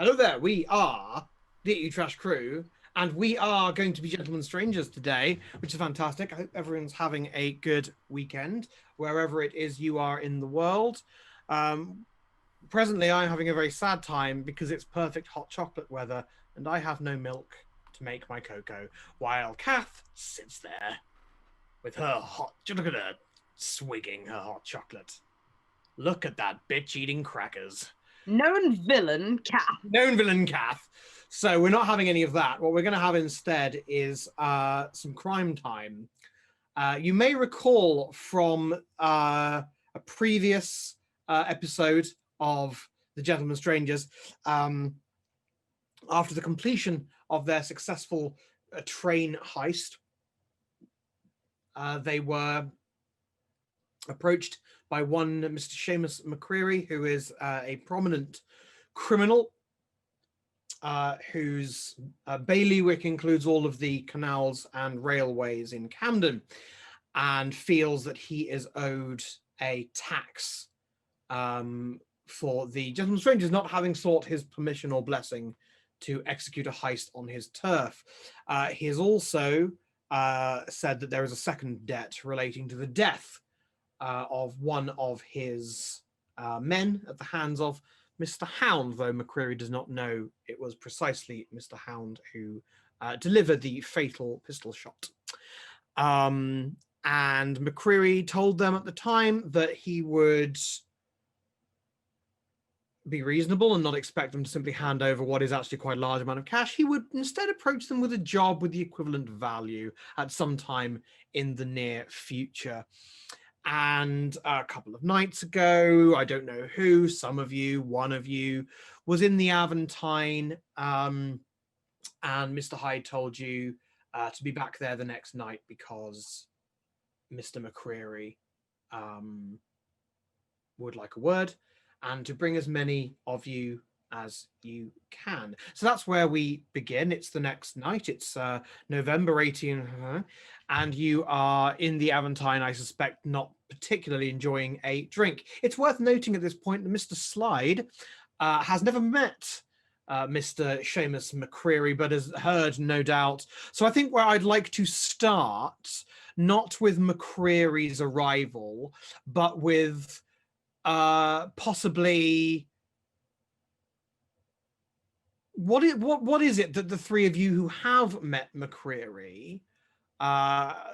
Hello there, we are the Eat You Trash crew, and we are going to be gentlemen strangers today, which is fantastic. I hope everyone's having a good weekend, wherever it is you are in the world. Presently, I'm having a very sad time because it's perfect hot chocolate weather, and I have no milk to make my cocoa, while Kath sits there with her hot... Look at her swigging her hot chocolate. Look at that bitch eating crackers. Known villain, Kath. Known villain, Kath. So we're not having any of that. What we're going to have instead is some crime time. You may recall from a previous episode of The Gentleman Strangers, after the completion of their successful train heist, they were approached by one Mr. Seamus McCreary, who is a prominent criminal whose bailiwick includes all of the canals and railways in Camden, and feels that he is owed a tax for the Gentleman Strangers not having sought his permission or blessing to execute a heist on his turf. He has also said that there is a second debt relating to the death of one of his men at the hands of Mr. Hound, though McCreary does not know it was precisely Mr. Hound who delivered the fatal pistol shot. And McCreary told them at the time that he would be reasonable and not expect them to simply hand over what is actually quite a large amount of cash. He would instead approach them with a job with the equivalent value at some time in the near future. And a couple of nights ago, I don't know who, some of you, one of you, was in the Aventine, and Mr. Hyde told you to be back there the next night because Mr. McCreary would like a word, and to bring as many of you as you can. So that's where we begin. It's the next night. It's November 18, and you are in the Aventine, I suspect, not particularly enjoying a drink. It's worth noting at this point that Mr. Slide has never met Mr. Seamus McCreary, but has heard, no doubt. So I think where I'd like to start, not with McCreary's arrival, but with possibly... What is it that the three of you who have met McCreary,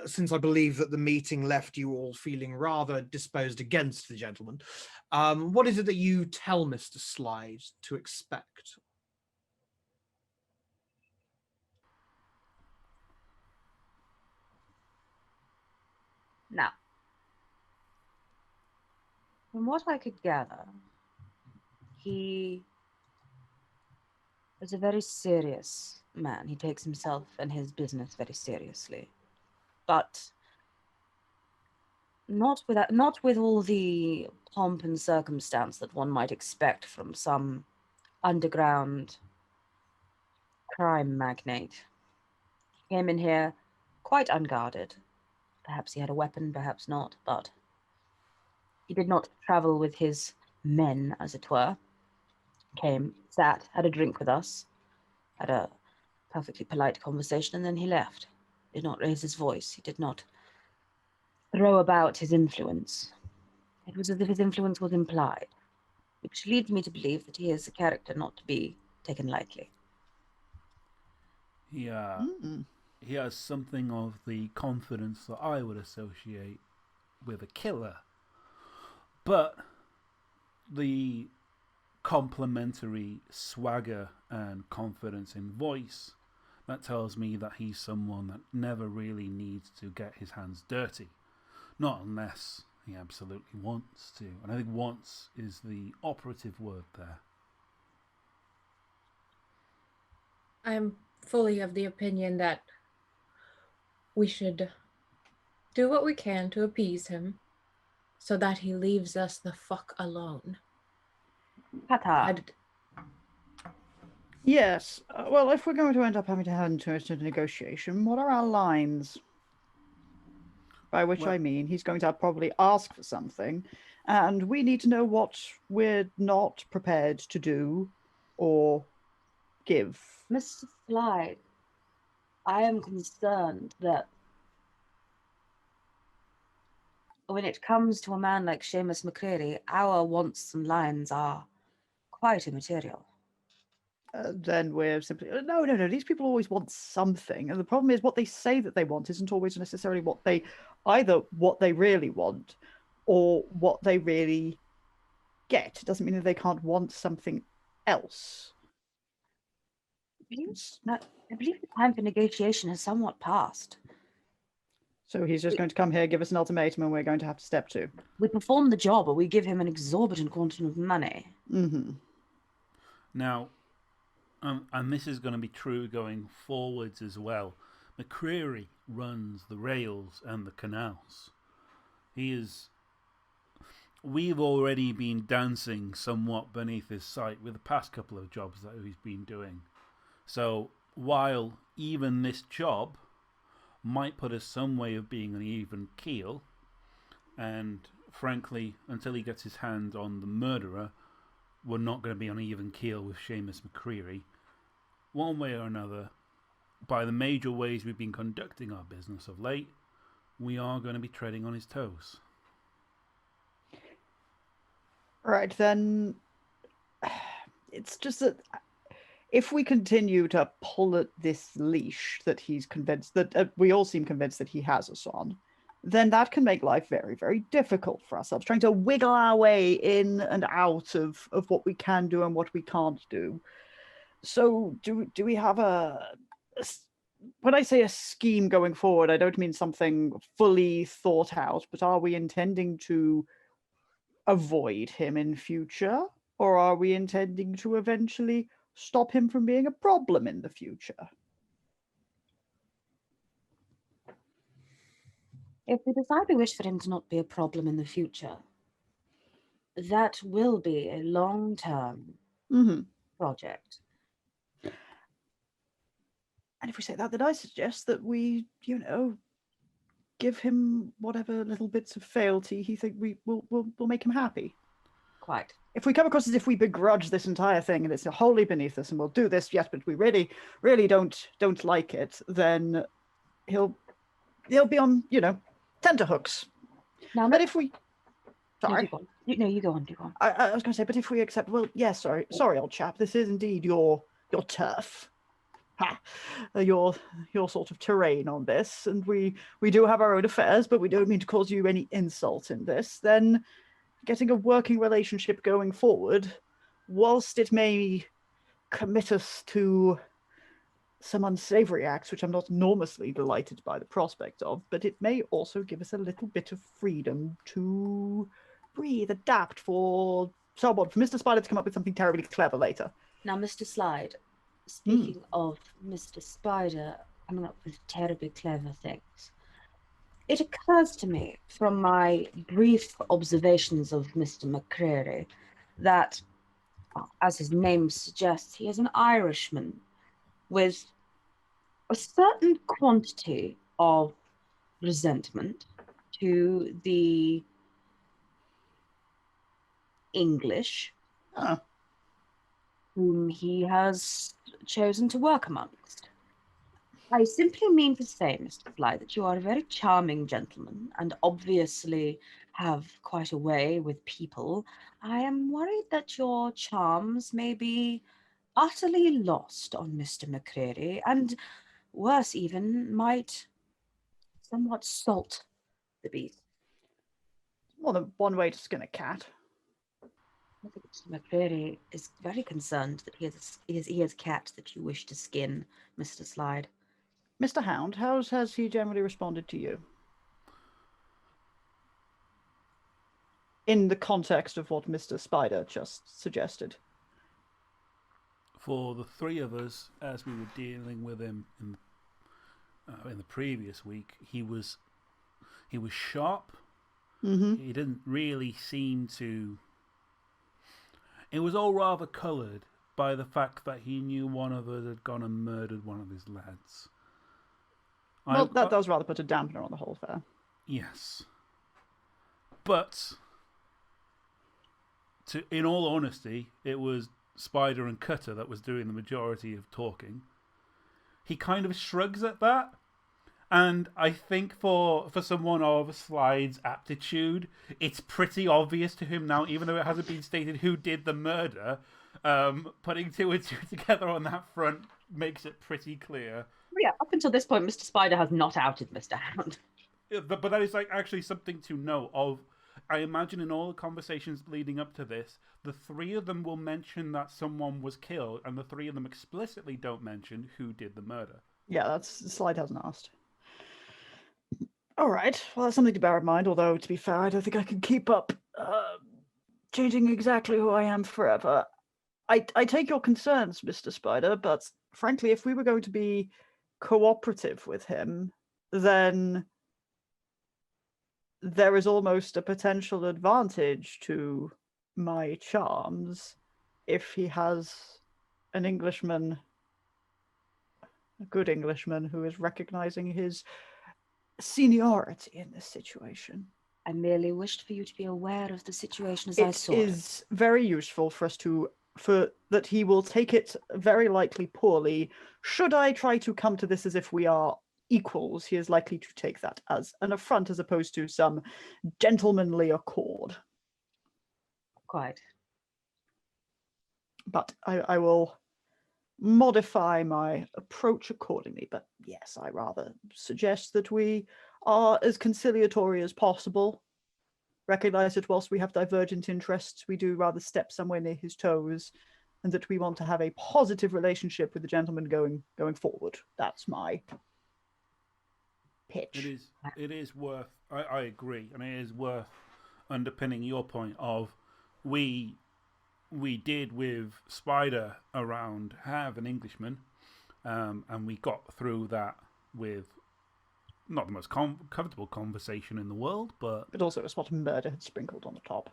since I believe that the meeting left you all feeling rather disposed against the gentleman, what is it that you tell Mr. Slide to expect? Now, from what I could gather, he is a very serious man. He takes himself and his business very seriously, but not with all the pomp and circumstance that one might expect from some underground crime magnate. He came in here quite unguarded. Perhaps he had a weapon, perhaps not, but he did not travel with his men, as it were. Came, sat, had a drink with us, had a perfectly polite conversation, and then he left. Did not raise his voice. He did not throw about his influence. It was as if his influence was implied, which leads me to believe that he is a character not to be taken lightly. He has something of the confidence that I would associate with a killer, but the complimentary swagger and confidence in voice, that tells me that he's someone that never really needs to get his hands dirty. Not unless he absolutely wants to. And I think wants is the operative word there. I'm fully of the opinion that we should do what we can to appease him so that he leaves us the fuck alone. Pata. Yes. Well, if we're going to end up having to head into a negotiation, what are our lines? By which I mean he's going to probably ask for something, and we need to know what we're not prepared to do or give. Mr. Slide, I am concerned that when it comes to a man like Seamus McCreary, our wants and lines are quite immaterial. Then we're simply no. These people always want something, and the problem is what they say that they want isn't always necessarily what they really want or what they really get. It doesn't mean that they can't want something else. I believe the time for negotiation has somewhat passed. So he's just going to come here, give us an ultimatum, and we're going to have to step to. We perform the job, or we give him an exorbitant quantum of money. Mm-hmm. Now, and this is going to be true going forwards as well. McCreary runs the rails and the canals. We've already been dancing somewhat beneath his sight with the past couple of jobs that he's been doing. So while even this job might put us some way of being on an even keel, and frankly, until he gets his hands on the murderer, we're not going to be on an even keel with Seamus McCreary. One way or another, by the major ways we've been conducting our business of late, we are going to be treading on his toes. Right, then it's just that if we continue to pull at this leash that he's convinced that we all seem convinced that he has us on, then that can make life very, very difficult for ourselves, trying to wiggle our way in and out of what we can do and what we can't do. So do we have when I say a scheme going forward, I don't mean something fully thought out, but are we intending to avoid him in future, or are we intending to eventually stop him from being a problem in the future? If we decide we wish for him to not be a problem in the future, that will be a long-term project. And if we say that, then I suggest that we, give him whatever little bits of fealty he think will make him happy. Quite. If we come across as if we begrudge this entire thing and it's wholly beneath us and we'll do this, yes, but we really, really don't like it, then he'll be on, tenterhooks. Now, but if we... Sorry. No, you go on. I was going to say, but if we accept, well, yes, sorry, old chap, this is indeed your turf. Your sort of terrain on this, and we do have our own affairs, but we don't mean to cause you any insult in this, then getting a working relationship going forward, whilst it may commit us to some unsavory acts, which I'm not enormously delighted by the prospect of, but it may also give us a little bit of freedom to breathe, adapt for someone, for Mr. Spider to come up with something terribly clever later. Now, Mr. Slide, speaking of Mr. Spider coming up with terribly clever things, it occurs to me from my brief observations of Mr. McCreary that, as his name suggests, he is an Irishman with a certain quantity of resentment to the English whom he has chosen to work amongst. I simply mean to say, Mr. Bly, that you are a very charming gentleman and obviously have quite a way with people. I am worried that your charms may be utterly lost on Mr. McCreary, and worse even, might somewhat salt the beast. More than one way to skin a cat. I think Mr. McCreary is very concerned that he has a cat that you wish to skin, Mr. Slide. Mr. Hound, how has he generally responded to you? In the context of what Mr. Spider just suggested. For the three of us, as we were dealing with him in the previous week, he was sharp. He didn't really seem to... It was all rather coloured by the fact that he knew one of us had gone and murdered one of his lads. Well, that does rather put a dampener on the whole affair. Yes. But, in all honesty, it was Spider and Cutter that was doing the majority of talking. He kind of shrugs at that. And I think for someone of Slide's aptitude, it's pretty obvious to him now, even though it hasn't been stated who did the murder. Putting two and two together on that front makes it pretty clear. Yeah, up until this point, Mr. Spider has not outed Mr. Hound. But that is like actually something to know of. I imagine in all the conversations leading up to this, the three of them will mention that someone was killed, and the three of them explicitly don't mention who did the murder. Yeah, that's Slide hasn't asked. All right, well, that's something to bear in mind. Although, to be fair, I don't think I can keep up changing exactly who I am forever. I take your concerns, Mr. Spider, but frankly, if we were going to be cooperative with him, then there is almost a potential advantage to my charms if he has an Englishman, a good Englishman, who is recognizing his seniority in this situation. I merely wished for you to be aware of the situation as I saw It is very useful for us for that he will take it very likely poorly. Should I try to come to this as if we are equals, he is likely to take that as an affront as opposed to some gentlemanly accord. Quite. But I will modify my approach accordingly. But yes, I rather suggest that we are as conciliatory as possible. Recognize that whilst we have divergent interests, we do rather step somewhere near his toes, and that we want to have a positive relationship with the gentleman going forward. That's my pitch. It is worth. I agree, and it is worth underpinning your point of we did with Spider around have an Englishman, and we got through that with not the most comfortable conversation in the world, but also a spot of murder had sprinkled on the top.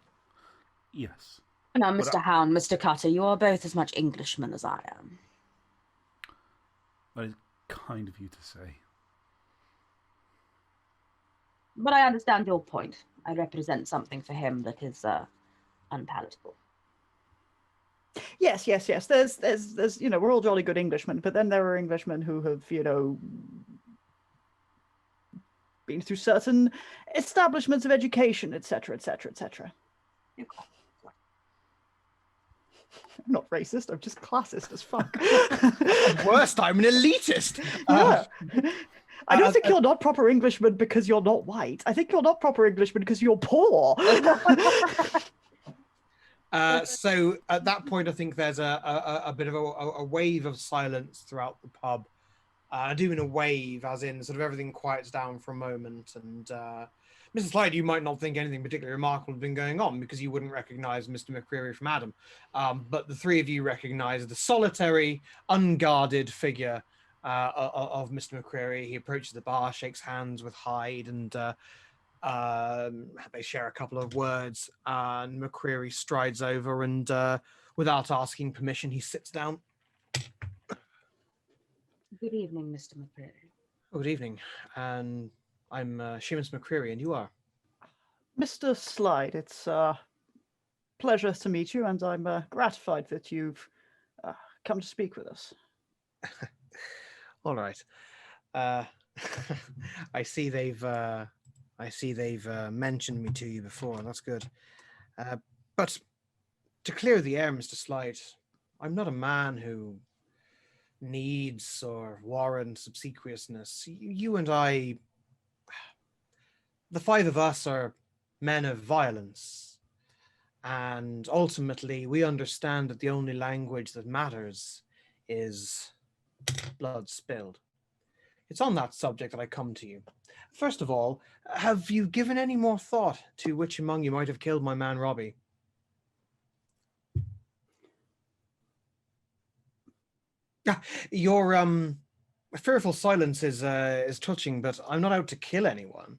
yes. Now, Mr. Hound, Mr. Cutter, you are both as much Englishmen as I am. That is kind of you to say. But I understand your point. I represent something for him that is unpalatable. Yes. There's we're all jolly good Englishmen, but then there are Englishmen who have, been through certain establishments of education, etc., etc., etc. I'm not racist, I'm just classist as fuck. At worst, I'm an elitist. Yeah. I don't think you're not proper Englishman because you're not white. I think you're not proper Englishman because you're poor. So at that point, I think there's a bit of a wave of silence throughout the pub. I do mean a wave, as in sort of everything quiets down for a moment. And Mrs. Slide, you might not think anything particularly remarkable has been going on because you wouldn't recognize Mr. McCreary from Adam. But the three of you recognize the solitary, unguarded figure of Mr. McCreary. He approaches the bar, shakes hands with Hyde, and they share a couple of words. And McCreary strides over and, without asking permission, he sits down. Good evening, Mr. McCreary. Good evening. And I'm Seamus McCreary, and you are? Mr. Slide, it's a pleasure to meet you, and I'm gratified that you've come to speak with us. All right. I see they've mentioned me to you before. That's good. But to clear the air, Mr. Slide, I'm not a man who needs or warrants obsequiousness. You and I, the five of us, are men of violence. And ultimately, we understand that the only language that matters is blood spilled. It's on that subject that I come to you. First of all, have you given any more thought to which among you might have killed my man Robbie? Your fearful silence is touching, but I'm not out to kill anyone.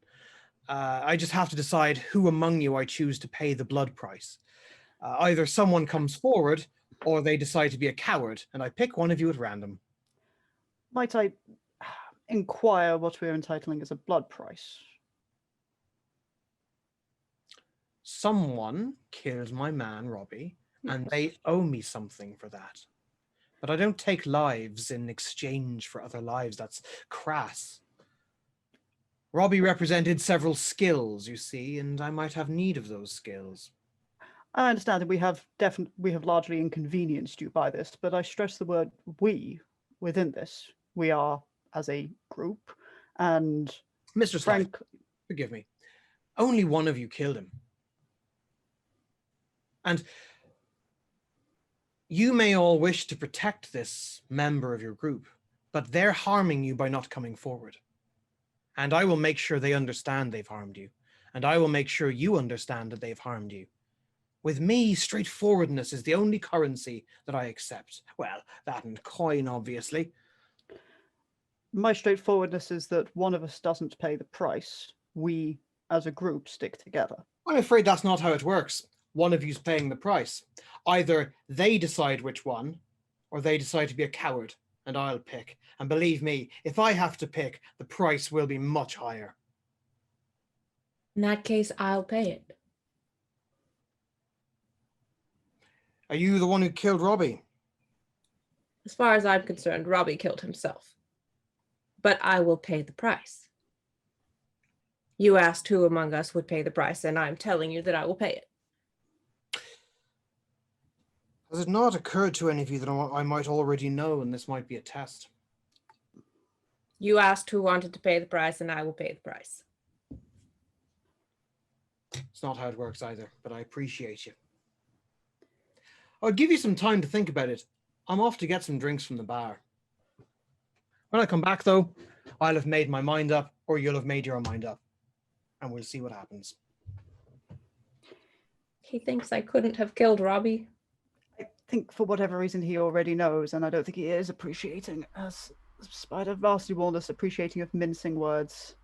I just have to decide who among you I choose to pay the blood price. Either someone comes forward, or they decide to be a coward, and I pick one of you at random. Might I inquire what we're entitling as a blood price? Someone killed my man Robbie. and they owe me something for that. But I don't take lives in exchange for other lives. That's crass. Robbie represented several skills, you see, and I might have need of those skills. I understand that we have largely inconvenienced you by this, but I stress the word "we" within this. We are as a group, and Mr. Slight, forgive me. Only one of you killed him. And you may all wish to protect this member of your group, but they're harming you by not coming forward. And I will make sure they understand they've harmed you. And I will make sure you understand that they've harmed you. With me, straightforwardness is the only currency that I accept. Well, that and coin, obviously. My straightforwardness is that one of us doesn't pay the price. We, as a group, stick together. I'm afraid that's not how it works. One of you's paying the price. Either they decide which one, or they decide to be a coward, and I'll pick. And believe me, if I have to pick, the price will be much higher. In that case, I'll pay it. Are you the one who killed Robbie? As far as I'm concerned, Robbie killed himself. But I will pay the price. You asked who among us would pay the price, and I'm telling you that I will pay it. Has it not occurred to any of you that I might already know, and this might be a test? You asked who wanted to pay the price, and I will pay the price. It's not how it works either, but I appreciate you. I'll give you some time to think about it. I'm off to get some drinks from the bar. When I come back, though, I'll have made my mind up, or you'll have made your mind up, and we'll see what happens. He thinks I couldn't have killed Robbie. I think for whatever reason he already knows, and I don't think he is appreciating, as Spider vastly warned us, appreciating of mincing words.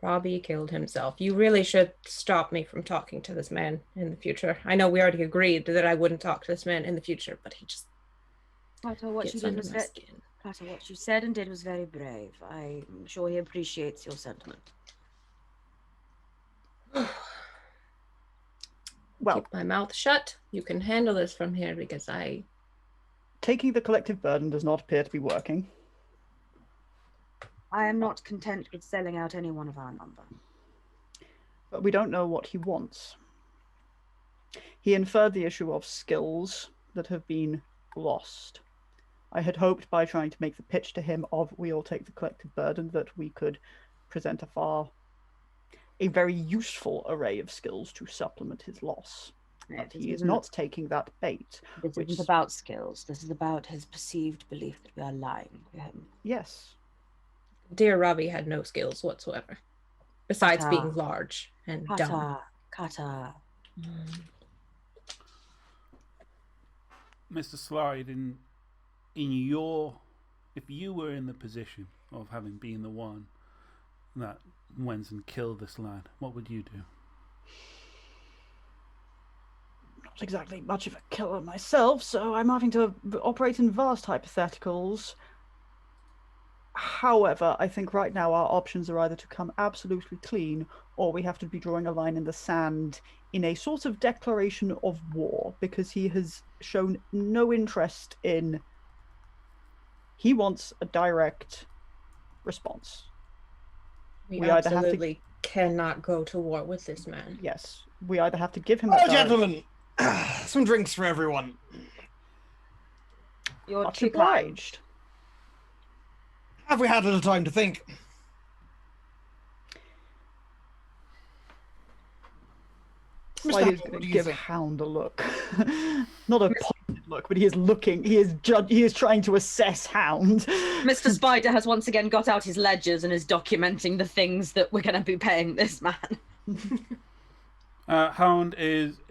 Robbie killed himself. You really should stop me from talking to this man in the future. I know we already agreed that I wouldn't talk to this man in the future, but he just Carter, what gets you did under was my skin. Carter, what you said and did was very brave. I'm sure he appreciates your sentiment. Well, Keep my mouth shut. You can handle this from here because taking the collective burden does not appear to be working. I am not content with selling out any one of our number. But we don't know what he wants. He inferred the issue of skills that have been lost. I had hoped by trying to make the pitch to him of we all take the collective burden that we could present a very useful array of skills to supplement his loss. But he is not taking that bait. This isn't about skills. This is about his perceived belief that we are lying to him. Yes. dear Robbie had no skills whatsoever, besides Kata. being large and dumb. Kata. Mr. Slide, in your, if you were in the position of having been the one that went and killed this lad, what would you do? Not exactly much of a killer myself, so I'm having to operate in vast hypotheticals. However, I think right now our options are either to come absolutely clean, or we have to be drawing a line in the sand in a sort of declaration of war, because he has shown no interest in... He wants a direct response. We either have to- absolutely cannot go to war with this man. Yes, we either have to give him that Oh, direct... gentlemen, some drinks for everyone. You're Much too kind. obliged. Have we had a little time to think? Slide is What going do to you give think? Hound a look. Not a positive look, but he is looking. He is trying to assess Hound. Mr. Spider has once again got out his ledgers and is documenting the things that we're going to be paying this man. Hound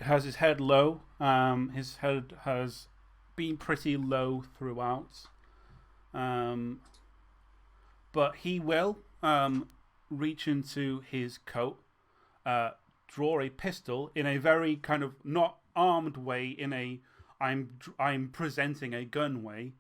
has his head low. His head has been pretty low throughout. But he will reach into his coat, draw a pistol in a very kind of not armed way, in a I'm presenting a gun way,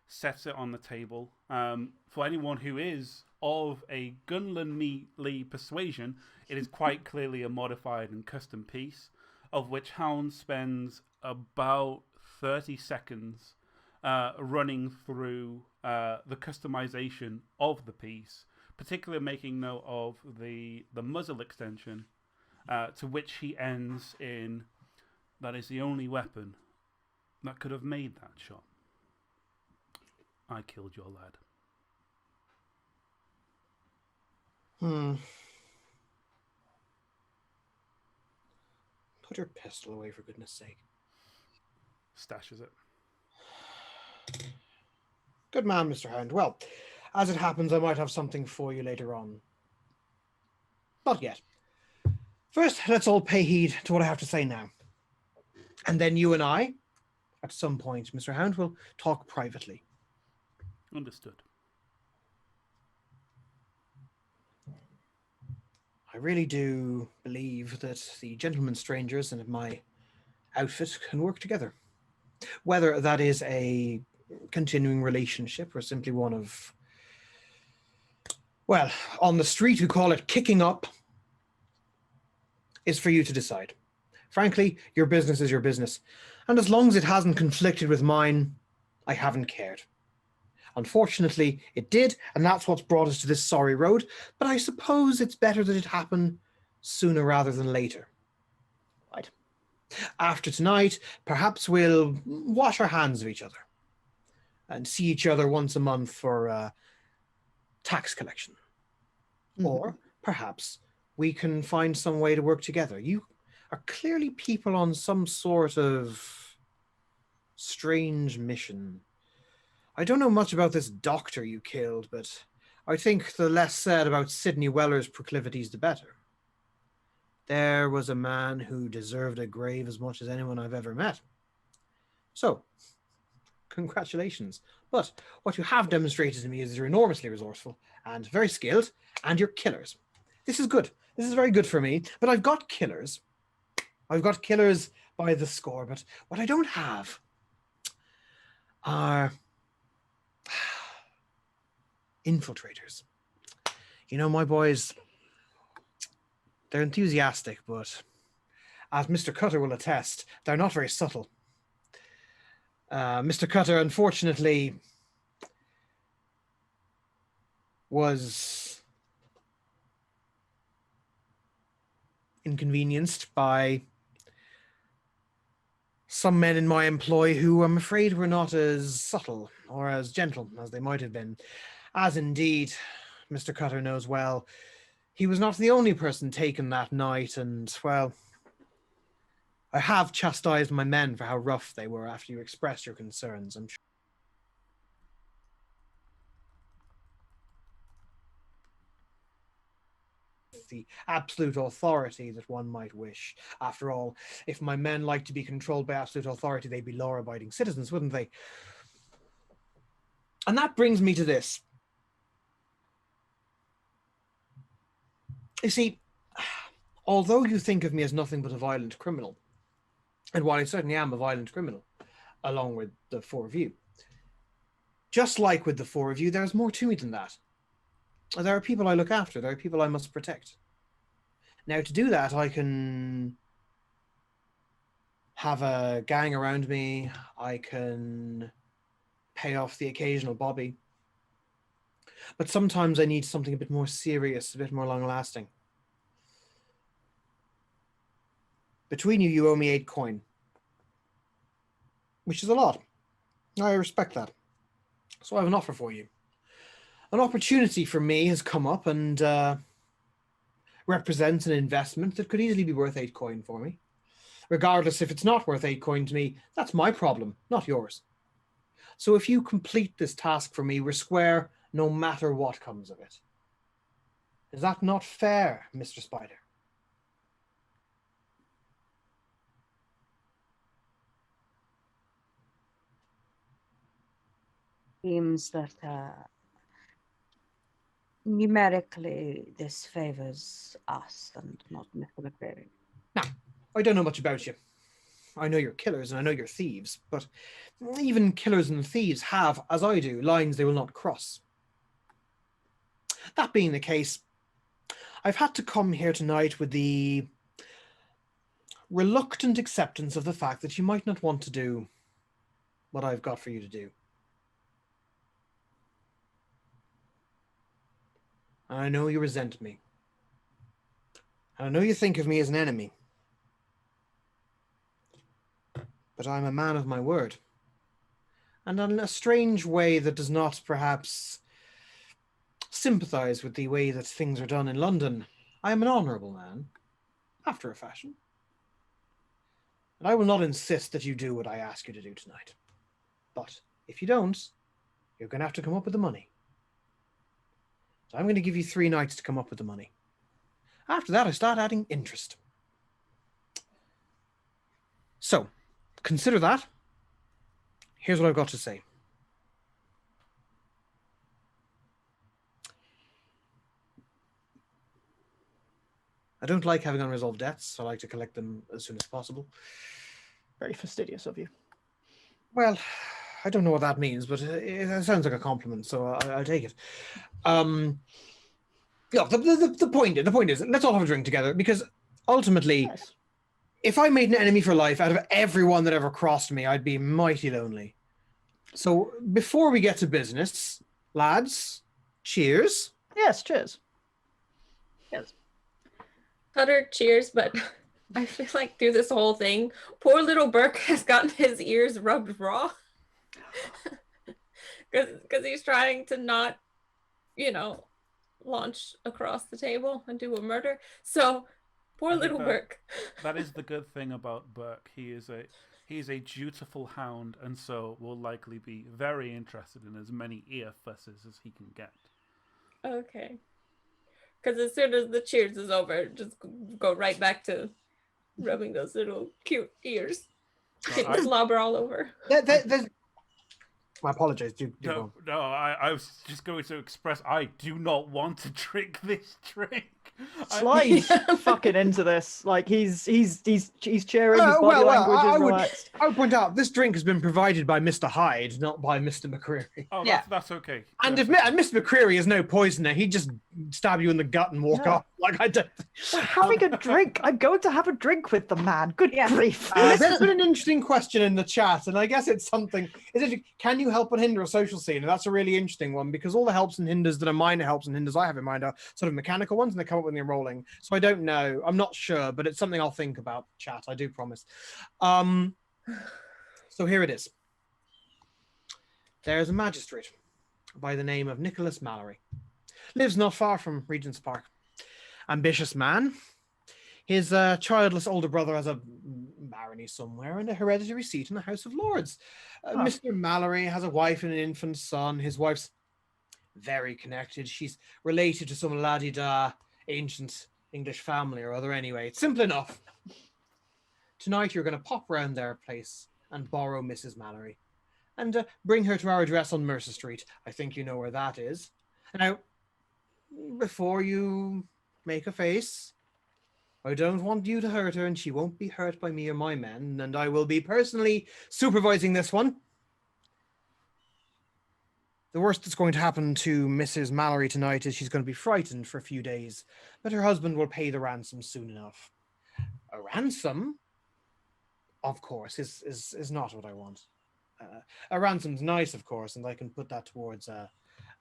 sets it on the table. For anyone who is of a gunmanly persuasion, it is quite clearly a modified and custom piece. of which Hound spends about 30 seconds running through the customization of the piece, particularly making note of the muzzle extension, to which he ends in, "That is the only weapon that could have made that shot. I killed your lad." Put your pistol away, for goodness sake. Stashes it. Good man, Mr. Hound. Well, as it happens, I might have something for you later on. Not yet. First, let's all pay heed to what I have to say now. And then you and I, at some point, Mr. Hound, will talk privately. Understood. I really do believe that the gentlemen strangers and my outfit can work together. Whether that is a continuing relationship or simply one of, well, on the street we call it kicking up, is for you to decide. Frankly, your business is your business, and as long as it hasn't conflicted with mine, I haven't cared. Unfortunately, it did, and that's what's brought us to this sorry road, but I suppose it's better that it happen sooner rather than later. Right. After tonight, perhaps we'll wash our hands of each other and see each other once a month for tax collection. Or perhaps we can find some way to work together. You are clearly people on some sort of strange mission. I don't know much about this doctor you killed, but I think the less said about Sidney Weller's proclivities, the better. There was a man who deserved a grave as much as anyone I've ever met. So, congratulations. But what you have demonstrated to me is you're enormously resourceful and very skilled, and you're killers. This is good. This is very good for me, but I've got killers. I've got killers by the score, but what I don't have are infiltrators. You know, my boys, they're enthusiastic, but as Mr. Cutter will attest, they're not very subtle. Mr. Cutter, unfortunately, was inconvenienced by some men in my employ who I'm afraid were not as subtle or as gentle as they might have been. As indeed, Mr. Cutter knows well, he was not the only person taken that night, and, well, I have chastised my men for how rough they were after you expressed your concerns, I'm sure. The absolute authority that one might wish. After all, if my men like to be controlled by absolute authority, they'd be law-abiding citizens, wouldn't they? And that brings me to this. You see, although you think of me as nothing but a violent criminal, and while I certainly am a violent criminal, along with the four of you, just like with the four of you, there's more to me than that. There are people I look after. There are people I must protect. Now, to do that, I can have a gang around me. I can pay off the occasional bobby. But sometimes I need something a bit more serious, a bit more long-lasting. Between you, you owe me 8 coin, which is a lot. I respect that. So I have an offer for you. An opportunity for me has come up and represents an investment that could easily be worth 8 coin for me. Regardless, if it's not worth 8 coin to me, that's my problem, not yours. So if you complete this task for me, we're square no matter what comes of it. Is that not fair, Mr. Spider? Seems that numerically this favors us and not Mr. McCreary. Now, I don't know much about you. I know you're killers and I know you're thieves, but even killers and thieves have, as I do, lines they will not cross. That being the case, I've had to come here tonight with the reluctant acceptance of the fact that you might not want to do what I've got for you to do. And I know you resent me. And I know you think of me as an enemy. But I'm a man of my word. And in a strange way that does not perhaps sympathize with the way that things are done in London, I am an honourable man, after a fashion. And I will not insist that you do what I ask you to do tonight. But if you don't, you're going to have to come up with the money. So I'm going to give you 3 nights to come up with the money. After that, I start adding interest. So, consider that. Here's what I've got to say. I don't like having unresolved debts, so I like to collect them as soon as possible. Very fastidious of you. Well, I don't know what that means, but it sounds like a compliment, so I'll take it. Look, the point is, let's all have a drink together, because ultimately, Nice. if I made an enemy for life out of everyone that ever crossed me, I'd be mighty lonely. So before we get to business, lads, cheers. Yes, cheers. Utter cheers, but I feel like through this whole thing, poor little Burke has gotten his ears rubbed raw. Because he's trying to not, launch across the table and do a murder. So, poor little Burke. That is the good thing about Burke. He is a dutiful hound, and so will likely be very interested in as many ear fusses as he can get. Okay. Because as soon as the cheers is over, just go right back to rubbing those little cute ears. Get the slobber all over. I apologize. No, I was just going to express I do not want to drink this drink. Slide's fucking into this. Like he's cheering, his body language is relaxed. I would point out this drink has been provided by Mr. Hyde, not by Mr. McCreary. Oh, Yeah. that's okay. And if Mr. McCreary is no poisoner, he'd just stab you in the gut and walk off. Like I don't. We're having a drink. I'm going to have a drink with the man. Good grief. There's been an interesting question in the chat, and I guess it's something. Can you help and hinder a social scene? And that's a really interesting one, because all the helps and hinders that are minor helps and hinders I have in mind are sort of mechanical ones, and they come up when you're rolling. So I don't know. I'm not sure, but it's something I'll think about, chat. I do promise. So here it is. There's a magistrate by the name of Nicholas Mallory. Lives not far from Regent's Park. Ambitious man. His childless older brother has a barony somewhere and a hereditary seat in the House of Lords. Mr. Mallory has a wife and an infant son. His wife's very connected. She's related to some la-di-da ancient English family or other anyway. It's simple enough. Tonight you're going to pop round their place and borrow Mrs. Mallory and bring her to our address on Mercer Street. I think you know where that is. Now, before you make a face, I don't want you to hurt her, and she won't be hurt by me or my men, and I will be personally supervising this one. The worst that's going to happen to Mrs. Mallory tonight is she's going to be frightened for a few days, but her husband will pay the ransom soon enough. A ransom, of course, is not what I want. A ransom's nice, of course, and I can put that towards a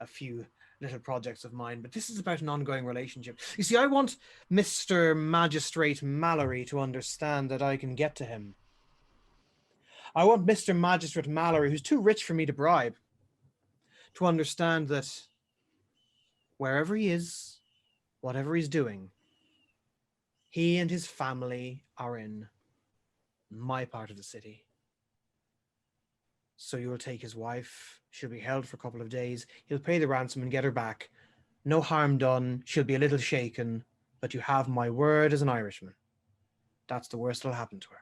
few little projects of mine, but this is about an ongoing relationship. You see, I want Mr. Magistrate Mallory to understand that I can get to him. I want Mr. Magistrate Mallory, who's too rich for me to bribe, to understand that wherever he is, whatever he's doing, he and his family are in my part of the city. So you will take his wife. She'll be held for a couple of days. He'll pay the ransom and get her back. No harm done. She'll be a little shaken, but you have my word as an Irishman. That's the worst that'll happen to her.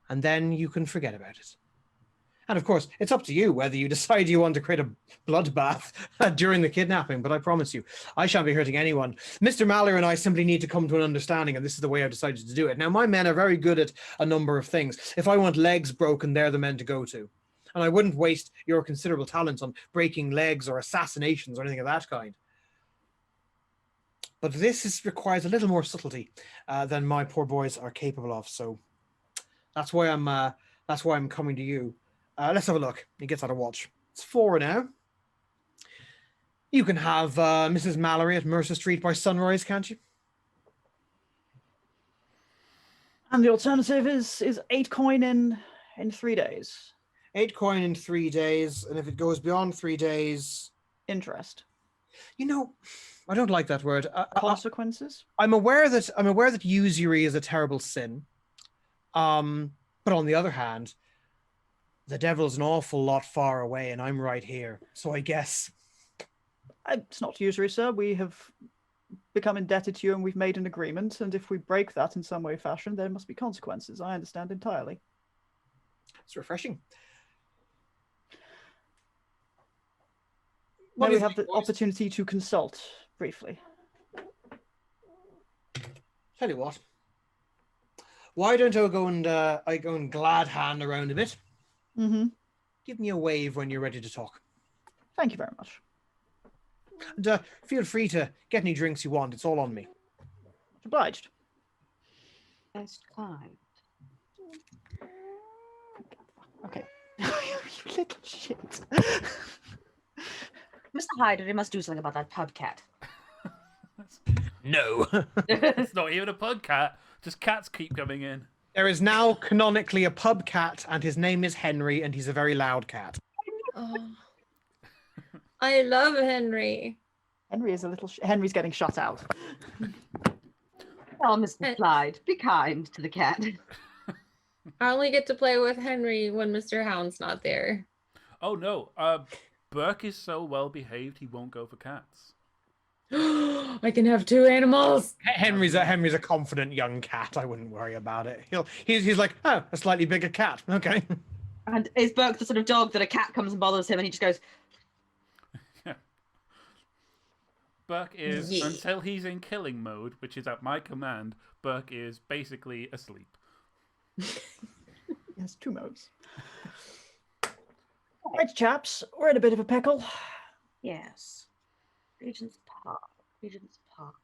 And then you can forget about it. And of course, it's up to you whether you decide you want to create a bloodbath during the kidnapping, but I promise you, I shan't be hurting anyone. Mr. Mallory and I simply need to come to an understanding, and this is the way I've decided to do it. Now, my men are very good at a number of things. If I want legs broken, they're the men to go to. And I wouldn't waste your considerable talents on breaking legs or assassinations or anything of that kind. but requires a little more subtlety than my poor boys are capable of. So that's why I'm coming to you. Let's have a look. He gets out a watch. It's 4 now. You can have Mrs. Mallory at Mercer Street by sunrise, can't you? And the alternative is 8 coin in 3 days. 8 coin in 3 days, and if it goes beyond 3 days, Interest. I don't like that word. Consequences. I'm aware that usury is a terrible sin. But on the other hand, the devil's an awful lot far away, and I'm right here. So I guess It's not usury, sir. We have become indebted to you, and we've made an agreement. And if we break that in some way, fashion, there must be consequences. I understand entirely. it's refreshing. May do we you have think, the boys? opportunity to consult briefly? Tell you what. Why don't I go and glad hand around a bit? Mm-hmm. Give me a wave when you're ready to talk. Thank you very much. And feel free to get any drinks you want. It's all on me. Obliged. Most kind. Okay. You little shit. Mr. Hyder, you must do something about that pub cat. No. It's not even a pug cat. Just cats keep coming in. There is now canonically a pub cat, and his name is Henry, and he's a very loud cat. Oh. I love Henry. Henry is a little. Henry's getting shut out. Oh, Mr. Clyde, be kind to the cat. I only get to play with Henry when Mr. Hound's not there. Oh no, Burke is so well behaved he won't go for cats. I can have 2 animals. Henry's a confident young cat. I wouldn't worry about it. He's like, oh, a slightly bigger cat. Okay. And is Burke the sort of dog that a cat comes and bothers him and he just goes, Burke is, Yeah. until he's in killing mode, which is at my command, Burke is basically asleep. He has 2 modes. Right, chaps, we're in a bit of a pickle. yes, Regent's Park, Regent's Park.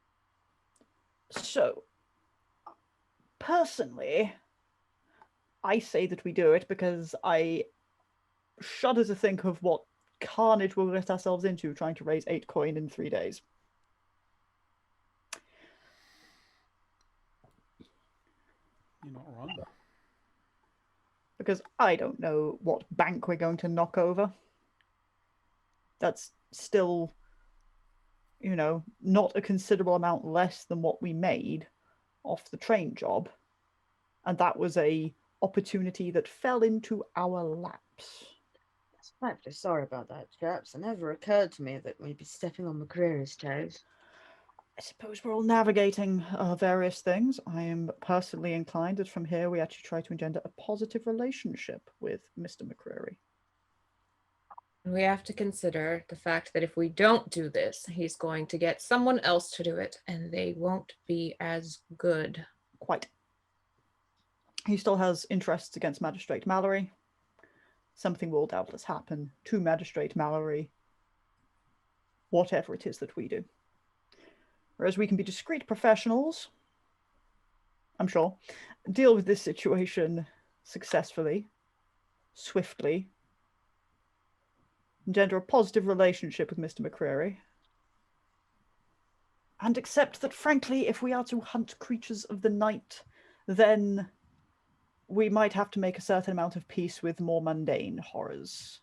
So, personally, I say that we do it because I shudder to think of what carnage we'll get ourselves into trying to raise 8 coin in 3 days. You're not wrong. Because I don't know what bank we're going to knock over. That's still, not a considerable amount less than what we made off the train job. And that was a opportunity that fell into our laps. I'm frightfully sorry about that, chaps. It never occurred to me that we'd be stepping on McCreary's toes. I suppose we're all navigating various things. I am personally inclined that from here we actually try to engender a positive relationship with Mr. McCreary. We have to consider the fact that if we don't do this, he's going to get someone else to do it, and they won't be as good. Quite. He still has interests against Magistrate Mallory. Something will doubtless happen to Magistrate Mallory, whatever it is that we do. Whereas we can be discreet professionals, I'm sure, deal with this situation successfully, swiftly, engender a positive relationship with Mr. McCreary, and accept that, frankly, if we are to hunt creatures of the night, then we might have to make a certain amount of peace with more mundane horrors.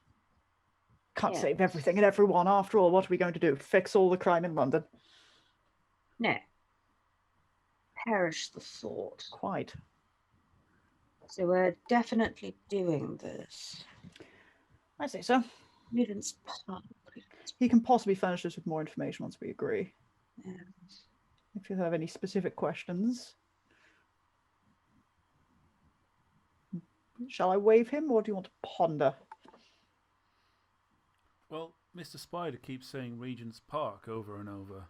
Can't Yeah. save everything and everyone. After all, what are we going to do? Fix all the crime in London? No. Perish the thought. Quite. So we're definitely doing this. I say so. Regent's Park. He can possibly furnish us with more information once we agree. Yes. If you have any specific questions. Shall I wave him, or do you want to ponder? Well, Mr. Spider keeps saying Regent's Park over and over.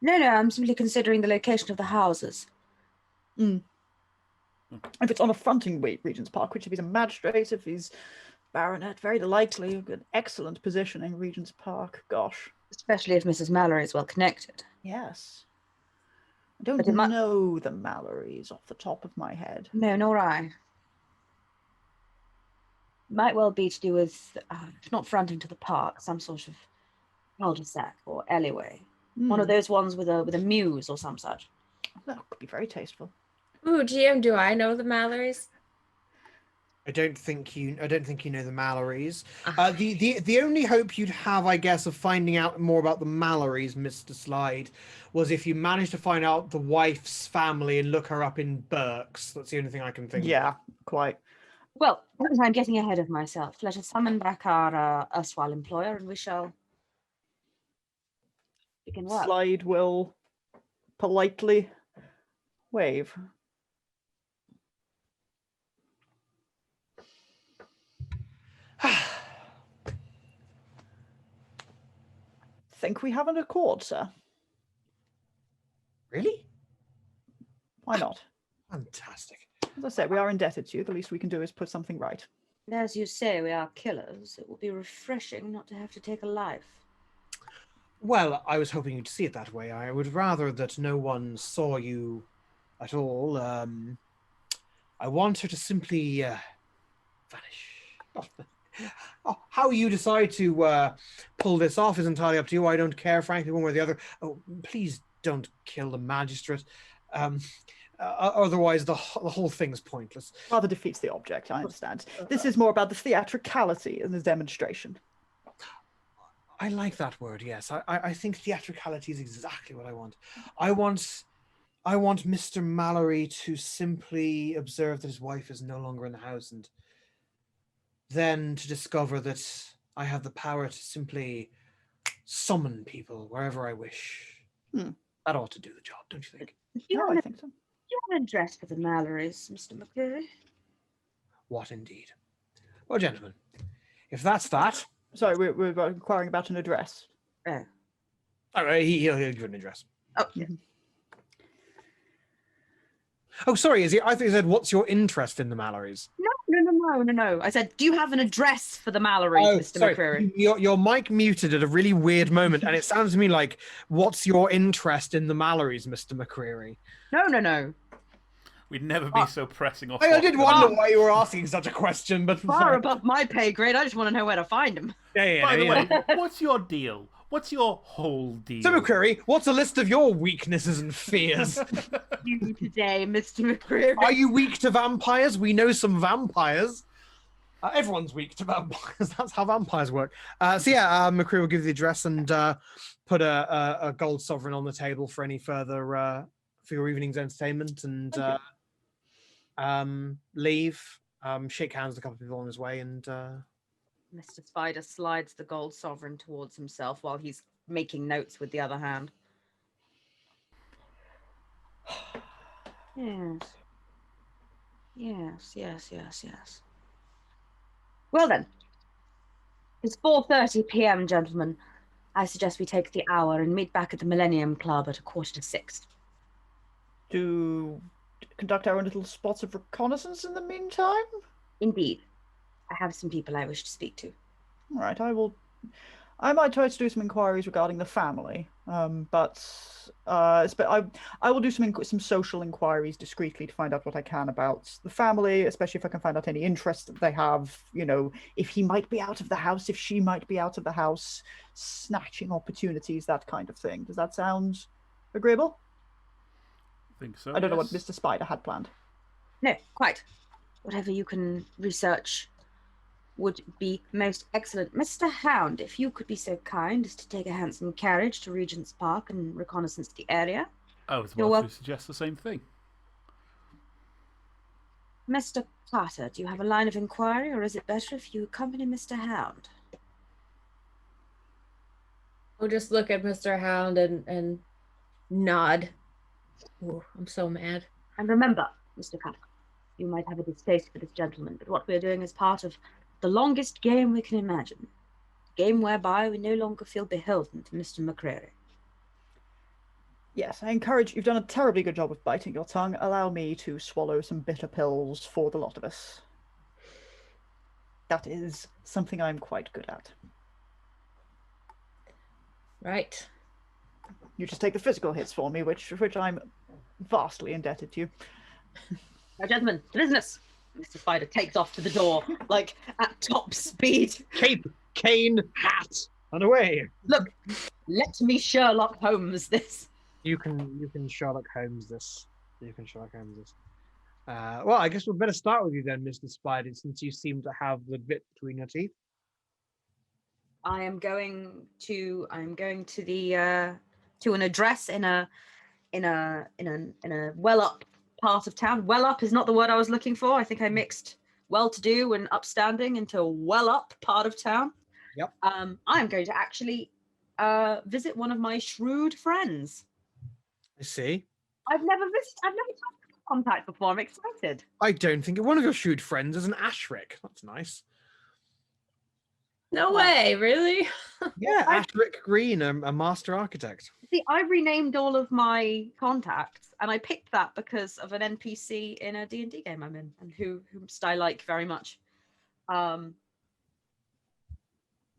No, I'm simply considering the location of the houses. If it's on a fronting Regent's Park, which if he's a magistrate, if he's baronet, very likely, a good, excellent position in Regent's Park. Gosh, Especially if Mrs. Mallory is well connected. Yes. I don't But it might- know the Mallorys off the top of my head. No, nor I. Might well be to do with, if not fronting to the park, some sort of cul-de-sac or alleyway. One of those ones with a mews or some such. That could be very tasteful. Ooh, GM, do I know the Mallorys? I don't think you know the Mallorys. Ah. The only hope you'd have, I guess, of finding out more about the Mallorys, Mr. Slide, was if you managed to find out the wife's family and look her up in Burke's. That's the only thing I can think of. Yeah, quite. Well, I'm getting ahead of myself. Let us summon back our erstwhile employer, and we shall begin work. Slide will politely wave. Think we have an accord, sir? Really? Why not? Fantastic. As I said, we are indebted to you. The least we can do is put something right. As you say, we are killers. It will be refreshing not to have to take a life. Well, I was hoping you'd see it that way. I would rather that no one saw you at all. I want her to simply vanish. Oh, how you decide to pull this off is entirely up to you. I don't care, frankly, one way or the other. Oh, please don't kill the magistrate. Otherwise, the whole thing's pointless. Rather defeats the object, I understand. This is more about the theatricality in the demonstration. I like that word, yes. I think theatricality is exactly what I want. I want Mr. Mallory to simply observe that his wife is no longer in the house, and then to discover that I have the power to simply summon people wherever I wish. That ought to do the job, don't you think? Yeah, I think so. You have an address for the Mallorys, Mr. McCreary? What indeed? Well, gentlemen, if that's that... Sorry, we're inquiring about an address. Oh. All right, he'll give an address. Oh, yeah. Oh, sorry, I think he said, what's your interest in the Mallorys? No. I said, do you have an address for the Mallorys, Mr. Sorry. McCreary? Your mic muted at a really weird moment, and it sounds to me like, what's your interest in the Mallorys, Mr. McCreary? No. We'd never be so pressing off. I did wonder why you were asking such a question, but... Far above my pay grade. I just want to know where to find him. By the way, what's your deal? What's your whole deal? So, McCreary, what's a list of your weaknesses and fears? You today, Mr. McCreary. Are you weak to vampires? We know some vampires. Everyone's weak to vampires. That's how vampires work. McCreary will give the address and put a gold sovereign on the table for any further for your evening's entertainment, and leave. Shake hands with a couple of people on his way, and Mr. Spider slides the gold sovereign towards himself while he's making notes with the other hand. Yes. Well then, it's 4:30 p.m., gentlemen. I suggest we take the hour and meet back at the Millennium Club at 5:45. To conduct our own little spots of reconnaissance in the meantime? Indeed. I have some people I wish to speak to. All right, I might try to do some inquiries regarding the family, but I will do some social inquiries discreetly to find out what I can about the family, especially if I can find out any interest that they have, if he might be out of the house, if she might be out of the house, snatching opportunities, that kind of thing. Does that sound agreeable? I think so. I don't know yes. what Mr. Spider had planned. No, quite. Whatever you can research would be most excellent. Mr. Hound, if you could be so kind as to take a handsome carriage to Regent's Park and reconnaissance the area. I was about to suggest the same thing. Mr. Carter, do you have a line of inquiry, or is it better if you accompany Mr. Hound? We'll just look at Mr. Hound and nod. Ooh, I'm so mad. And remember, Mr. Carter, you might have a distaste for this gentleman, but what we're doing is part of the longest game we can imagine. A game whereby we no longer feel beholden to Mr. McCreary. Yes, I encourage. You've done a terribly good job of biting your tongue. Allow me to swallow some bitter pills for the lot of us. That is something I'm quite good at. Right. You just take the physical hits for me, which I'm vastly indebted to you. Now, gentlemen, to business. Mr. Spider takes off to the door, like at top speed. Cape, cane, hat, and away. Look, let me Sherlock Holmes this. You can Sherlock Holmes this. You can Sherlock Holmes this. Well, I guess we'd better start with you then, Mr. Spider, since you seem to have the bit between your teeth. I'm going to the to an address in a well up part of town. Well up is not the word I was looking for. I think I mixed well-to-do and upstanding into well up part of town. Yep. I'm going to actually visit one of my shrewd friends. I see. I've never had contact before. I'm excited. I don't think one of your shrewd friends is an Ashrick. That's nice. No way, really? Yeah, Ashrick Green, a master architect. See, I renamed all of my contacts, and I picked that because of an NPC in a D&D game I'm in, and whom I like very much.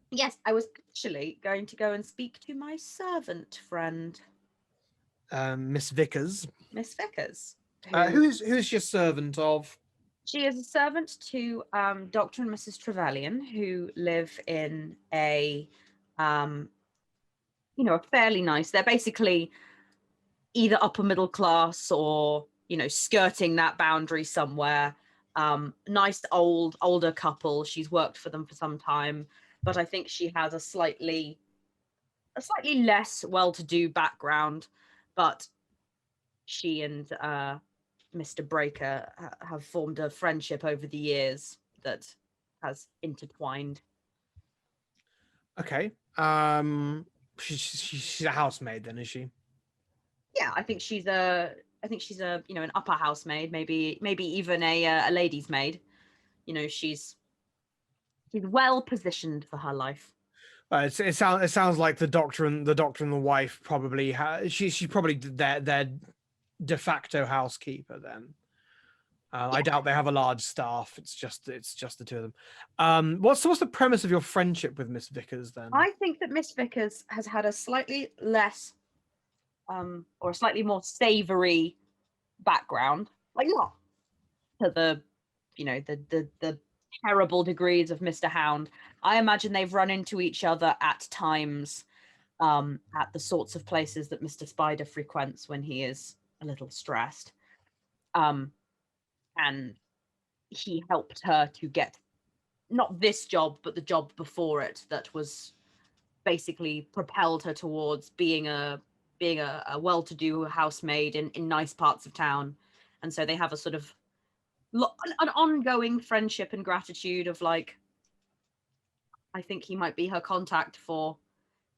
Yes, I was actually going to go and speak to my servant friend, Miss Vickers. Miss Vickers. Who's your servant of? She is a servant to Dr. and Mrs. Trevelyan, who live in a a fairly nice. They're basically either upper middle class or skirting that boundary somewhere. Nice older couple. She's worked for them for some time, but I think she has a slightly less well-to-do background. But she and Mr. Breaker have formed a friendship over the years that has intertwined. Okay. She's a housemaid then, is she? Yeah, I think she's an upper housemaid, maybe even a lady's maid. She's well positioned for her life. It sounds like the doctor and the wife probably she's probably their de facto housekeeper then. I doubt they have a large staff. It's just the two of them. What's the premise of your friendship with Miss Vickers then? I think that Miss Vickers has had a slightly less, or a slightly more savoury background, like not to the terrible degrees of Mr. Hound. I imagine they've run into each other at times, at the sorts of places that Mr. Spider frequents when he is a little stressed. And he helped her to get not this job, but the job before it that was basically propelled her towards being a well-to-do housemaid in nice parts of town. And so they have a sort of an ongoing friendship and gratitude of like, I think he might be her contact for,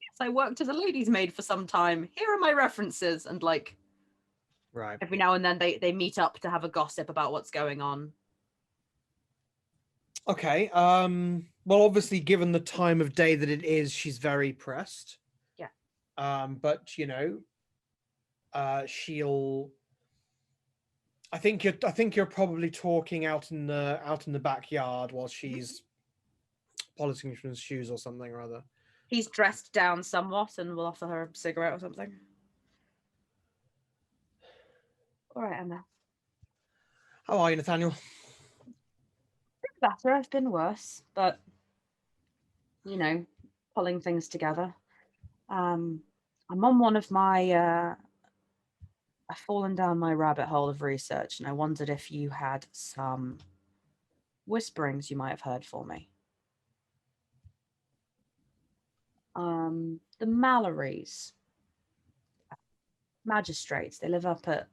yes, I worked as a lady's maid for some time. Here are my references. And like, right. Every now and then they meet up to have a gossip about what's going on. Okay. Well, obviously, given the time of day that it is, she's very pressed. Yeah. But she'll. I think you're probably talking out in the backyard while she's polishing his shoes or something or other. He's dressed down somewhat and will offer her a cigarette or something. All right, Emma. How are you, Nathaniel? Better. I've been worse, but pulling things together. I'm on one of my. I've fallen down my rabbit hole of research, and I wondered if you had some whisperings you might have heard for me. The Mallorys, magistrates. They live up at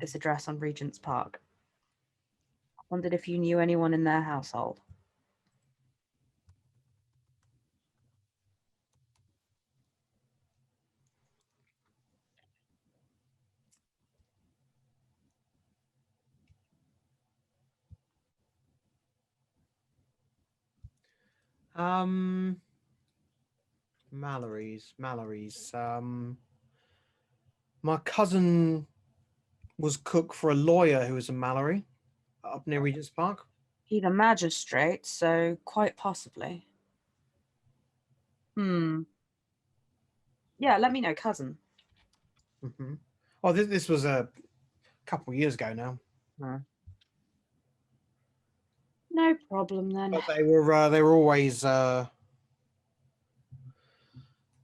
this address on Regent's Park. I wondered if you knew anyone in their household. Mallory's. My cousin was cook for a lawyer who was a Mallory up near Regent's Park. He's a magistrate, so quite possibly. Yeah, let me know, cousin. Mm-hmm. Oh, this was a couple of years ago now. No problem then. But they were always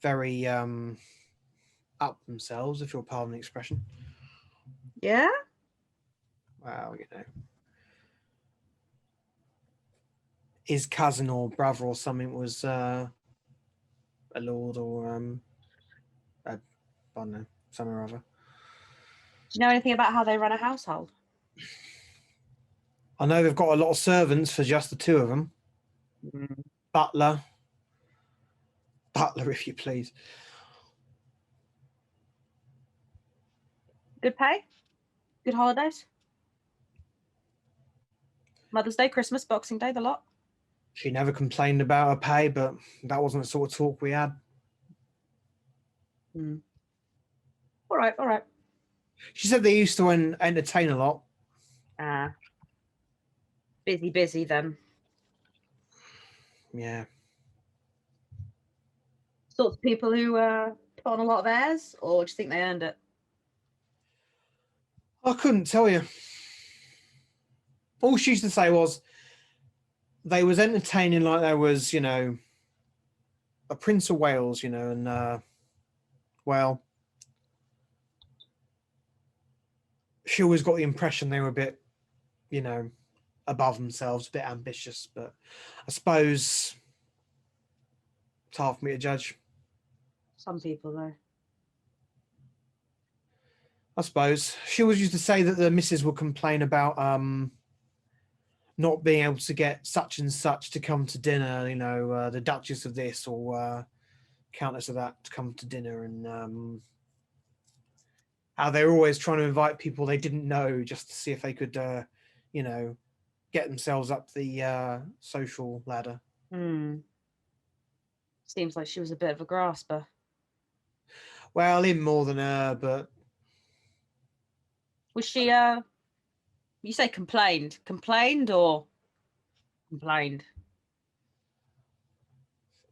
very up themselves, if you'll pardon the expression. Yeah? Well, you know, his cousin or brother or something was a lord or I don't know, something or other. Do you know anything about how they run a household? I know they've got a lot of servants for just the two of them. Butler, if you please. Good pay? Good holidays? Mother's Day, Christmas, Boxing Day, the lot? She never complained about her pay, but that wasn't the sort of talk we had. All right. She said they used to entertain a lot. Busy then. Yeah. Sorts of people who put on a lot of airs, or do you think they earned it? I couldn't tell you. All she used to say was they was entertaining like there was, you know, a Prince of Wales, you know, and well, she always got the impression they were a bit, you know, above themselves, a bit ambitious, but I suppose it's hard for me to judge. Some people, though. I suppose. She always used to say that the missus would complain about not being able to get such and such to come to dinner, you know, the Duchess of this or Countess of that to come to dinner, and how they're always trying to invite people they didn't know just to see if they could, you know, get themselves up the social ladder. Seems like she was a bit of a grasper. Well, him more than her, but... Was she, you say complained or complained?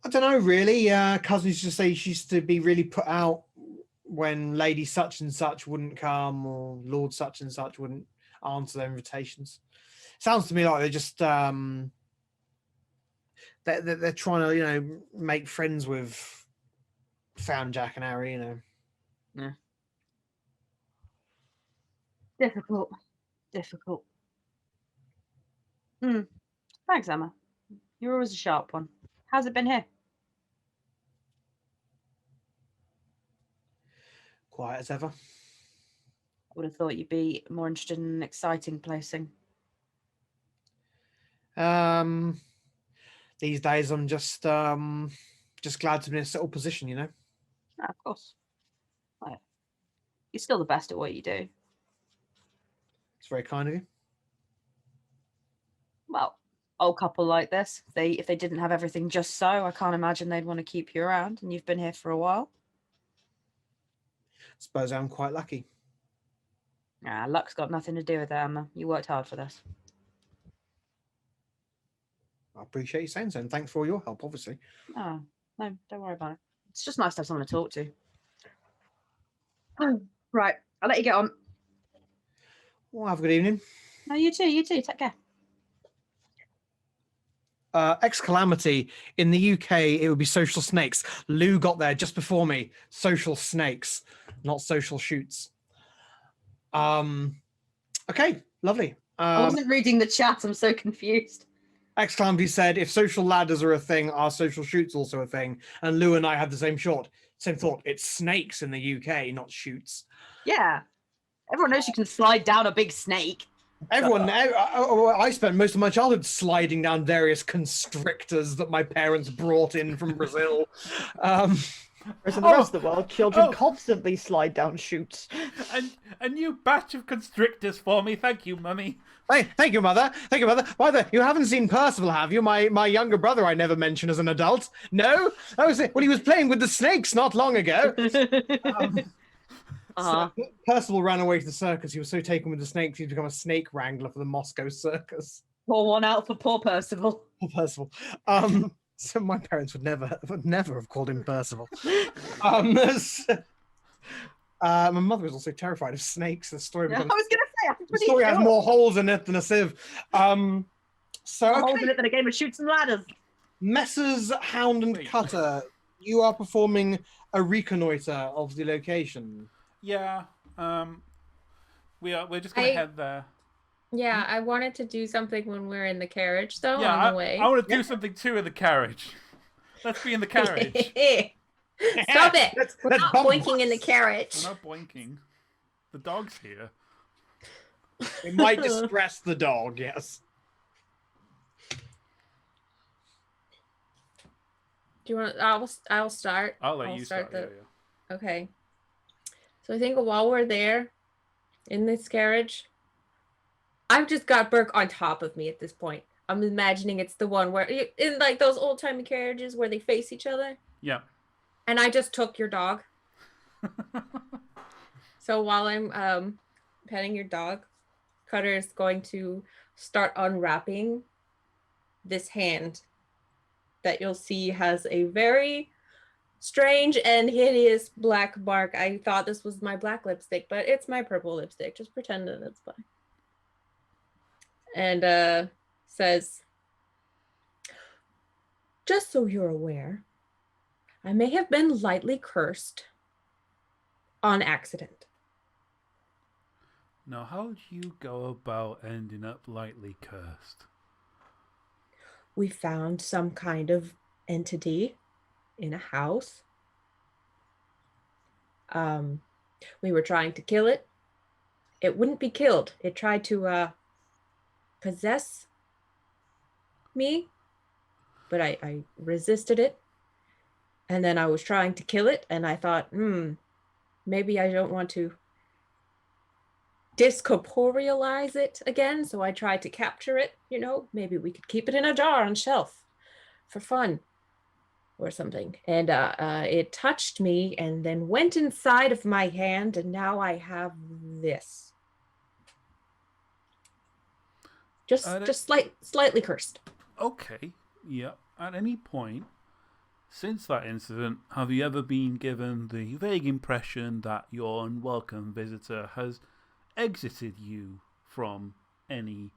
I don't know, really. Cousins used to say she used to be really put out when Lady such and such wouldn't come or Lord such and such wouldn't answer their invitations. Sounds to me like they're just they're trying to, you know, make friends with Sam, Jack, and Harry, you know. Yeah. Difficult. Thanks, Emma. You're always a sharp one. How's it been here? Quiet as ever. I would have thought you'd be more interested in an exciting placing. These days I'm just glad to be in a settled position, you know. Of course. Right. You're still the best at what you do. It's very kind of you. Well, old couple like this, if they didn't have everything just so, I can't imagine they'd want to keep you around, and you've been here for a while. Suppose I'm quite lucky. Luck's got nothing to do with it, Emma. You worked hard for this. I appreciate you saying so, and thanks for all your help, obviously. Oh, no, don't worry about it. It's just nice to have someone to talk to. Right, I'll let you get on. Well, have a good evening. No, you too. Take care. Calamity. In the UK, it would be social snakes. Lou got there just before me. Social snakes, not social shoots. Okay, lovely. I wasn't reading the chat. I'm so confused. Calamity said, if social ladders are a thing, are social shoots also a thing? And Lou and I had the same thought. It's snakes in the UK, not shoots. Yeah. Everyone knows you can slide down a big snake. I spent most of my childhood sliding down various constrictors that my parents brought in from Brazil. Whereas in the rest of the world, children constantly slide down chutes. A new batch of constrictors for me. Thank you, Mummy. Thank you, Mother. Why, you haven't seen Percival, have you? My younger brother I never mentioned as an adult. No? That was it. Well, he was playing with the snakes not long ago. So Percival ran away to the circus. He was so taken with the snakes, he's become a snake wrangler for the Moscow circus. Pour one out for poor Percival. Poor Percival. So my parents would never have called him Percival. My mother was also terrified of snakes. The story I was becomes, gonna say, I'm the pretty story has sure. more holes in it than a sieve. So More holes okay. in it than a game of Shoots and Ladders. Messrs. Hound and Wait. Cutter, you are performing a reconnoiter of the location. Yeah. We're just gonna head there. Yeah, I wanted to do something when we're in the carriage, though, Yeah, on the way. I want to do something too in the carriage. Let's be in the carriage. Stop it! Let's We're not bump boinking in the butts. carriage. We're not boinking. The dog's here. It might distress the dog, yes. Do you want? I'll start. I'll let you start. the. Yeah. Okay. So I think while we're there, in this carriage, I've just got Burke on top of me at this point. I'm imagining it's the one where in like those old timey carriages where they face each other. Yeah. And I just took your dog. So while I'm petting your dog, Cutter is going to start unwrapping this hand that you'll see has a very strange and hideous black mark. I thought this was my black lipstick, but it's my purple lipstick. Just pretend that it's black. And says, just so you're aware, I may have been lightly cursed on accident. Now, how do you go about ending up lightly cursed? We found some kind of entity in a house. We were trying to kill it. It wouldn't be killed. It tried to possess me, but I resisted it. And then I was trying to kill it, and I thought, maybe I don't want to discorporealize it again, so I tried to capture it. Maybe we could keep it in a jar on shelf for fun or something. And it touched me and then went inside of my hand, and now I have this. Just slightly cursed. Okay, yeah. At any point since that incident, have you ever been given the vague impression that your unwelcome visitor has exited you from any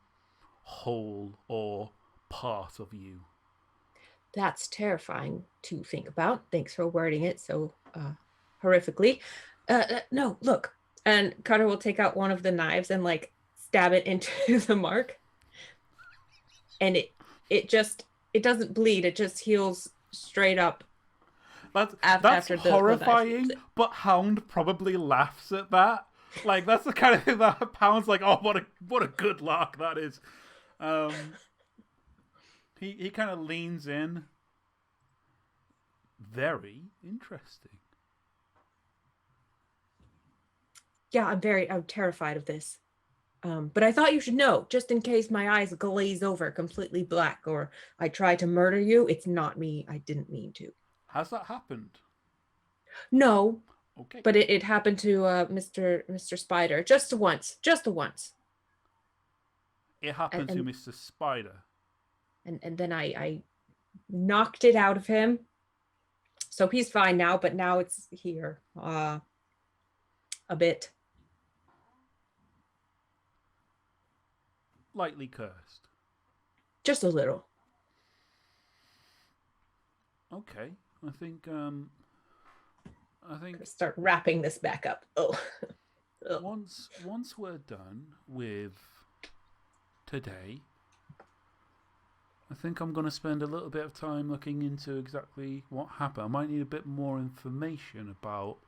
whole or part of you? That's terrifying to think about. Thanks for wording it so horrifically. No, look. And Cutter will take out one of the knives and stab it into the mark. And it doesn't bleed. It just heals straight up. That's after horrifying, but Hound probably laughs at that. That's the kind of thing that Pound's like, oh, what a good lark that is. He kind of leans in. Very interesting. Yeah, I'm terrified of this. But I thought you should know, just in case my eyes glaze over completely black or I try to murder you, it's not me. I didn't mean to. Has that happened? No. Okay. But it happened to Mr. Spider just once. It happened to Mr. Spider. And then I knocked it out of him. So he's fine now, but now it's here. A bit. Lightly cursed. Just a little. Okay. I think start wrapping this back up. Oh. Once we're done with today, I think I'm going to spend a little bit of time looking into exactly what happened. I might need a bit more information about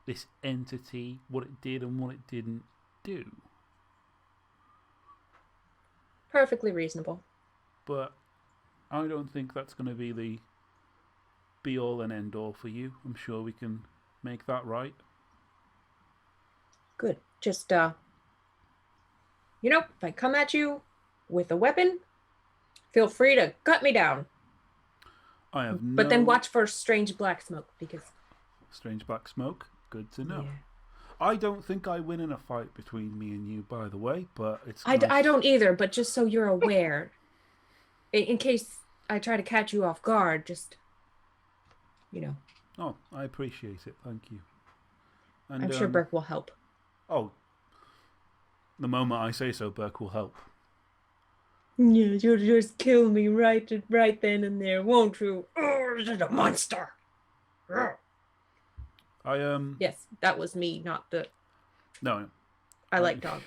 this entity, what it did and what it didn't do. Perfectly reasonable. But I don't think that's going to be the be-all and end-all for you. I'm sure we can make that right. Good. Just, if I come at you with a weapon, feel free to cut me down. I have But then watch for strange black smoke, because... Strange black smoke? Good to know. Yeah. I don't think I win in a fight between me and you, by the way, but it's I nice. don't either, but just so you're aware, in case I try to catch you off guard, just, Oh, I appreciate it. Thank you. And I'm sure Burke will help. Oh, the moment I say so, Burke will help. Yeah, you'll just kill me right then and there, won't you? Oh, you're a monster. I Yes, that was me, not the. No. I like dogs.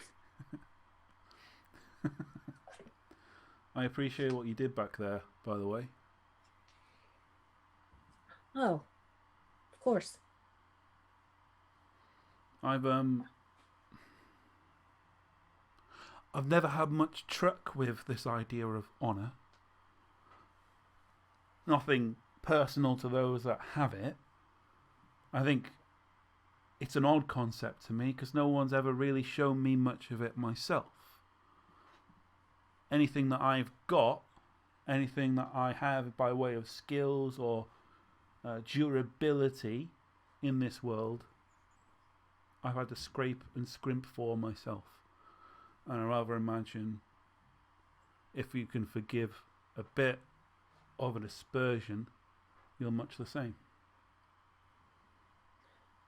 I appreciate what you did back there, by the way. Oh, of course. I've never had much truck with this idea of honour. Nothing personal to those that have it. I think it's an odd concept to me because no one's ever really shown me much of it myself. Anything that I've got, anything that I have by way of skills or durability in this world, I've had to scrape and scrimp for myself. And I rather imagine if you can forgive a bit of an aspersion, you're much the same.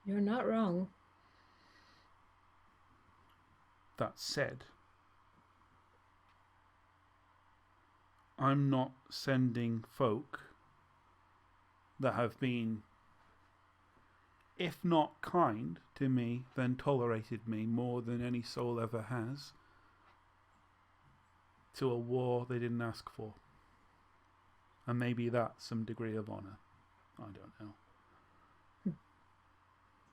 You're not wrong. That said, I'm not sending folk that have been, if not kind to me, then tolerated me more than any soul ever has, to a war they didn't ask for. And maybe that's some degree of honour. I don't know.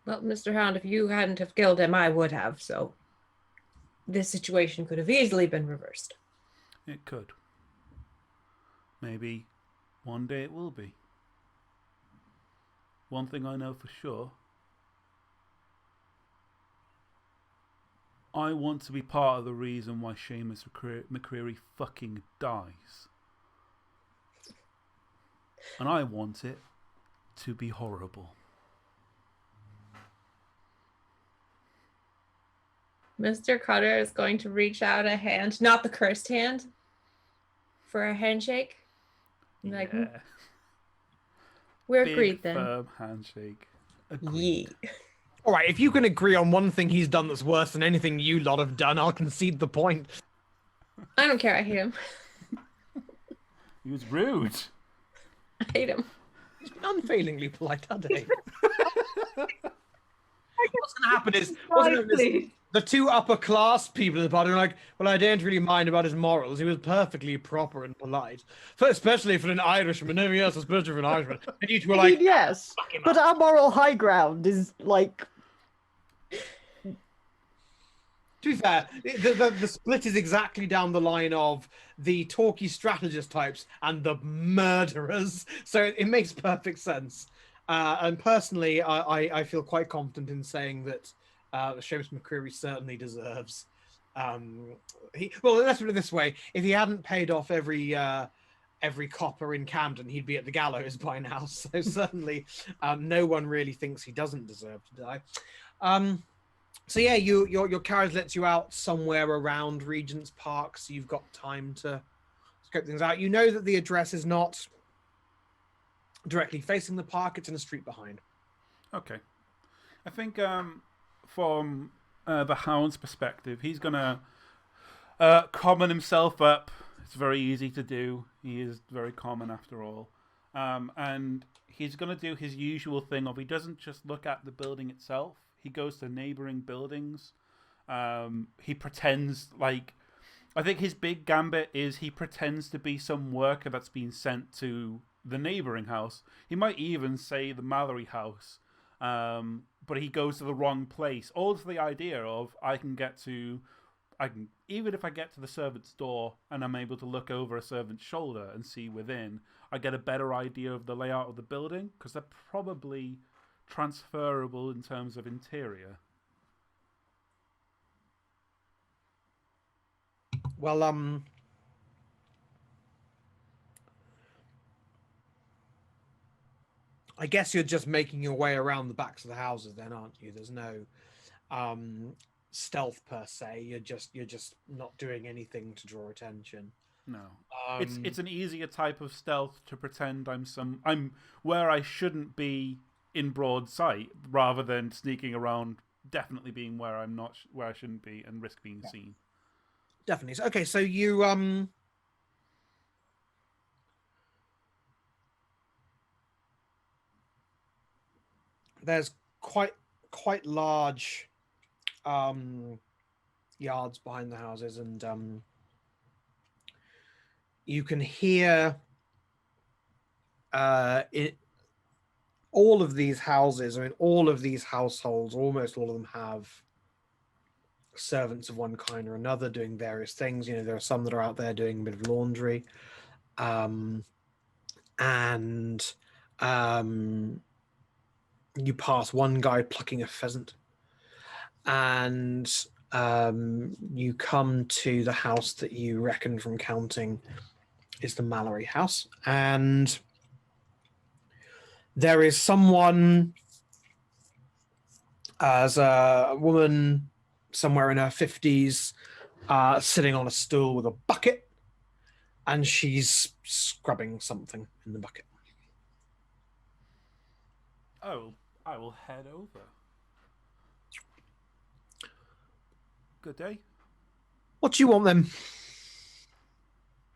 Well, Mr. Hound, if you hadn't have killed him, I would have, so this situation could have easily been reversed. It could. Maybe one day it will be. One thing I know for sure, I want to be part of the reason why Seamus McCreary fucking dies. And I want it to be horrible. Mr. Cutter is going to reach out a hand, not the cursed hand, for a handshake. Like, Yeah. we're Big, agreed then. firm handshake. Agreed. Yee. All right, if you can agree on one thing he's done that's worse than anything you lot have done, I'll concede the point. I don't care. I hate him. He was rude. I hate him. He's been unfailingly polite, hasn't he? What's going to happen is, the two upper class people in the party are like, well, I don't really mind about his morals. He was perfectly proper and polite. Especially for an Irishman. No, yes, especially for an Irishman. And you two were I like, mean, yes, fuck him but up. our moral high ground is like. To be fair, the split is exactly down the line of the talky strategist types and the murderers. So it makes perfect sense. And personally, I feel quite confident in saying that Seamus McCreary certainly deserves. Well, let's put it this way: if he hadn't paid off every copper in Camden, he'd be at the gallows by now. So certainly, no one really thinks he doesn't deserve to die. So yeah, your carriage lets you out somewhere around Regent's Park, so you've got time to scope things out. You know that the address is not directly facing the park; it's in a street behind. Okay. I think from the Hound's perspective, he's going to common himself up. It's very easy to do. He is very common after all. And he's going to do his usual thing of he doesn't just look at the building itself. He goes to neighbouring buildings. He pretends like... I think his big gambit is he pretends to be some worker that's been sent to the neighbouring house. He might even say the Mallory house. But he goes to the wrong place. All to the idea of even if I get to the servant's door and I'm able to look over a servant's shoulder and see within, I get a better idea of the layout of the building because they're probably transferable in terms of interior. Well, I guess you're just making your way around the backs of the houses then, aren't you? There's no stealth per se. You're just not doing anything to draw attention. No. Um, It's an easier type of stealth to pretend I'm where I shouldn't be in broad sight, rather than sneaking around, definitely being where I'm not where I shouldn't be and risk being seen. Definitely. Okay, so you there's quite large yards behind the houses, and you can hear all of these houses, I mean, all of these households, almost all of them have servants of one kind or another doing various things. You know, there are some that are out there doing a bit of laundry, and you pass one guy plucking a pheasant, and you come to the house that you reckon from counting is the Mallory house, and there is someone, as a woman somewhere in her 50s, sitting on a stool with a bucket, and she's scrubbing something in the bucket. Oh, I will head over. Good day. What do you want then?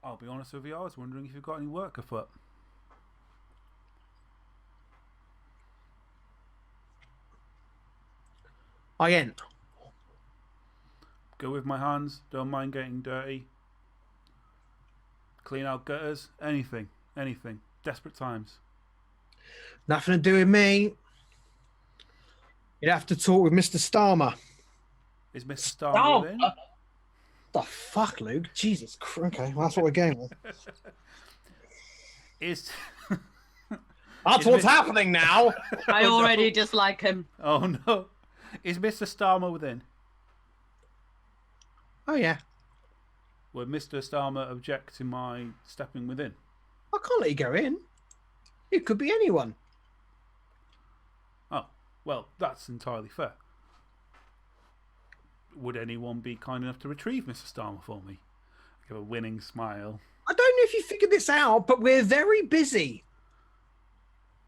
I'll be honest with you, I was wondering if you've got any work afoot. I ain't. Go with my hands, don't mind getting dirty. Clean out gutters, anything. Desperate times. Nothing to do with me. You'd have to talk with Mr. Starmer. Is Mr. Starmer in? The fuck, Luke? Jesus Christ. Okay, well, that's what we're going with. Is That's what's happening now. I already dislike him. Oh no. Is Mr. Starmer within? Oh, yeah. Would Mr. Starmer object to my stepping within? I can't let you go in. It could be anyone. Oh, well, that's entirely fair. Would anyone be kind enough to retrieve Mr. Starmer for me? I give a winning smile. I don't know if you figured this out, but we're very busy.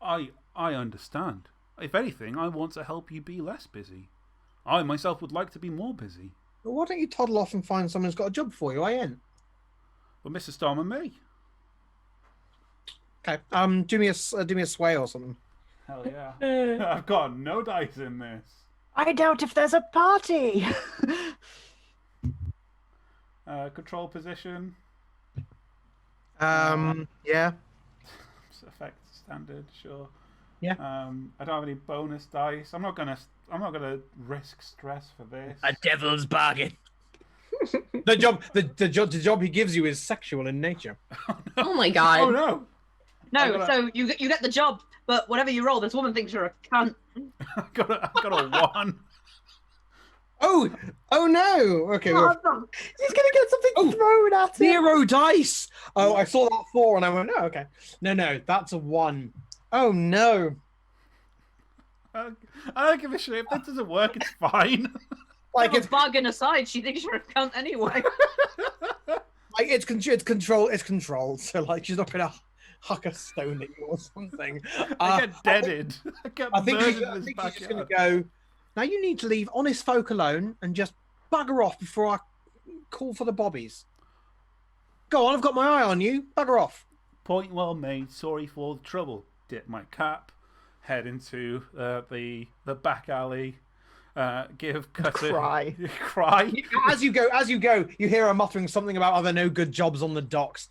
I understand. If anything, I want to help you be less busy. I myself would like to be more busy. Well, why don't you toddle off and find someone who's got a job for you? I ain't. But Mr. Starmer may. Okay. Do me a sway or something. Hell yeah. I've got no dice in this. I doubt if there's a party. Control position. Yeah. Effect standard, sure. Yeah. I don't have any bonus dice. I'm not gonna risk stress for this. A devil's bargain. The job he gives you is sexual in nature. Oh my god. Oh no. No, so you get the job, but whatever you roll, this woman thinks you're a cunt. I got a 1. Oh no. Okay. Well, He's gonna get something thrown at him. 0 dice. Oh, I saw that 4 and I went, no, okay. No, that's a 1. Oh no. I don't give a shit. If that doesn't work, it's fine. Like it's bargain aside, she thinks you're a cunt anyway. Like it's controlled. So like she's not gonna huck a stone at you or something. I get deaded. I think she's just gonna go. Now you need to leave honest folk alone and just bugger off before I call for the bobbies. Go on, I've got my eye on you. Bugger off. Point well made. Sorry for the trouble. Dip my cap. Head into the back alley. Give Cutter Cry. Cry. As you go, you hear her muttering something about other no good jobs on the docks.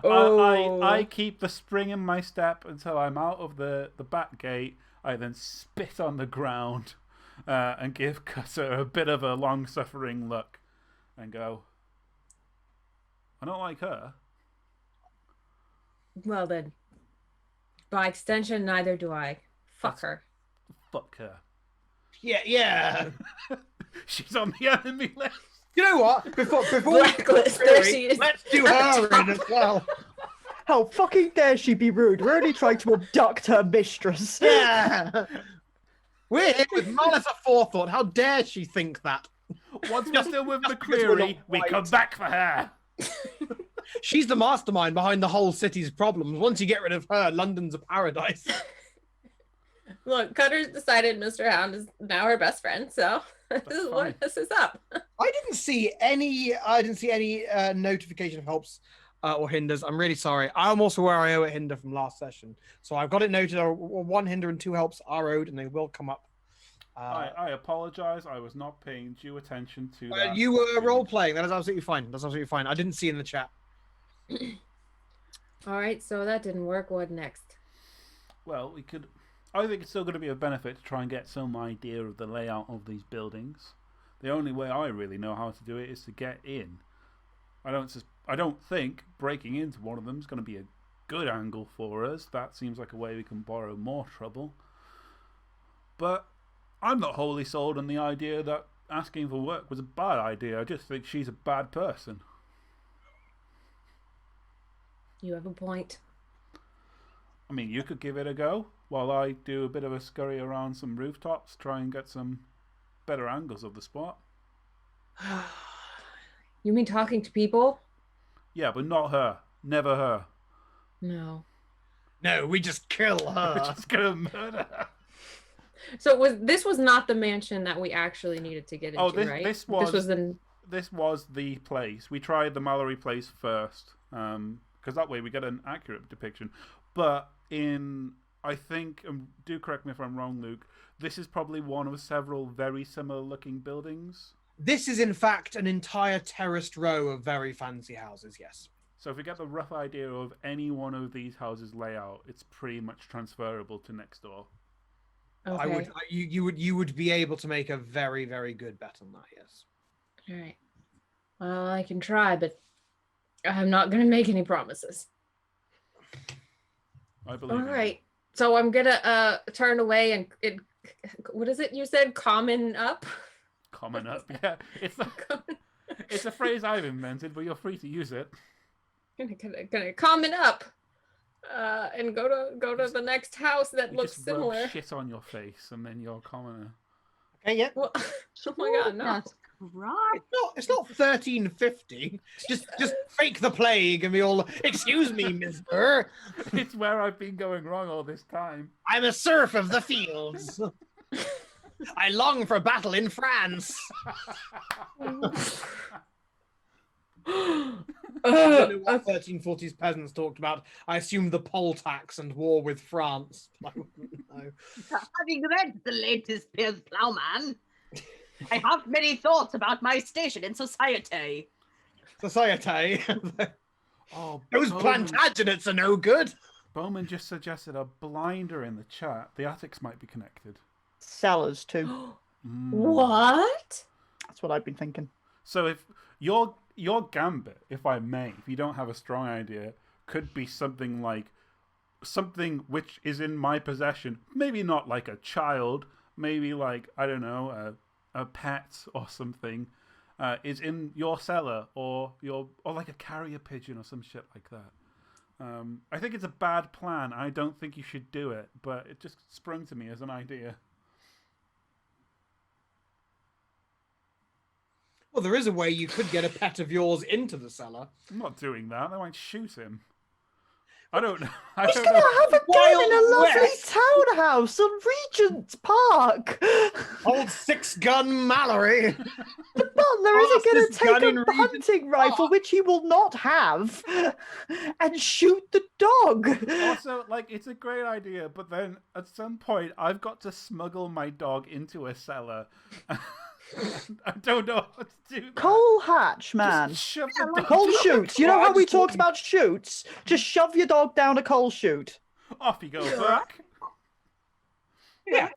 I keep the spring in my step until I'm out of the back gate. I then spit on the ground and give Cutter a bit of a long-suffering look and go, I don't like her. Well then. By extension, neither do I. Fuck her. Fuck her. Yeah. She's on the enemy list. You know what? Before Blacklist, there she is. Let's do her in as well. How fucking dare she be rude? We're only trying to abduct her mistress. Yeah. We're here with malice aforethought. How dare she think that? Once we're still with just because we're not McCreary, we white. come back for her. She's the mastermind behind the whole city's problems. Once you get rid of her, London's a paradise. Look, Cutter's decided Mr. Hound is now her best friend, so this is fine. what this is up. I didn't see any notification of helps or hinders. I'm really sorry. I'm also where I owe a hinder from last session. So I've got it noted. 1 hinder and 2 helps are owed, and they will come up. I apologize. I was not paying due attention to that. You were role playing. That is absolutely fine. That's absolutely fine. I didn't see in the chat. All right, so that didn't work. What next? Well, we could. I think it's still going to be a benefit to try and get some idea of the layout of these buildings. The only way I really know how to do it is to get in. I don't think breaking into one of them is going to be a good angle for us. That seems like a way we can borrow more trouble. But I'm not wholly sold on the idea that asking for work was a bad idea. I just think she's a bad person. You have a point. I mean, you could give it a go while I do a bit of a scurry around some rooftops, try and get some better angles of the spot. You mean talking to people? Yeah, but not her. Never her. No. No, we just kill We're her. just gonna murder her. So this was not the mansion that we actually needed to get into, right? This was the the place. We tried the Mallory place first, because that way we get an accurate depiction. But I think, do correct me if I'm wrong, Luke, this is probably one of several very similar looking buildings. This is, in fact, an entire terraced row of very fancy houses, yes. So if we get the rough idea of any one of these houses' layout, it's pretty much transferable to next door. Okay. You would be able to make a very, very good bet on that, yes. All right. Well, I can try, but I'm not going to make any promises. I believe. All in you. right. So I'm going to turn away and what is it you said? Common up? Common up, yeah. It's a phrase I've invented, but you're free to use it. Gonna common up and go to the next house that You looks just rub similar. shit on your face, and then you're commoner. Okay, yeah. Well, oh my god, no. That's right. It's not 1350. Just fake the plague and be all, excuse me, mister. It's where I've been going wrong all this time. I'm a serf of the fields. I long for battle in France. I don't know what 1340s peasants talked about. I assume the poll tax and war with France. I wouldn't know. Having read the latest Piers Plowman, I have many thoughts about my station in society. Society. Oh, Those Plantagenets are no good. Bowman just suggested a blinder in the chat. The attics might be connected. Cellars too. What? That's what I've been thinking. So if your gambit, if I may, if you don't have a strong idea, could be something like something which is in my possession. Maybe not like a child. Maybe like, I don't know, a pet or something. Is in your cellar or like a carrier pigeon or some shit like that. I think it's a bad plan. I don't think you should do it, but it just sprung to me as an idea. Well, there is a way you could get a pet of yours into the cellar. I'm not doing that. They might shoot him. I don't know. I He's don't gonna know. have a gun Wild in a lovely West. townhouse on Regent's Park. Old 6-gun Mallory. The butler isn't going to Fastest gun take in a Regent's hunting rifle, Park. which he will not have, and shoot the dog. Also, like, it's a great idea, but then at some point, I've got to smuggle my dog into a cellar. I don't know how to do that. Coal hatch, man. Just shove the dog Coal down a chutes. You know how we just talked walking- about chutes? Just shove your dog down a coal chute. Off you go, Burke. Yeah.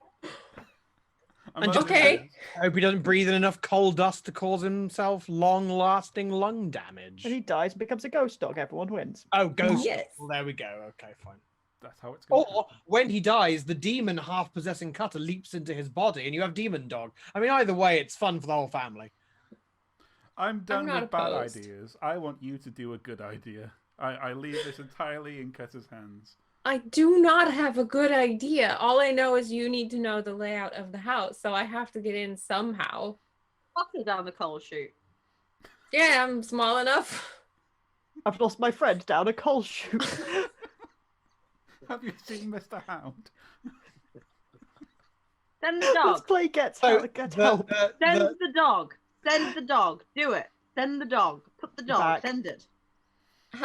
I'm And just- Okay. I hope he doesn't breathe in enough coal dust to cause himself long-lasting lung damage. And he dies and becomes a ghost dog. Everyone wins. Oh, ghost. Yes. Well, there we go. Okay, fine. That's how it's going. Or when he dies, the demon half-possessing Cutter leaps into his body, and you have demon dog. I mean, either way, it's fun for the whole family. I'm done not with bad opposed. ideas. I want you to do a good idea. I leave this entirely in Cutter's hands. I do not have a good idea. All I know is you need to know the layout of the house, so I have to get in somehow. Butter down the coal chute. Yeah, I'm small enough. I've lost my friend down a coal chute. Have you seen Mr. Hound? Send the Let's dog. play Get So Help. Get Help. Send the dog. Send the dog. Do it. Send the dog. Put the dog. Back. Send it.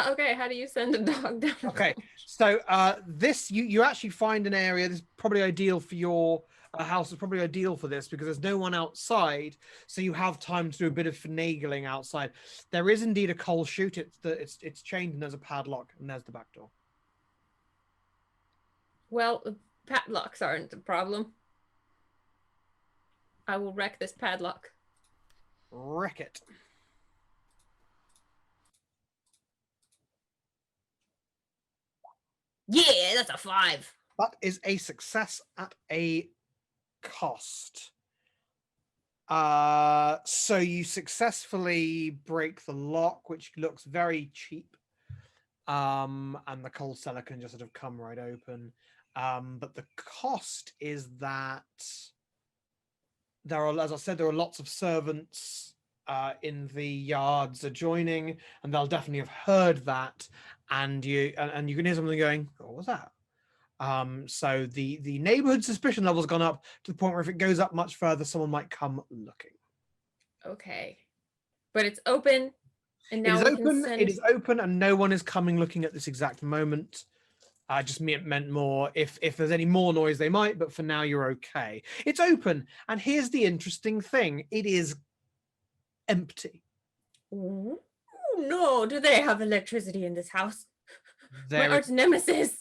Okay, how do you send a dog down? Okay, so this you actually find an area that's probably ideal for your house. Is probably ideal for this because there's no one outside, so you have time to do a bit of finagling outside. There is indeed a coal chute. It's chained and there's a padlock and there's the back door. Well, padlocks aren't a problem. I will wreck this padlock. Wreck it. Yeah, that's a 5. That is a success at a cost. So you successfully break the lock, which looks very cheap. And the coal cellar can just sort of come right open. But the cost is that there are, as I said, there are lots of servants in the yards adjoining, and they'll definitely have heard that. And you can hear something going, what was that? So the neighborhood suspicion level's gone up to the point where if it goes up much further, someone might come looking. Okay. But it's open, and now It is we open. can send... It is open, and no one is coming looking at this exact moment. Just meant more. If there's any more noise, they might. But for now, you're okay. It's open, and here's the interesting thing: it is empty. Ooh, no, do they have electricity in this house? There My arch nemesis.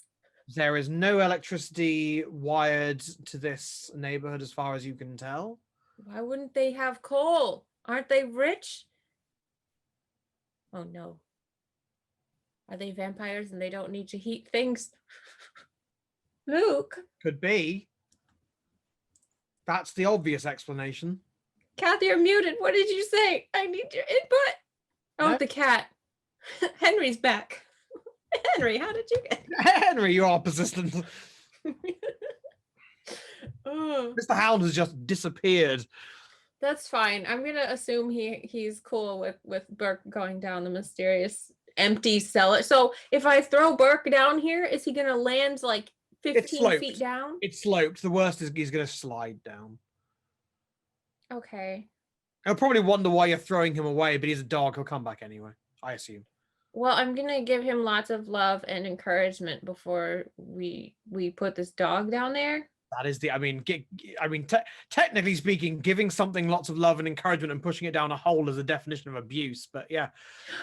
There is no electricity wired to this neighborhood as far as you can tell. Why wouldn't they have coal? Aren't they rich? Oh no. Are they vampires and they don't need to heat things? Luke. Could be. That's the obvious explanation. Kathy, you're muted. What did you say? I need your input. Oh, No. the cat. Henry's back. Henry, how did you get? Henry, you are persistent. Oh, Mr. Hound has just disappeared. that's fine. I'm gonna assume he's cool with Burke going down the mysterious empty cellar. So if I throw Burke down here, is he gonna land like 15 sloped. feet down? It's sloped. The worst is he's going to slide down. Okay. I'll probably wonder why you're throwing him away, but he's a dog. He'll come back anyway, I assume. Well, I'm gonna give him lots of love and encouragement before we put this dog down there. That is the. Technically speaking, giving something lots of love and encouragement and pushing it down a hole is a definition of abuse. But yeah,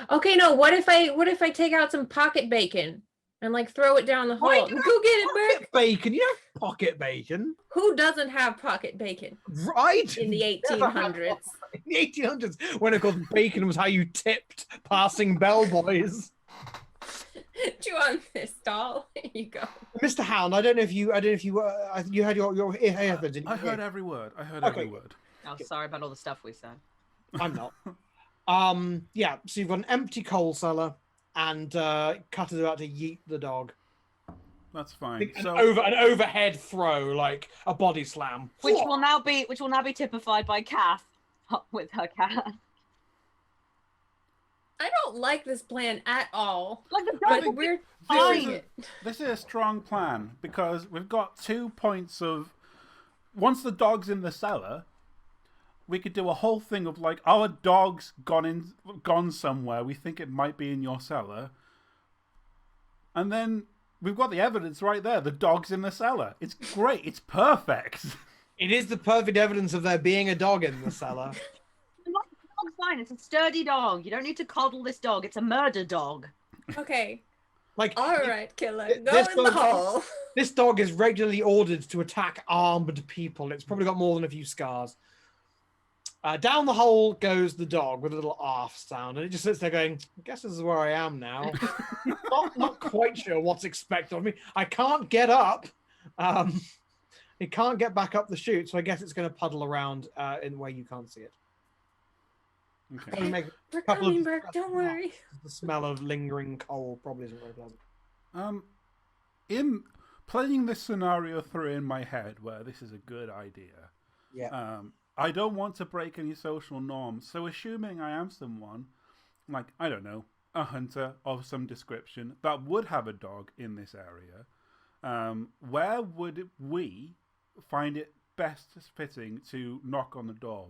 Okay, no. What if I take out some pocket bacon and like throw it down the Why hole? do Go you get it, Burke. pocket bacon. You have pocket bacon, Who doesn't have pocket bacon right? in the Never had 1800s? In the 1800s, when of course bacon was how you tipped passing bellboys. Chew on this doll. Here you go. Mr. Hound, I don't know if you had your earphones in. I heard every word. I heard Okay. every word. Oh, sorry about all the stuff we said. I'm not. Yeah. So you've got an empty coal cellar, and Cut is about to yeet the dog. That's fine. An So overhead throw, like a body slam. Which will now be typified by Kath with her cat. I don't like this plan at all. Like the I dog. think We're this doing is, it. this is a strong plan because we've got 2 points of. Once the dog's in the cellar, we could do a whole thing of like our dog's gone somewhere. We think it might be in your cellar, and then we've got the evidence right there. The dog's in the cellar. It's great. It's perfect. It is the perfect evidence of there being a dog in the cellar. Dog's fine. It's a sturdy dog. You don't need to coddle this dog. It's a murder dog. Okay. Like, All right, killer. Go this in the dog- hole. This dog is regularly ordered to attack armed people. It's probably got more than a few scars. Down the hole goes the dog with a little arf sound, and it just sits there going, I guess this is where I am now. not quite sure what's expected of me. I can't get up. It can't get back up the chute, so I guess it's going to puddle around in a way you can't see it. Okay. Probably make We're couple of coming, Burke. Don't worry. the smell of lingering coal probably isn't very pleasant. In playing this scenario through in my head, where this is a good idea. Yeah. I don't want to break any social norms. So assuming I am someone, like, I don't know, a hunter of some description that would have a dog in this area, where would we find it best fitting to knock on the door?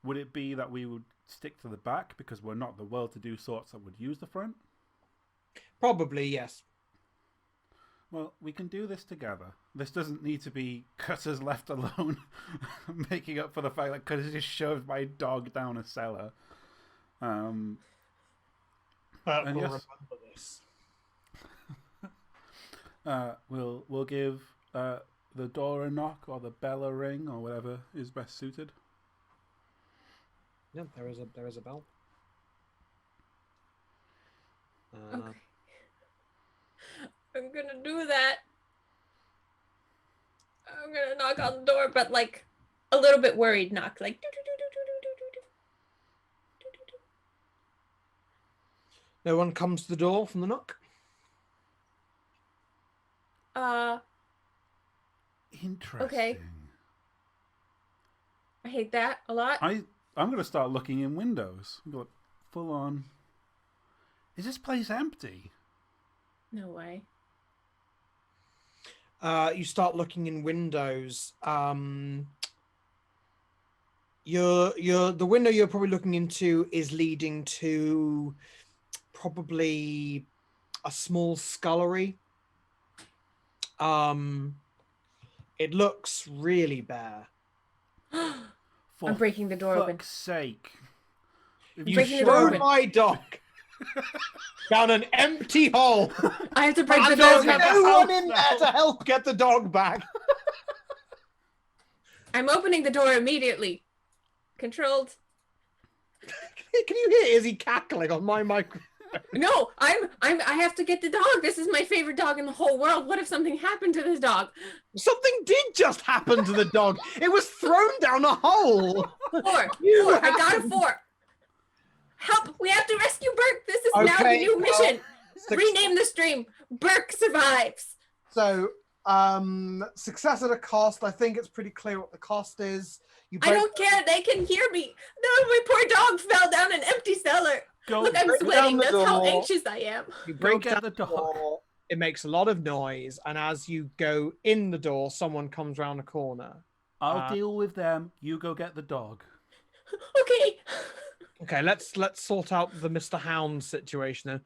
Would it be that we would stick to the back because we're not the well-to-do sorts that would use the front? Probably, yes. Well, we can do this together. This doesn't need to be Cutter's left alone, making up for the fact that Cutter just shoved my dog down a cellar. But And we'll yes. remember this. We'll give the door a knock or the bell a ring or whatever is best suited. Yeah, there is a bell. Okay. I'm gonna do that. I'm gonna knock on the door, but like a little bit worried knock, like No one comes to the door from the knock? Interesting. I hate that a lot. I'm going to start looking in windows. Go full on. Is this place empty? No way. You start looking in windows. The window you're probably looking into is leading to probably a small scullery. It looks really bare. For I'm breaking the door open. fuck's sake. If You breaking the door throw open. my dog down an empty hole. I have to break the And door there's open. no one in there to help get the dog back. I'm opening the door immediately. Controlled. Can you hear Izzy cackling on my microphone? No, I have to get the dog. This is my favorite dog in the whole world. What if something happened to this dog? Something did just happen to the dog. It was thrown down a hole. Four. You Four. I got a happened- 4. Help! We have to rescue Burke. This is now the Okay, new well, mission. Rename the stream. Burke survives. So, success at a cost. I think it's pretty clear what the cost is. You I don't care. They can hear me. No, my poor dog fell down an empty cellar. Go, Look, I'm break down sweating. the That's how door. anxious I am. You Go break get down the the dog. door. It makes a lot of noise, and as you go in the door, someone comes round a corner. I'll deal with them. You go get the dog. Okay. Okay, let's sort out the Mr. Hound situation then.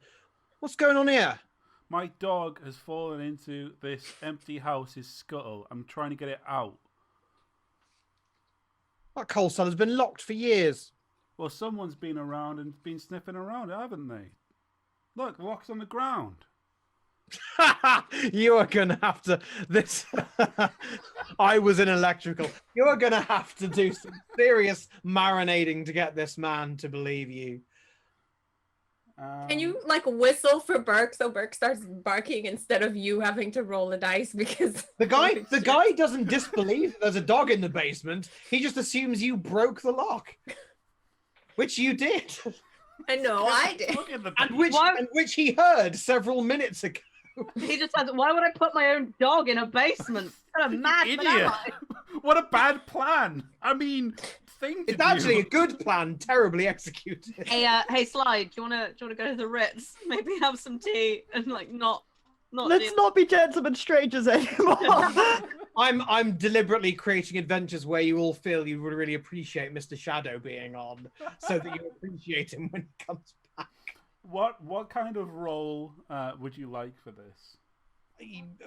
What's going on here? My dog has fallen into this empty house's scuttle. I'm trying to get it out. That coal cellar's been locked for years. Well, someone's been around and been sniffing around, haven't they? Look, the lock's on the ground. You are gonna have to this. I was in electrical. You are gonna have to do some serious marinating to get this man to believe you. Can you like whistle for Burke so Burke starts barking instead of you having to roll the dice because The Holy shit. guy doesn't disbelieve that there's a dog in the basement. He just assumes you broke the lock, which you did, I know I did. Look at the and Why- which he heard several minutes ago. He just says, "Why would I put my own dog in a basement? What a madman am idiot. I?" What a bad plan. I mean, thing to It's actually a do. good plan, terribly executed. Hey, Slide, do you wanna go to the Ritz? Maybe have some tea and like not. Let's deal- not be gentlemen strangers anymore. I'm deliberately creating adventures where you all feel you would really appreciate Mr. Shadow being on, so that you appreciate him when he comes back. What kind of role would you like for this?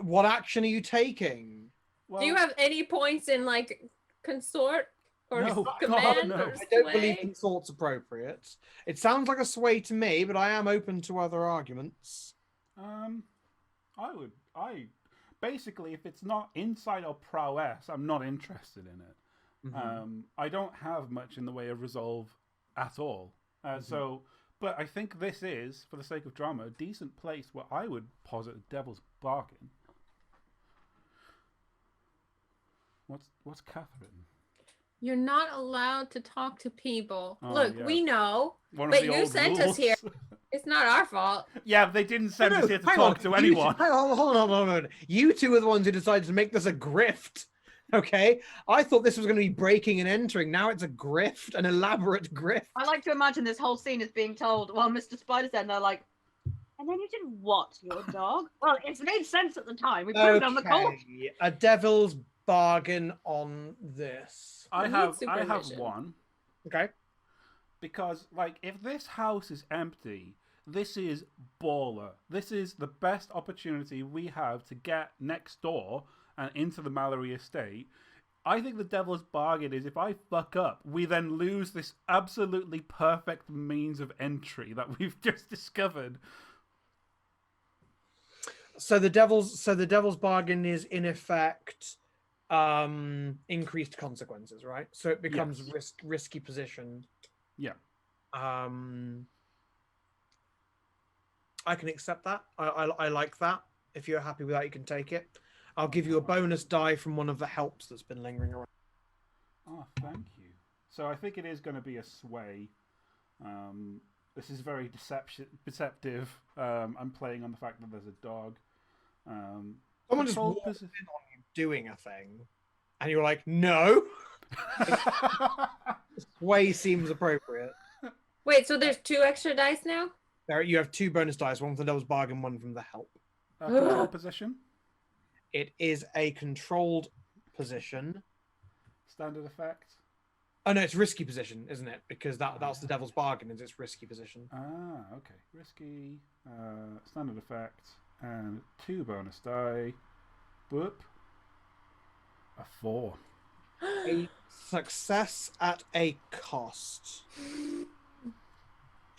What action are you taking? Well, Do you have any points in like consort or No, command no. or I don't believe sway? consort's appropriate. It sounds like a sway to me, but I am open to other arguments. Basically, if it's not insight or prowess, I'm not interested in it. Mhm. I don't have much in the way of resolve at all. But I think this is, for the sake of drama, a decent place where I would posit a devil's bargain. What's Catherine? You're not allowed to talk to people. Oh, Look, yeah. we know. One of But the you old sent us rules. here. It's not our fault. Yeah, they didn't send us here to hang talk on, to you anyone. two- hold on. You two are the ones who decided to make this a grift. Okay, I thought this was going to be breaking and entering. Now it's a grift, an elaborate grift. I like to imagine this whole scene is being told while Mr. Spider's there, and they're like, and then you did what to your dog? Well, it's made sense at the time. We put it on the court. Okay, a devil's bargain on this. I need have supervision. one. Okay. Because, like, if this house is empty, this is baller. This is the best opportunity we have to get next door and into the Mallory estate. I think the devil's bargain is if I fuck up, we then lose this absolutely perfect means of entry that we've just discovered. So the devil's bargain is in effect increased consequences, right? So it becomes risky position. Yeah. I can accept that. I like that. If you're happy with that, you can take it. I'll give you a bonus die from one of the helps that's been lingering around. Oh, thank you. So I think it is going to be a sway. This is very deceptive. I'm playing on the fact that there's a dog. Someone just walked in on you doing a thing, and you're like, no. Sway seems appropriate. Wait, so there's 2 extra dice now? There, you have 2 bonus dice, one from the devil's bargain, one from the help. Control position. It is a controlled position. Standard effect. Oh no, it's risky position, isn't it? Because that's the devil's bargain, is its risky position. Ah, okay. Risky, standard effect, and 2 bonus die. Boop. A 4. A success at a cost.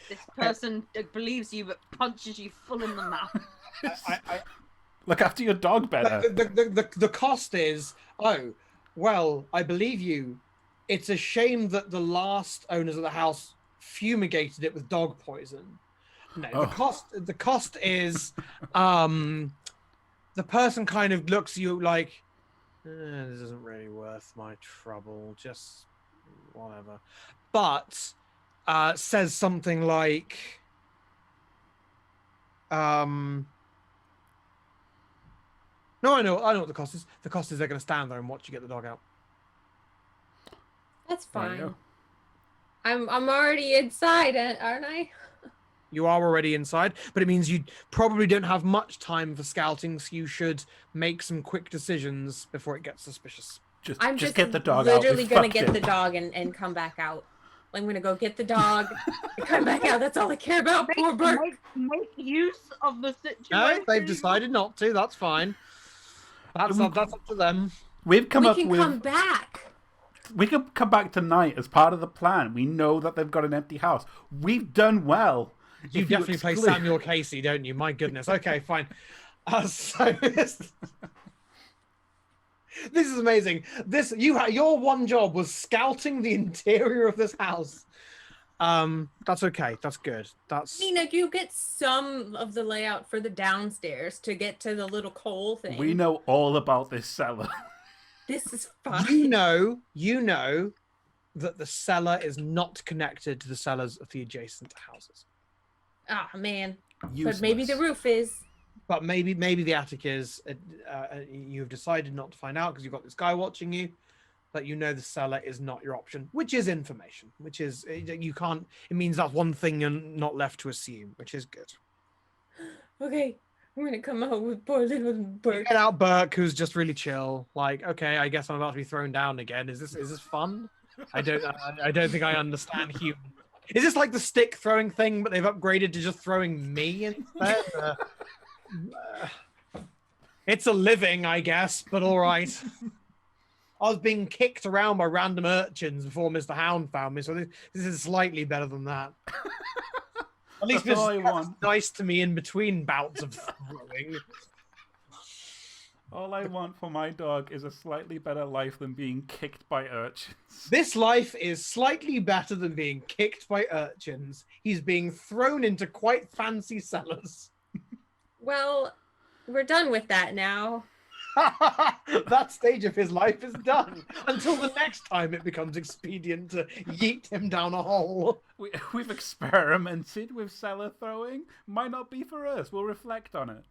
This person believes you but punches you full in the mouth. Look after your dog better. The cost is, oh, well, I believe you. It's a shame that the last owners of the house fumigated it with dog poison. No, the cost is the person kind of looks at you like, this isn't really worth my trouble, just whatever. But says something like, no, I know what the cost is. The cost is they're going to stand there and watch you get the dog out. That's There you fine. go. I'm already inside, aren't I? You are already inside, but it means you probably don't have much time for scouting, so you should make some quick decisions before it gets suspicious. I'm just get the dog literally out. gonna get the dog and come back out. I'm gonna go get the dog and come back out. That's all I care about. Poor Burke. Make use of the situation. No, they've decided not to. That's fine. That's up to them. We've come We up can with. come back. We could come back tonight as part of the plan. We know that they've got an empty house. We've done well. You If definitely play exclude- Samuel Casey, don't you? My goodness. Okay, fine. So this is amazing. Your one job was scouting the interior of this house. That's okay. That's good. That's Nina, you get some of the layout for the downstairs to get to the little coal thing. We know all about this cellar. This is fine. you know that the cellar is not connected to the cellars of the adjacent houses. Ah, man. Useless. But maybe the roof is. But maybe the attic is. You've decided not to find out because you've got this guy watching you. But you know the cellar is not your option, which is information. Which is you can't. It means that's one thing you're not left to assume, which is good. Okay, I'm gonna come out with poor little Burke. Get out Burke, who's just really chill. Like, okay, I guess I'm about to be thrown down again. Is this fun? I don't think I understand human. Is this like the stick throwing thing, but they've upgraded to just throwing me instead? It's a living, I guess, but all right. I was being kicked around by random urchins before Mr. Hound found me, so this is slightly better than that. At least That's all I Mr. want. nice to me in between bouts of throwing. All I want for my dog is a slightly better life than being kicked by urchins. This life is slightly better than being kicked by urchins. He's being thrown into quite fancy cellars. Well, we're done with that now. That stage of his life is done until the next time it becomes expedient to yeet him down a hole. We've experimented with cellar throwing. Might not be for us. We'll reflect on it.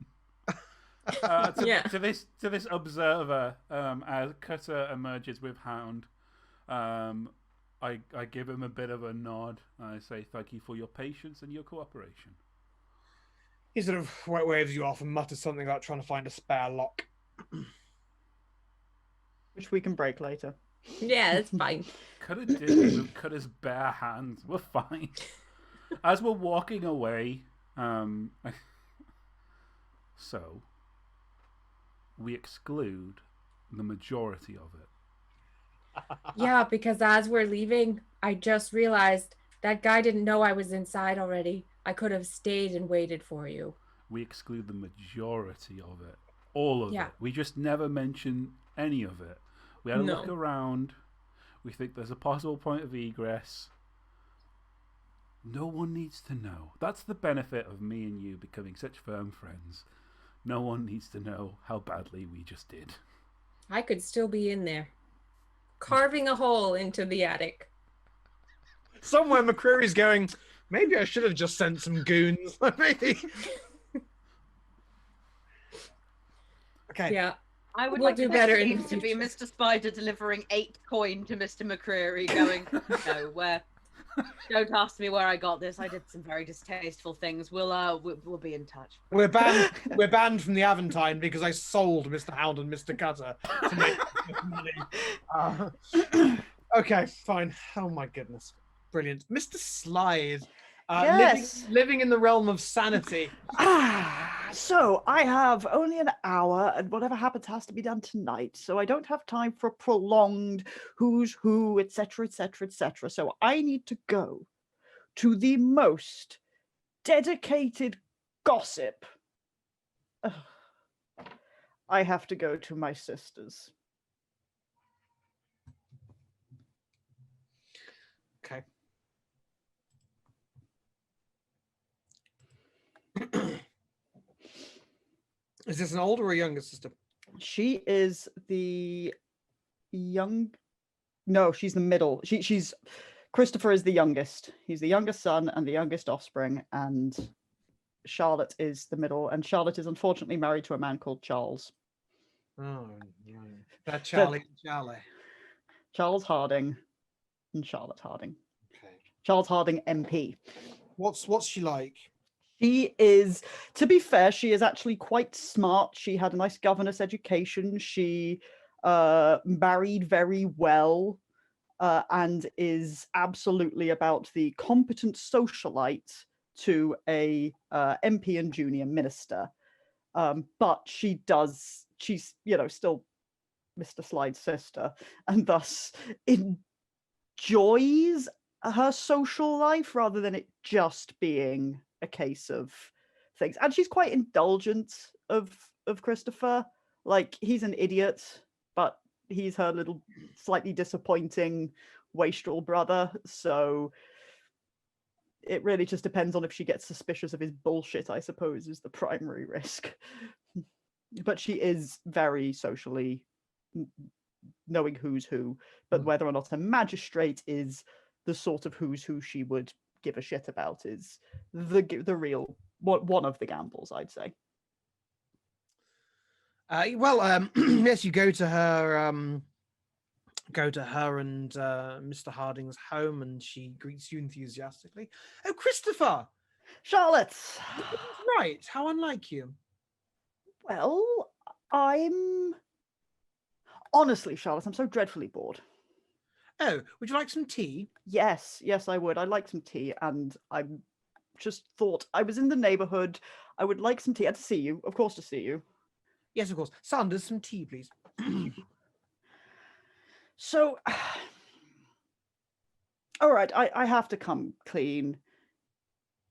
Yeah. To this observer, as Cutter emerges with Hound, I give him a bit of a nod. I say thank you for your patience and your cooperation. He sort of waves you off and mutters something about trying to find a spare lock. Which we can break later. Yeah, it's fine. Cutter did it with Cutter's bare hands. We're fine. As we're walking away, so we exclude the majority of it. Yeah, because as we're leaving, I just realized that guy didn't know I was inside already. I could have stayed and waited for you. We exclude the majority of it. All of Yeah. it. We just never mention any of it. We had a look No. around. We think there's a possible point of egress. No one needs to know. That's the benefit of me and you becoming such firm friends. No one needs to know how badly we just did. I could still be in there, carving a hole into the attic. Somewhere McCreary's going, maybe I should have just sent some goons. Maybe. Okay. Yeah. I would We'll like do the better in scene the to be future. Mr. Spider delivering 8 coin to Mr. McCreary, going, "No, where? Don't ask me where I got this. I did some very distasteful things. We'll be in touch." We're banned. We're banned from the Aventine because I sold Mr. Hound and Mr. Cutter to make money. Okay, fine. Oh my goodness, brilliant, Mr. Slide. Yes. Living in the realm of sanity. So I have only an hour, and whatever happens has to be done tonight. So I don't have time for prolonged who's who, etc., etc., etc. So I need to go to the most dedicated gossip. Ugh. I have to go to my sister's. Okay. Is this an older or younger sister? She is the young. No, she's the middle. She's Christopher is the youngest. He's the youngest son and the youngest offspring, and Charlotte is the middle. And Charlotte is unfortunately married to a man called Charles. Oh, yeah. That Charlie. Charles Harding and Charlotte Harding. Okay. Charles Harding MP. What's she like? She is, to be fair, she is actually quite smart. She had a nice governess education. She married very well and is absolutely about the competent socialite to a MP and junior minister. But she's, still Mr. Slide's sister, and thus enjoys her social life rather than it just being a case of things. And she's quite indulgent of Christopher. Like, he's an idiot, but he's her little slightly disappointing wastrel brother. So it really just depends on if she gets suspicious of his bullshit, I suppose, is the primary risk. But she is very socially knowing who's who, but whether or not a magistrate is the sort of who's who she would give a shit about is the real one of the gambles, I'd say. Yes, you go to her and Mr. Harding's home, and she greets you enthusiastically. Oh, Christopher! Charlotte! Right, how unlike you. Well, honestly, Charlotte, I'm so dreadfully bored. Oh, would you like some tea? Yes, I would. I'd like some tea, and I just thought I was in the neighborhood. I would like some tea. And to see you, of course, to see you. Yes, of course. Sanders, some tea, please. So, all right, I have to come clean.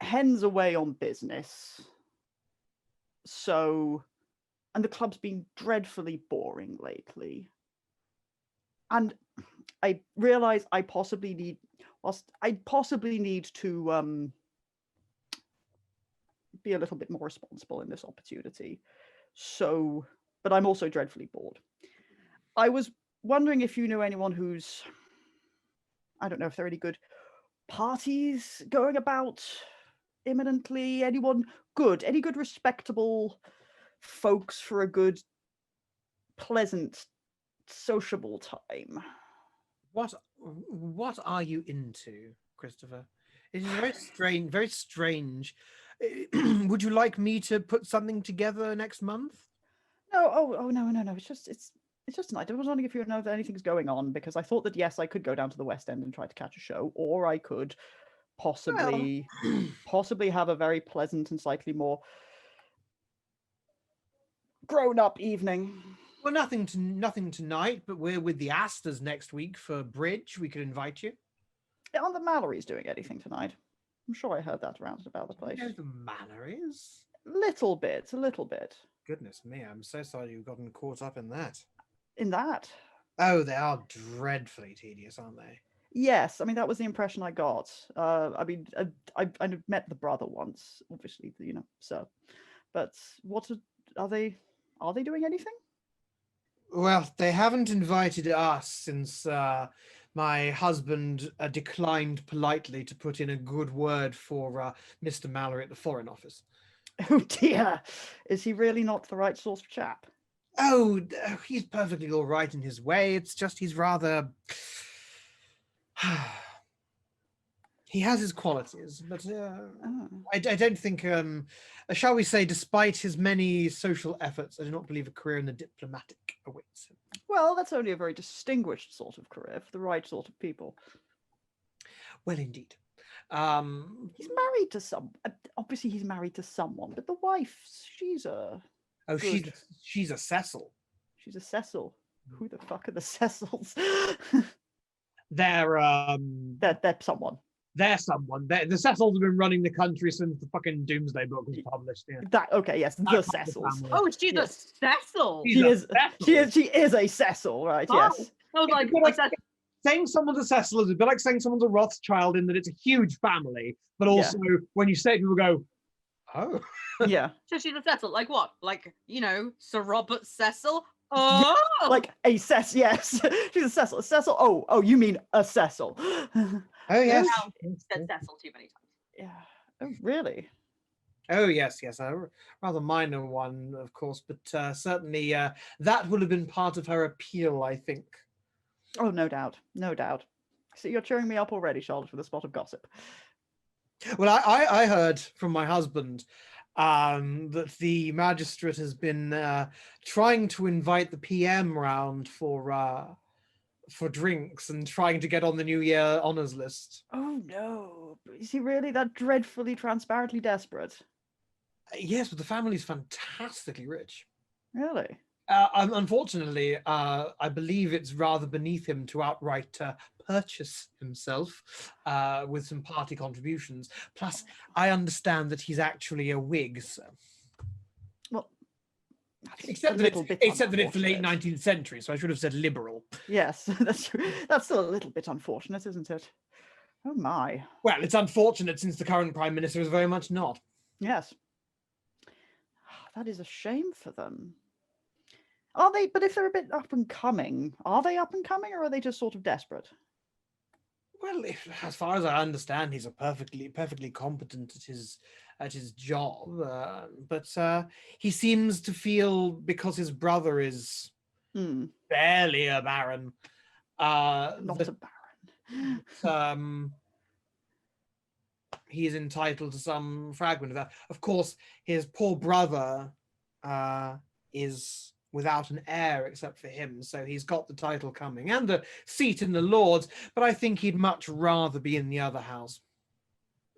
Hen's away on business. So, and the club's been dreadfully boring lately. And I realize I possibly need to be a little bit more responsible in this opportunity. So, but I'm also dreadfully bored. I was wondering if you know anyone who's, I don't know if there are any good parties going about imminently. Any good respectable folks for a good, pleasant, sociable time. What are you into, Christopher? It is very strange. Very strange. Would you like me to put something together next month? No, no. It's just tonight. I was wondering if you know that anything's going on, because I thought that yes, I could go down to the West End and try to catch a show, or I could possibly have a very pleasant and slightly more grown-up evening. Well, nothing tonight, but we're with the Astors next week for bridge. We could invite you. Aren't the Mallory's doing anything tonight? I'm sure I heard that around and about the place. You know the Mallory's? A little bit. Goodness me, I'm so sorry you've gotten caught up in that. In that? Oh, they are dreadfully tedious, aren't they? Yes, I mean that was the impression I got. I mean, I met the brother once, obviously, so. But are they doing anything? Well, they haven't invited us since my husband declined politely to put in a good word for Mr. Mallory at the Foreign Office. Oh dear, is he really not the right sort of chap? Oh, he's perfectly all right in his way. It's just he's rather... he has his qualities, but I don't think, shall we say, despite his many social efforts, I do not believe a career in the diplomatic awaits him. Well, that's only a very distinguished sort of career for the right sort of people. Well, indeed. He's married to obviously he's married to someone, but the wife, she's a... Oh, good. she's a Cecil. She's a Cecil. Who the fuck are the Cecils? They're someone. They're someone. The Cecils have been running the country since the fucking Doomsday Book was published. Yeah. Yes, the That Cecils. family. Oh, she's Yes. a Cecil. She is a Cecil, right? Oh, Yes. I was like that. Saying someone's a Cecil is a bit like saying someone's a Rothschild in that it's a huge family, but also when you say it, people go, oh. Yeah. So she's a Cecil. Like what? Like, Sir Robert Cecil? Oh! Like a Cecil, yes. She's a Cecil. A Cecil, oh, you mean a Cecil. Oh, yes. Said Cecil too many times. Yeah. Oh, really? Oh, yes. A rather minor one, of course, but certainly that would have been part of her appeal, I think. Oh, no doubt. So you're cheering me up already, Charlotte, with a spot of gossip. Well, I heard from my husband that the magistrate has been trying to invite the PM round for drinks and trying to get on the New Year honours list. Oh, no. Is he really that dreadfully, transparently desperate? Yes, but the family's fantastically rich. Really? Unfortunately, I believe it's rather beneath him to outright purchase himself with some party contributions. Plus, I understand that he's actually a Whig. So. Well, except that it's the late 19th century, so I should have said liberal. Yes, that's still a little bit unfortunate, isn't it? Oh my. Well, it's unfortunate since the current Prime Minister is very much not. Yes. That is a shame for them. Are they, but if they're a bit up and coming, are they up and coming, or are they just sort of desperate? Well, as far as I understand, he's a perfectly competent at his job, but he seems to feel because his brother is barely a baron. Not a baron. He is entitled to some fragment of that. Of course, his poor brother is without an heir except for him, so he's got the title coming and the seat in the Lords, but I think he'd much rather be in the other house.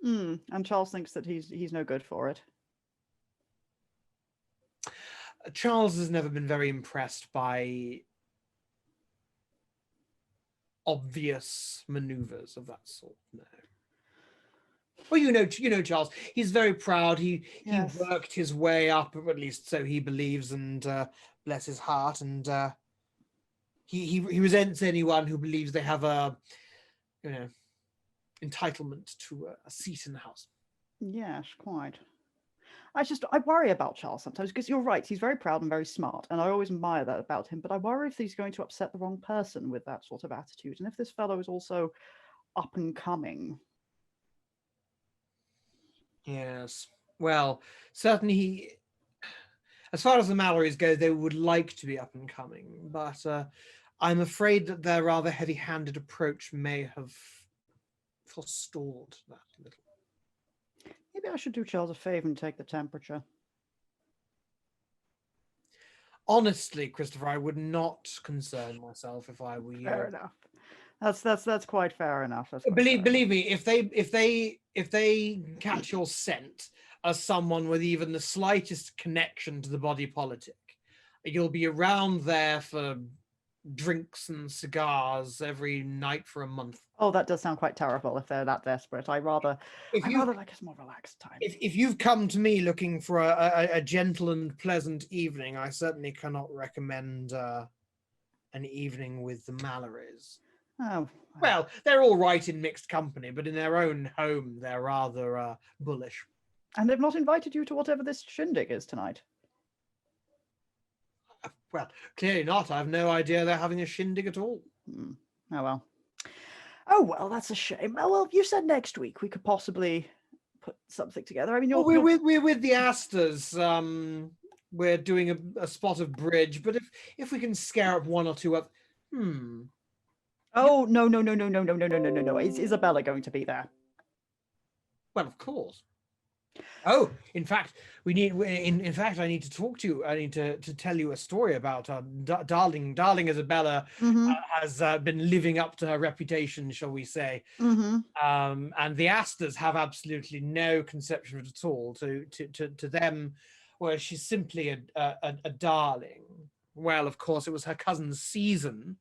And Charles thinks that he's no good for it. Charles has never been very impressed by obvious maneuvers of that sort. No. Well, you know Charles. He's very proud. He worked his way up, or at least so he believes, and bless his heart. And he resents anyone who believes they have a entitlement to a seat in the house. Yes, quite. I worry about Charles sometimes, because you're right. He's very proud and very smart, and I always admire that about him. But I worry if he's going to upset the wrong person with that sort of attitude, and if this fellow is also up and coming. Yes. Well, certainly as far as the Mallorys go, they would like to be up and coming, but I'm afraid that their rather heavy-handed approach may have forestalled that a little. Maybe I should do Charles a favor and take the temperature. Honestly, Christopher, I would not concern myself if I were you. Fair enough. That's quite fair enough. Believe me, if they catch your scent as someone with even the slightest connection to the body politic, you'll be around there for drinks and cigars every night for a month. Oh, that does sound quite terrible if they're that desperate. I'd rather like a more relaxed time. If you've come to me looking for a gentle and pleasant evening, I certainly cannot recommend an evening with the Mallorys. Oh, Well, they're all right in mixed company, but in their own home, they're rather bullish. and they've not invited you to whatever this shindig is tonight. Well, clearly not. I have no idea they're having a shindig at all. Hmm. Oh well, that's a shame. Well, you said next week we could possibly put something together. I mean, Well, we're with the Astors. We're doing a spot of bridge, but if we can scare up one or two up, Oh no! Is Isabella going to be there? well, of course. Oh, in fact, I need to talk to you. I need to tell you a story about darling Isabella. Has been living up to her reputation, shall we say? And the Astors have absolutely no conception of it at all. To them, well, she's simply a darling. Well, of course, it was her cousin's season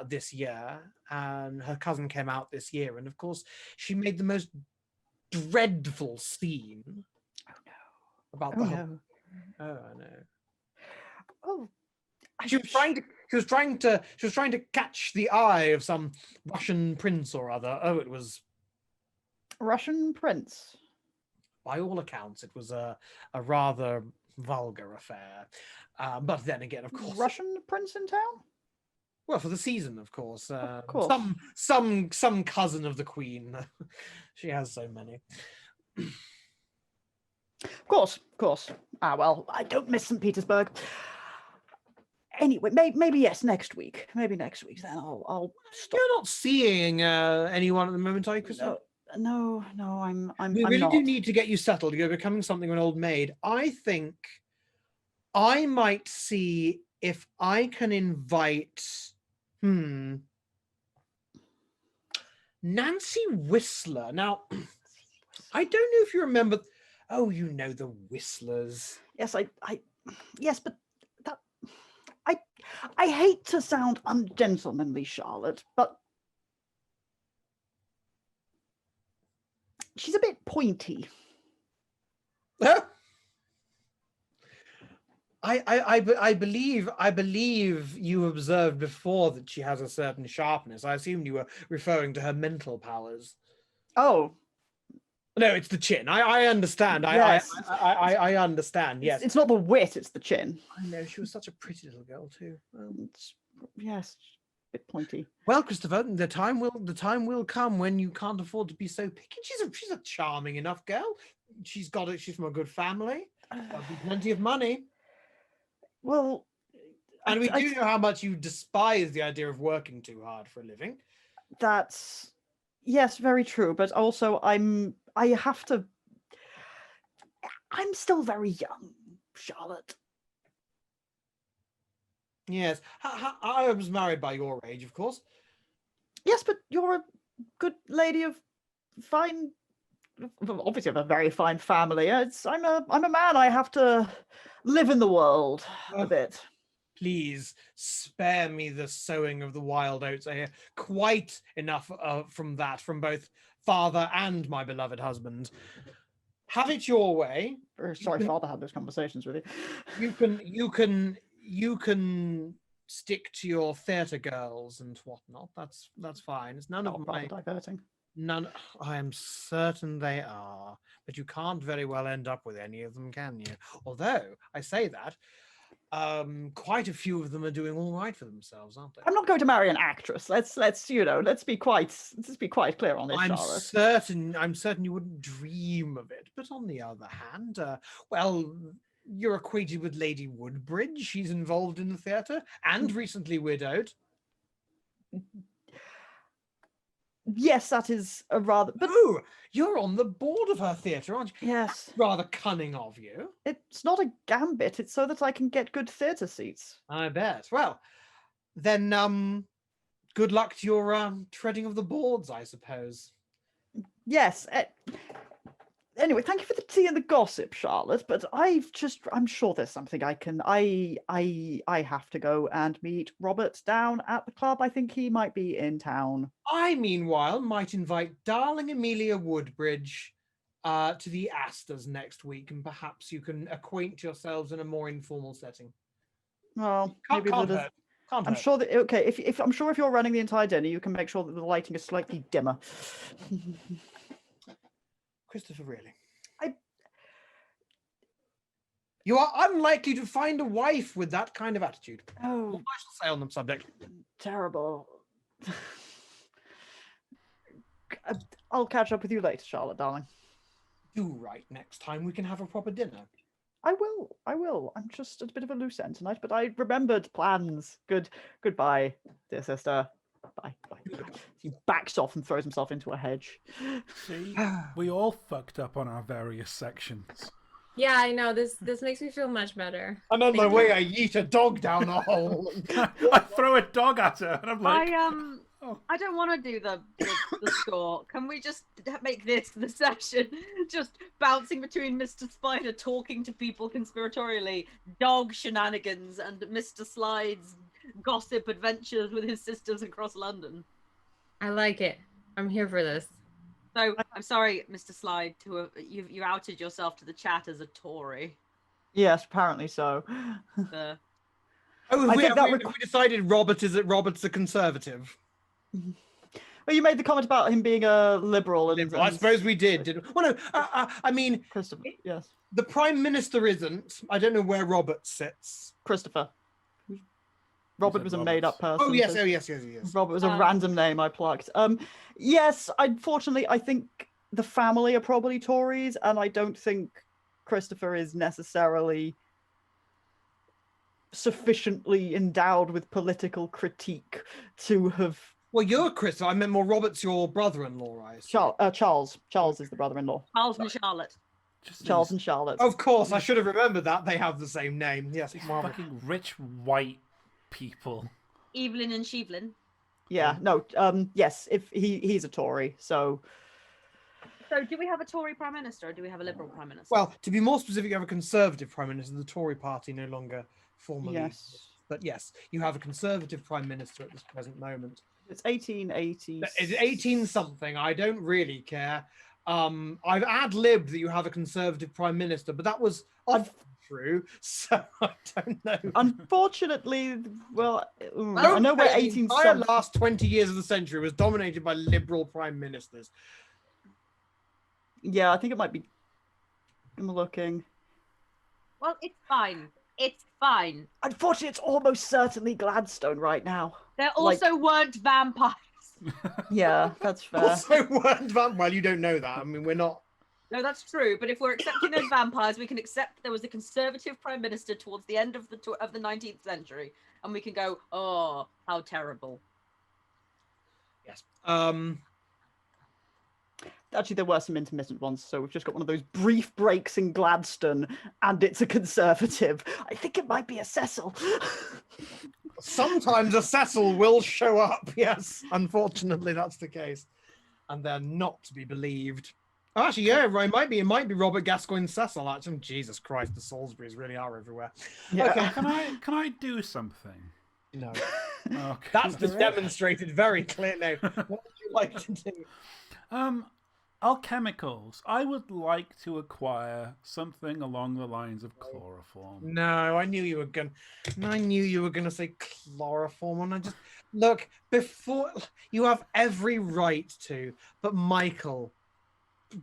this year, and her cousin came out this year, and of course, she made the most dreadful scene. About the whole... Oh, I know. Oh, She was trying to catch the eye of some Russian prince or other. Oh, it was, Russian prince. by all accounts, it was a rather vulgar affair. But then again, of course, Russian prince in town. well, for the season, of course. course. Some cousin of the Queen. She has so many. Of course. Ah, well, I don't miss St. Petersburg. Anyway, maybe yes, next week. Maybe next week. Then I'll stop. You're not seeing anyone at the moment, are you, Christopher? No, I'm We I'm really not. do need to get you settled. You're becoming something of an old maid. I think I might see if I can invite Nancy Whistler. Now, I don't know if you remember. Oh, you know the Whistlers. Yes, yes, but that I hate to sound ungentlemanly, Charlotte, but she's a bit pointy. I believe you observed before that she has a certain sharpness. I assumed you were referring to her mental powers. Oh, No, it's the chin. I understand. Yes. I understand. Yes. it's not the wit, it's the chin. I know. She was such a pretty little girl too. Yes, a bit pointy. Well, Christopher, the time will come when you can't afford to be so picky. She's a charming enough girl. She's from a good family. There'll be plenty of money. Well, And we do know how much you despise the idea of working too hard for a living. that's yes, very true. But also, I'm still very young, Charlotte. Yes, I was married by your age, of course. Yes, but you're a good lady of fine, obviously of a very fine family. I'm a man. I have to live in the world a bit. Please spare me the sowing of the wild oats. I hear quite enough from both father and my beloved husband. Have it your way. Sorry, father had those conversations with you. You can stick to your theatre girls and whatnot. That's fine. It's none of my diverting. none. I am certain they are, but you can't very well end up with any of them, can you? Although I say that, quite a few of them are doing all right for themselves, aren't they? I'm not going to marry an actress. Let's be quite clear on this, Charlotte. I'm certain you wouldn't dream of it. But on the other hand, well, you're acquainted with Lady Woodbridge. She's involved in the theatre and recently widowed. Yes, that is a rather. But Oh, you're on the board of her theatre, aren't you? yes, Rather cunning of you. it's not a gambit. It's so that I can get good theatre seats. I bet. Well, then, good luck to your treading of the boards, I suppose. Yes. Anyway, thank you for the tea and the gossip, Charlotte. But I'm sure there's something I can. I have to go and meet Robert down at the club. I think he might be in town. I, meanwhile, might invite darling Amelia Woodbridge to the Astors next week, and perhaps you can acquaint yourselves in a more informal setting. Well, Can't, maybe can't with hurt. Can't I'm hurt. sure that okay. If I'm sure if you're running the entire dinner, you can make sure that the lighting is slightly dimmer. Christopher, really? I- You are unlikely to find a wife with that kind of attitude. Oh, What I shall say on the subject. terrible. I'll catch up with you later, Charlotte, darling. Do right next time we can have a proper dinner. I will. I'm just at a bit of a loose end tonight, but I remembered plans. Goodbye, dear sister. Bye. He backs off and throws himself into a hedge. See, we all fucked up on our various sections. Yeah, I know. This makes me feel much better. And on my Thank way, you. I yeet a dog down a hole. I throw a dog at her, and I'm like, oh. I don't want to do the score. Can we just make this the session? Just bouncing between Mr. Spider talking to people conspiratorially, dog shenanigans, and Mr. Slide's gossip adventures with his sisters across London. I like it. I'm here for this. So I'm sorry, Mr. Slide, to have, you outed yourself to the chat as a Tory. Yes, apparently so. The, Oh, I we think that we decided Robert's a conservative. Well, you made the comment about him being a liberal, and Liberal. I suppose we did. Well, no, I mean, Christopher. Yes, the Prime Minister isn't. I don't know where Robert sits. Christopher. Robert said was a Roberts. made-up person. Oh, yes, so- yes. Robert was a random name I plucked. Yes, unfortunately, I think the family are probably Tories, and I don't think Christopher is necessarily sufficiently endowed with political critique to have. Well, you're Chris. I meant more Robert's your brother-in-law, I assume. Charles. Charles is the brother-in-law. Charles and Charlotte. Just Charles these and Charlotte. Of course, I should have remembered that. They have the same name. Yes, Marvel. fucking rich white people. Evelyn and Shevelin. Yeah. No. Yes. If he's a Tory, so. So do we have a Tory Prime Minister or do we have a Liberal Prime Minister? Well, to be more specific, you have a Conservative Prime Minister. The Tory party no longer formally. Yes. But yes, you have a Conservative Prime Minister at this present moment. It's 1880. It's 18 something. I don't really care. I've ad-libbed that you have a Conservative Prime Minister, but that was often true, so I don't know. Unfortunately, well, I Don't know we're say the 18 entire something. last 20 years of the century was dominated by Liberal Prime Ministers. Yeah, I think it might be. I'm looking. Well, it's fine. It's fine. Unfortunately, it's almost certainly Gladstone right now. There also weren't vampires. Yeah, that's fair. Also, well, you don't know that. I mean, we're not. No, that's true. But if we're accepting there's vampires, we can accept there was a Conservative Prime Minister towards the end of the 19th century, and we can go, oh, how terrible. Yes. Actually, there were some intermittent ones, so we've just got one of those brief breaks in Gladstone, and it's a Conservative. I think it might be a Cecil. Sometimes a Cecil will show up. Yes, unfortunately, that's the case, and they're not to be believed. Oh, actually, yeah, right. It might be Robert Gascoigne Cecil. Actually, Jesus Christ, the Salisburys really are everywhere. Yeah. Okay. Can I do something? No, Okay. that's just demonstrated very clearly. What would you like to do? Alchemicals. I would like to acquire something along the lines of chloroform. No, I knew you were gonna say chloroform, and I just look before you have every right to, but Michael,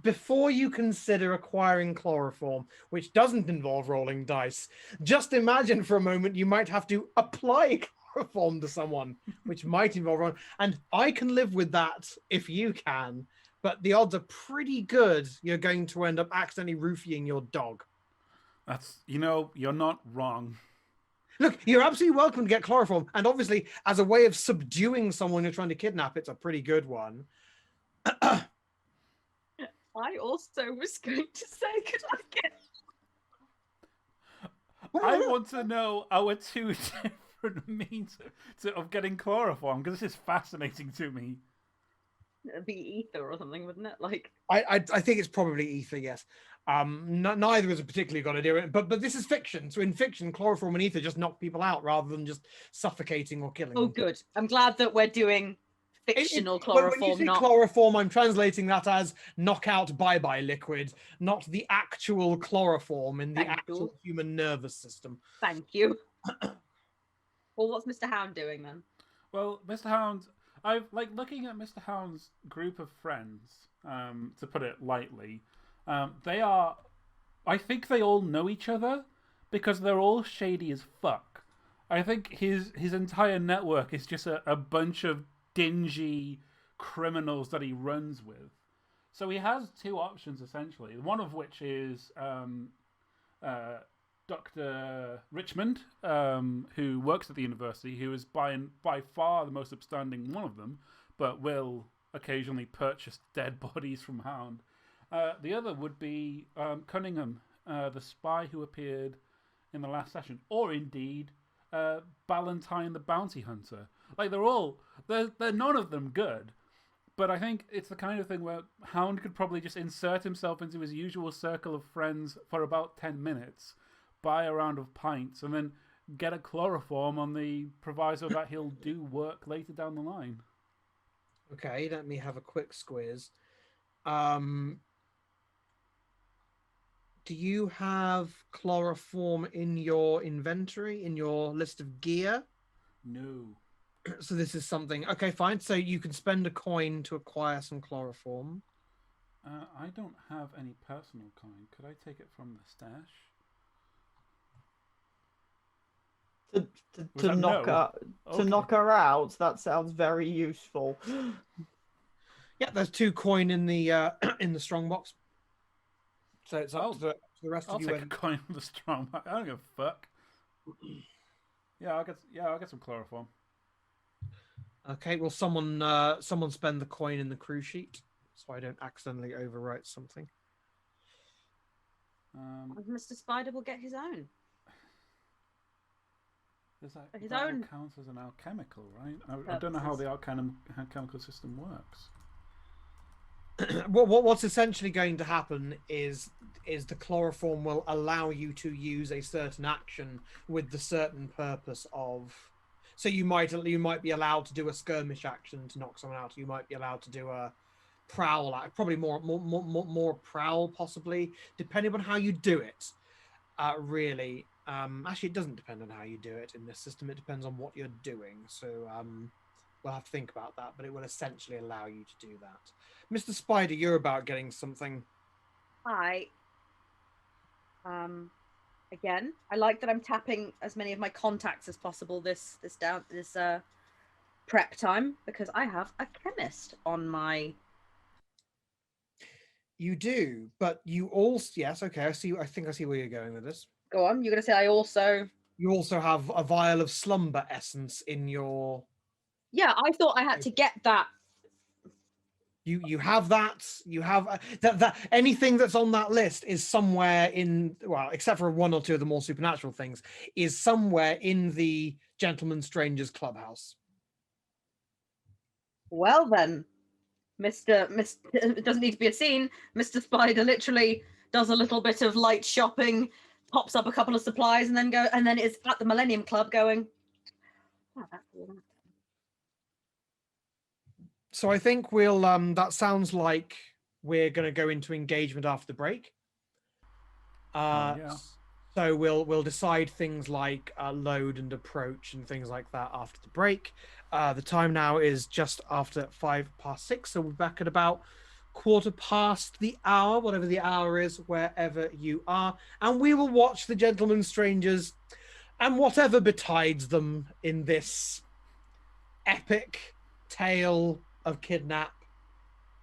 before you consider acquiring chloroform, which doesn't involve rolling dice, just imagine for a moment you might have to apply chloroform to someone, which might involve rolling, and I can live with that if you can. But the odds are pretty good you're going to end up accidentally roofing your dog. That's, you're not wrong. Look, you're absolutely welcome to get chloroform, and obviously, as a way of subduing someone you're trying to kidnap, it's a pretty good one. I also was going to say, could I get... I want to know our two different means of getting chloroform, because this is fascinating to me. It'd be ether or something, wouldn't it? Like, I think it's probably ether, yes. Neither is a particularly good idea, but this is fiction. So in fiction, chloroform and ether just knock people out rather than just suffocating or killing oh, them. good. I'm glad that we're doing fictional When chloroform, you say not... chloroform, I'm translating that as knockout bye-bye liquid, not the actual chloroform in the Thank actual you. human nervous system. Thank you. Well, what's Mr. Hound doing then? Well, Mr. Hound, I've looking at Mr. Hound's group of friends, to put it lightly. I think they all know each other because they're all shady as fuck. I think his entire network is just a bunch of dingy criminals that he runs with. So he has two options essentially. One of which is Dr. Richmond, who works at the university, who is by far the most upstanding one of them, but will occasionally purchase dead bodies from Hound. The other would be Cunningham, the spy who appeared in the last session, or indeed Ballantyne the bounty hunter. They're none of them good, but I think it's the kind of thing where Hound could probably just insert himself into his usual circle of friends for about 10 minutes, buy a round of pints, and then get a chloroform on the proviso that he'll do work later down the line. Okay, let me have a quick squiz. Do you have chloroform in your inventory, in your list of gear? No. So this is something... Okay, fine. So you can spend a coin to acquire some chloroform. I don't have any personal coin. Could I take it from the stash? To knock no? her Okay. to knock her out. That sounds very useful. Yeah, there's 2 coin in the in the strong box. So it's up to the rest I'll of you. take a coin from the strong. I don't give a fuck. I'll get some chloroform. Okay, well, someone spend the coin in the crew sheet, so I don't accidentally overwrite something. Mr. Spider will get his own. That His all own counts as an alchemical, right? I don't know how the alchemical system works. What's essentially going to happen is the chloroform will allow you to use a certain action with the certain purpose of... So you might be allowed to do a skirmish action to knock someone out. You might be allowed to do a prowl act, probably more prowl, possibly, depending on how you do it. Really, actually, it doesn't depend on how you do it in this system. It depends on what you're doing. So we'll have to think about that, but it will essentially allow you to do that. Mr. Spider, you're about getting something. Again, I like that I'm tapping as many of my contacts as possible this prep time, because I have a chemist on my... You do, but you also... Yes, okay, I think I see where you're going with this. Go on, you're going to say I also... You also have a vial of slumber essence in your... Yeah, I thought I had to get that. You have that. You have that. Anything that's on that list is somewhere in... Well, except for 1 or 2 of the more supernatural things, is somewhere in the Gentleman Strangers Clubhouse. Well then, it doesn't need to be a scene. Mr. Spider literally does a little bit of light shopping, pops up a couple of supplies, and then is at the Millennium Club going... Oh, that's all that. So I think we'll... that sounds like we're going to go into engagement after the break. Yeah. So we'll decide things like load and approach and things like that after the break. The time now is just after 6:05, so we're back at about 1/4 the hour, whatever the hour is, wherever you are, and we will watch the Gentleman Strangers and whatever betides them in this epic tale of kidnap.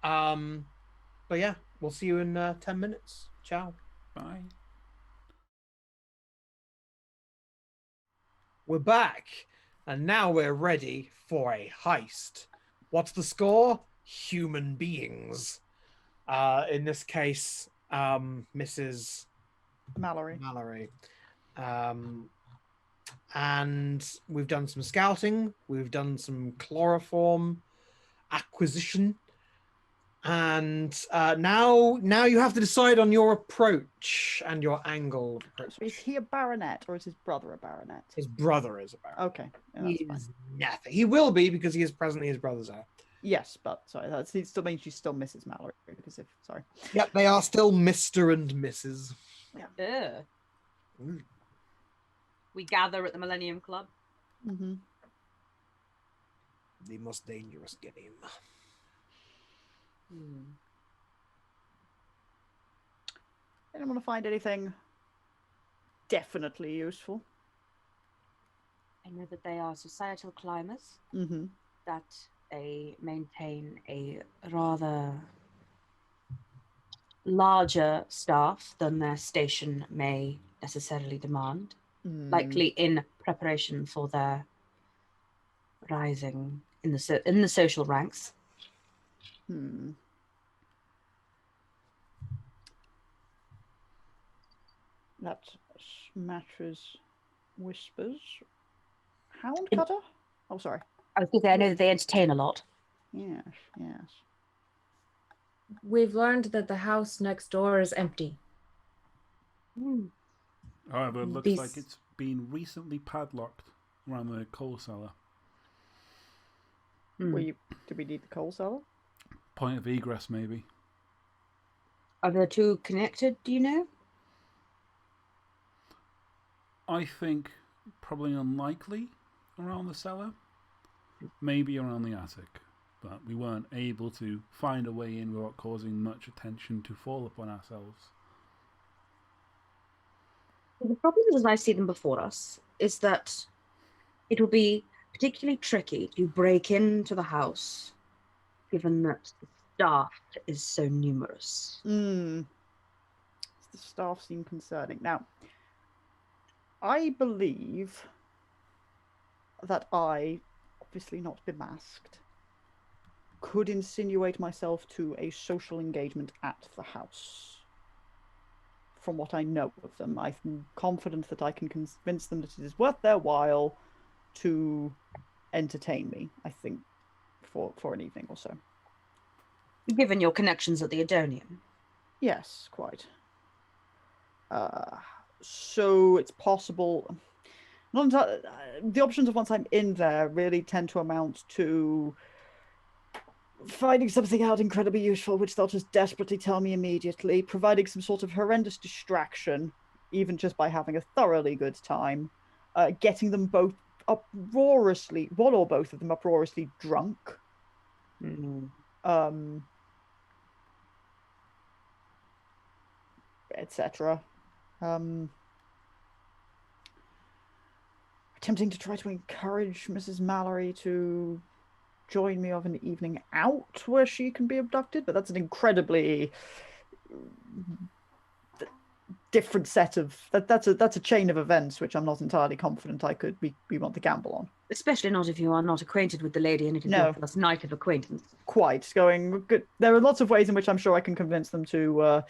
But yeah, we'll see you in 10 minutes. Ciao. Bye. we're back, and now we're ready for a heist. What's the score? Human beings. In this case, Mrs. Mallory. And we've done some scouting, we've done some chloroform acquisition, and now you have to decide on your approach and your angle of approach. So is he a baronet or is his brother a baronet? His brother is a baronet. Okay, yeah, that's fine. He's nothing. He will be because he is presently his brother's heir. Yes, but sorry, it still means she's still Mrs. Mallory because sorry. Yep, they are still Mr. and Mrs. Ugh. Mm. We gather at the Millennium Club. Mm-hmm. The most dangerous game. Anyone want to find anything definitely useful? I know that they are societal climbers, Mm-hmm. that they maintain a rather larger staff than their station may necessarily demand, likely in preparation for their rising in the social ranks. That matches whispers. Hound cutter? Oh, sorry. I was going to say, I know that they entertain a lot. Yes. We've learned that the house next door is empty. However, it looks These- like it's been recently padlocked around the coal cellar. Do we need the coal cellar? Point of egress, maybe. Are the two connected, do you know? I think probably unlikely around the cellar. Maybe around the attic. But we weren't able to find a way in without causing much attention to fall upon ourselves. The problem, as I see them before us, is that it will be particularly tricky to break into the house, given that the staff is so numerous. The staff seem concerning. Now, I believe that I, obviously not bemasked, could insinuate myself to a social engagement at the house. From what I know of them, I'm confident that I can convince them that it is worth their while to entertain me, I think, for an evening or so. Given your connections at the Adonian. Yes, quite. So it's possible. The options of once I'm in there really tend to amount to finding something out incredibly useful, which they'll just desperately tell me immediately, providing some sort of horrendous distraction, even just by having a thoroughly good time, getting them both uproariously, one or both of them uproariously drunk, etc. Attempting to try to encourage Mrs. Mallory to join me of an evening out where she can be abducted, but that's an incredibly different set of that's a chain of events which I'm not entirely confident we want to gamble on. Especially not if you are not acquainted with the lady and it is your first night of acquaintance. Quite going good. There are lots of ways in which I'm sure I can convince them to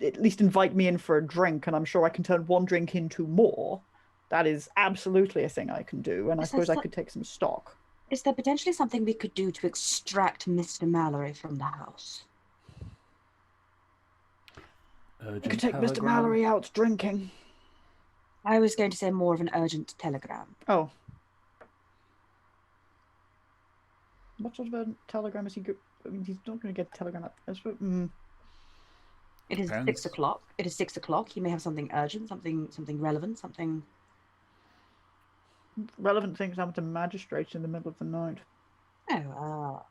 at least invite me in for a drink, and I'm sure I can turn one drink into more. That is absolutely a thing I can do, and I suppose I could take some stock. Is there potentially something we could do to extract Mr. Mallory from the house? I could take Mr. Mallory out drinking. I was going to say more of an urgent telegram. Oh. What sort of a telegram is he? I mean, he's not going to get a telegram. It is 6 o'clock. It is 6 o'clock. He may have something urgent, something relevant, something. Relevant things happen to magistrates in the middle of the night. Oh,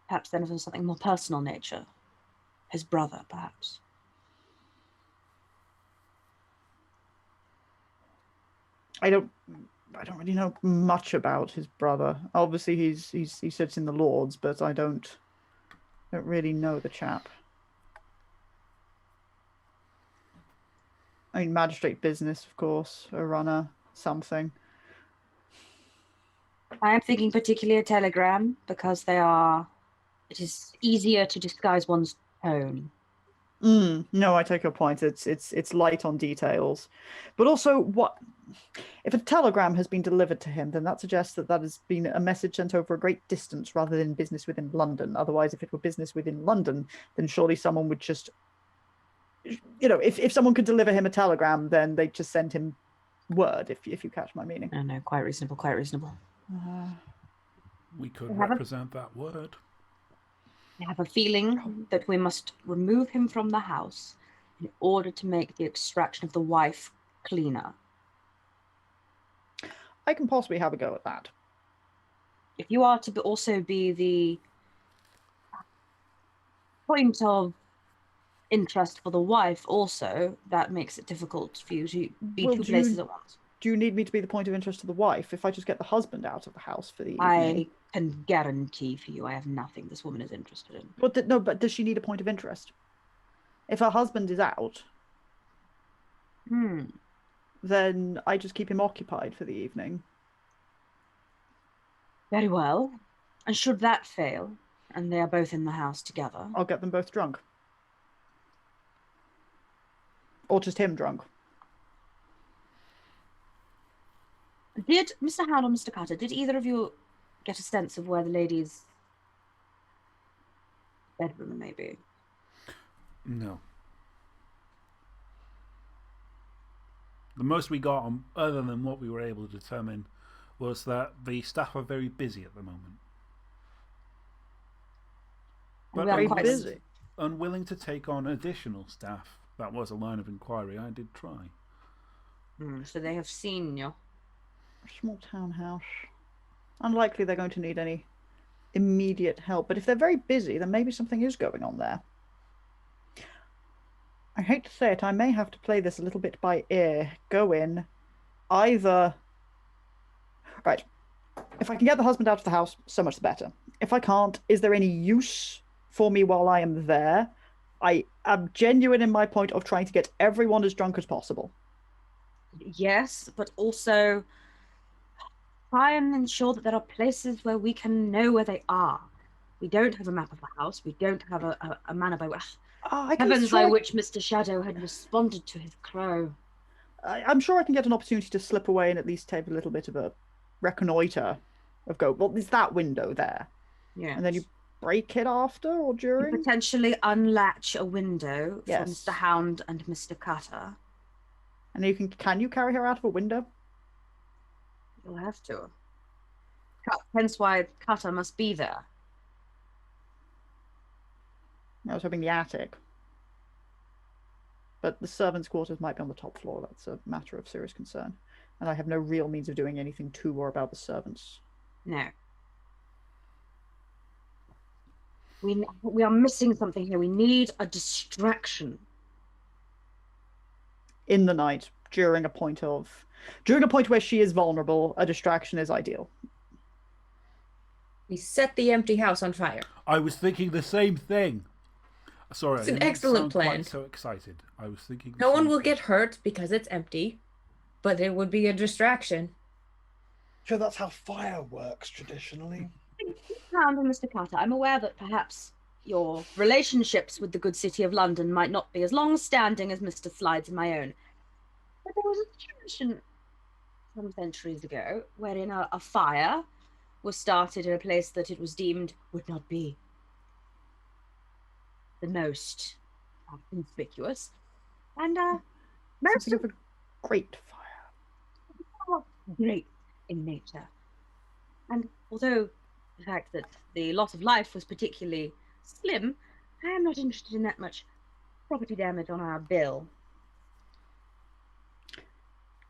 perhaps then it was something more personal nature. His brother, perhaps. I don't really know much about his brother. Obviously, he sits in the Lords, but I don't really know the chap. I mean, magistrate business, of course, a runner, something. I am thinking particularly a telegram because it is easier to disguise one's tone. No, I take your point. It's light on details, but also what if a telegram has been delivered to him? Then that suggests that has been a message sent over a great distance rather than business within London. Otherwise, if it were business within London, then surely someone would just, if someone could deliver him a telegram, then they'd just send him word. If you catch my meaning. No, quite reasonable. Quite reasonable. We could represent that word. I have a feeling that we must remove him from the house in order to make the extraction of the wife cleaner. I can possibly have a go at that. If you are to also be the point of interest for the wife also, that makes it difficult for you to be two places at once. Do you need me to be the point of interest to the wife if I just get the husband out of the house for the evening? I can guarantee for you I have nothing this woman is interested in. But does she need a point of interest? If her husband is out, then I just keep him occupied for the evening. Very well. And should that fail, and they are both in the house together, I'll get them both drunk. Or just him drunk. Did Mr. Hound or Mr. Carter, did either of you get a sense of where the lady's bedroom may be? No. The most we got on, other than what we were able to determine, was that the staff are very busy at the moment. But Very busy. Unwilling to take on additional staff. That was a line of inquiry I did try. So they have seen you. Small town house. Unlikely they're going to need any immediate help, but if they're very busy, then maybe something is going on there. I hate to say it, I may have to play this a little bit by ear. Go in, either... Right. If I can get the husband out of the house, so much the better. If I can't, is there any use for me while I am there? I am genuine in my point of trying to get everyone as drunk as possible. Yes, but also try and ensure that there are places where we can know where they are. We don't have a map of the house. We don't have a manner by which... Heavens by which Mr. Shadow had responded to his crow. I'm sure I can get an opportunity to slip away and at least take a little bit of a reconnoiter of go, well, there's that window there. Yeah. And then you break it after or during? You potentially unlatch a window for Yes. Mr. Hound and Mr. Cutter. And you can you carry her out of a window? You'll have to. Hence why Cutter must be there. I was hoping the attic. But the servants' quarters might be on the top floor. That's a matter of serious concern. And I have no real means of doing anything to or about the servants. No. We are missing something here. We need a distraction. In the night, during a point where she is vulnerable, a distraction is ideal. We set the empty house on fire. I was thinking the same thing. Sorry, It's I an didn't excellent sound plan. quite so excited. I was thinking. No one will get hurt because it's empty, but it would be a distraction. Sure, that's how fire works traditionally. Hound and Mr. Carter, I'm aware that perhaps your relationships with the good city of London might not be as long-standing as Mr. Slide's and my own. But there was a tradition some centuries ago wherein a fire was started in a place that it was deemed would not be the most conspicuous. And most Something of a great fire. are great in nature. And although the fact that the loss of life was particularly slim, I am not interested in that much property damage on our bill.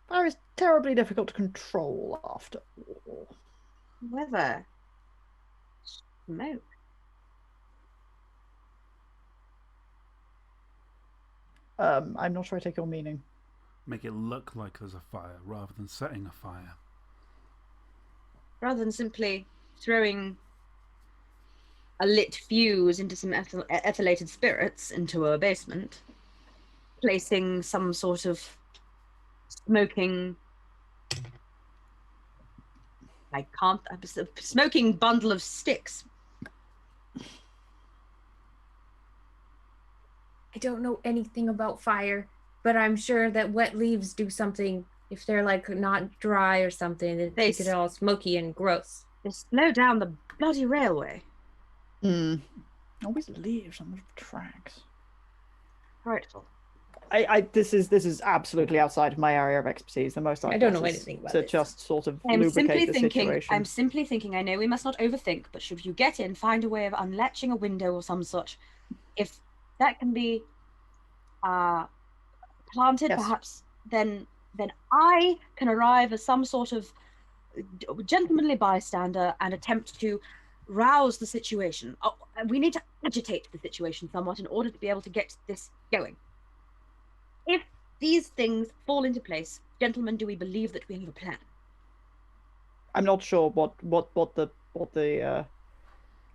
Fire is terribly difficult to control after all. Weather. Smoke. I'm not sure I take your meaning. Make it look like there's a fire rather than setting a fire. Rather than simply throwing a lit fuse into some ethylated spirits into a basement, placing some sort of smoking. I can't. A smoking bundle of sticks. I don't know anything about fire, but I'm sure that wet leaves do something if they're like not dry or something. It makes it all smoky and gross. They slow down the bloody railway. Always leaves on the tracks. Frightful. This is absolutely outside of my area of expertise. The most I don't know guess is anything about to this. just sort of I'm lubricate simply the thinking. situation. I'm simply thinking. I know we must not overthink, but should you get in, find a way of unlatching a window or some such. If that can be planted, Yes. perhaps then I can arrive as some sort of gentlemanly bystander and attempt to rouse the situation. Oh, we need to agitate the situation somewhat in order to be able to get this going. If these things fall into place, gentlemen, do we believe that we have a plan? I'm not sure what the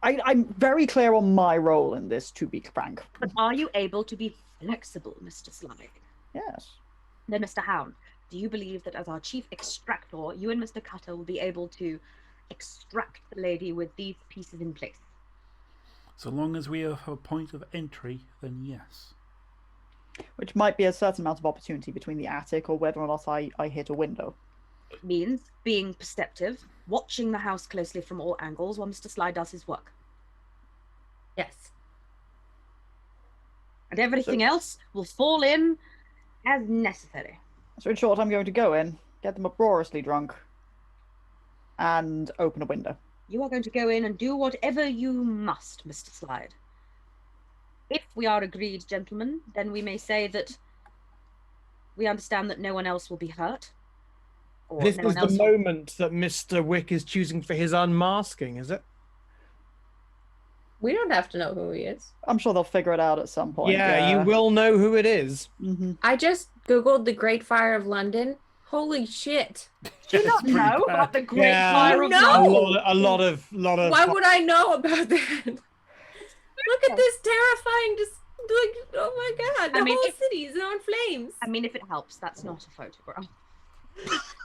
I'm very clear on my role in this, to be frank. But are you able to be flexible, Mr. Slide? Yes. Then, Mr. Hound, do you believe that as our chief extractor, you and Mr. Cutter will be able to extract the lady with these pieces in place? So long as we have a point of entry, then yes. Which might be a certain amount of opportunity between the attic or whether or not I hit a window. It means being perceptive, watching the house closely from all angles while Mr. Sly does his work. Yes. And everything else will fall in as necessary. So in short, I'm going to go in, get them uproariously drunk, and open a window. You are going to go in and do whatever you must, Mr. Slide. If we are agreed, gentlemen, then we may say that we understand that no one else will be hurt. Or This no is one the else will... moment that Mr. Wick is choosing for his unmasking, is it? We don't have to know who he is. I'm sure they'll figure it out at some point. Yeah, you will know who it is. Mm-hmm. I just Googled the Great Fire of London. Holy shit. Do you not It's pretty know bad. about the Great Yeah. Fire of No! London? A lot of. Why would I know about that? Look at this terrifying, oh my god, the I mean, whole if- city is on flames. I mean, if it helps, that's not a photograph.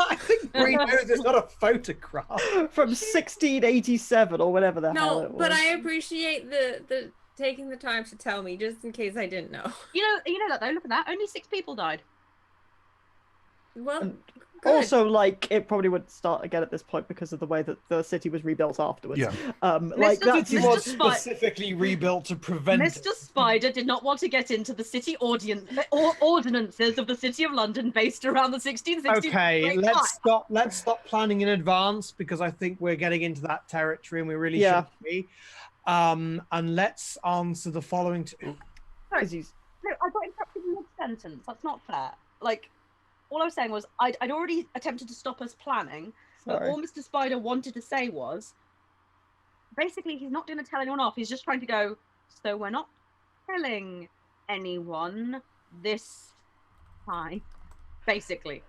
I think Bree knows it's not a photograph. From 1687 or whatever the hell No, it was. but I appreciate the taking the time to tell me, just in case I didn't know. You know that though, look at that. Only 6 people died. Well, And good. Also, like, it probably would start again at this point because of the way that the city was rebuilt afterwards. Yeah. Like Mr. that's It Mr. was Spy- specifically rebuilt to prevent. Mr. Spider did not want to get into the city ordinances of the City of London based around the 1660s. Okay, Great Fire. let's stop planning in advance because I think we're getting into that territory and we really Yeah. shouldn't be. And let's answer the following two. 'cause he's No, I got interrupted mid-sentence. That's not fair. Like, all I was saying was I'd already attempted to stop us planning, but sorry. all Mr. Spider wanted to say was, basically, he's not going to tell anyone off. He's just trying to go, so we're not telling anyone this time, basically.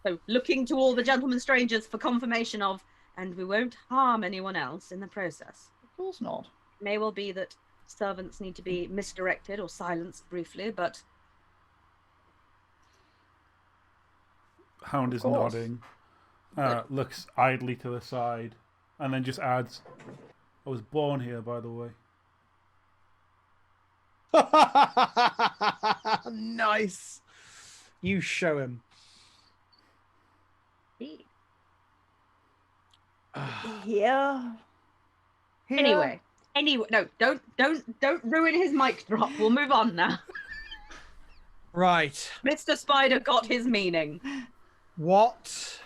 So looking to all the gentlemen strangers for confirmation of, and we won't harm anyone else in the process. Of course not. May well be that servants need to be misdirected or silenced briefly, but Hound is course. nodding, looks idly to the side, and then just adds, I was born here, by the way. Nice. You show him. Yeah. anyway, no, don't ruin his mic drop. We'll move on now. Right. Mr. Spider got his meaning. What?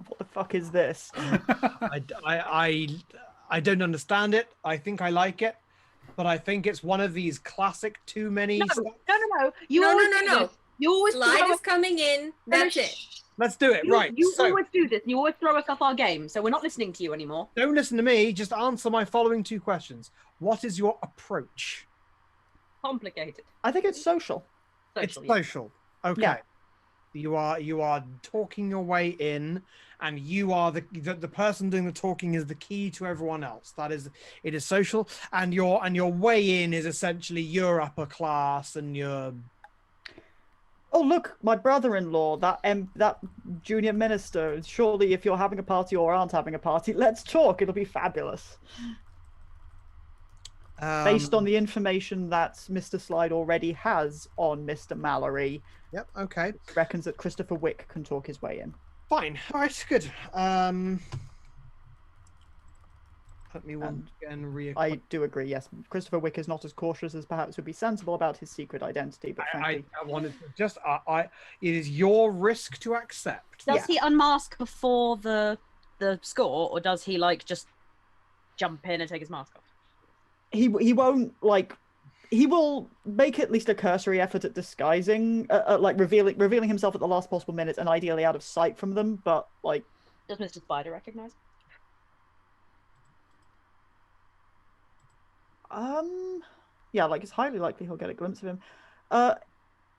What the fuck is this? I don't understand it. I think I like it, but I think it's one of these classic too many. No. You No, always no, do no. this. You always Slide throw is us- coming in. That's it. Let's do it. You, Right. You So always do this. You always throw us off our game, so we're not listening to you anymore. don't listen to me. Just answer my following two questions. What is your approach? Complicated. I think it's social. It's Social, yeah. social. Okay. Yeah. You are talking your way in, and you are the person doing the talking is the key to everyone else. It is social, and your way in is essentially you're upper class and you're. Oh look, my brother-in-law, that junior minister. Surely, if you're having a party or aren't having a party, let's talk. It'll be fabulous. Based on the information that Mr. Slide already has on Mr. Mallory. Yep. Okay. Reckons that Christopher Wick can talk his way in. Fine. All right. Good. Let me once again reacquaint. I do agree. Yes, Christopher Wick is not as cautious as perhaps would be sensible about his secret identity. But frankly, I wanted to just. It is your risk to accept. Does he unmask before the score, or does he like just jump in and take his mask off? He won't like. He will make at least a cursory effort at disguising, like revealing himself at the last possible minute, and ideally out of sight from them. But like, does Mr. Spider recognize? Yeah, like it's highly likely he'll get a glimpse of him.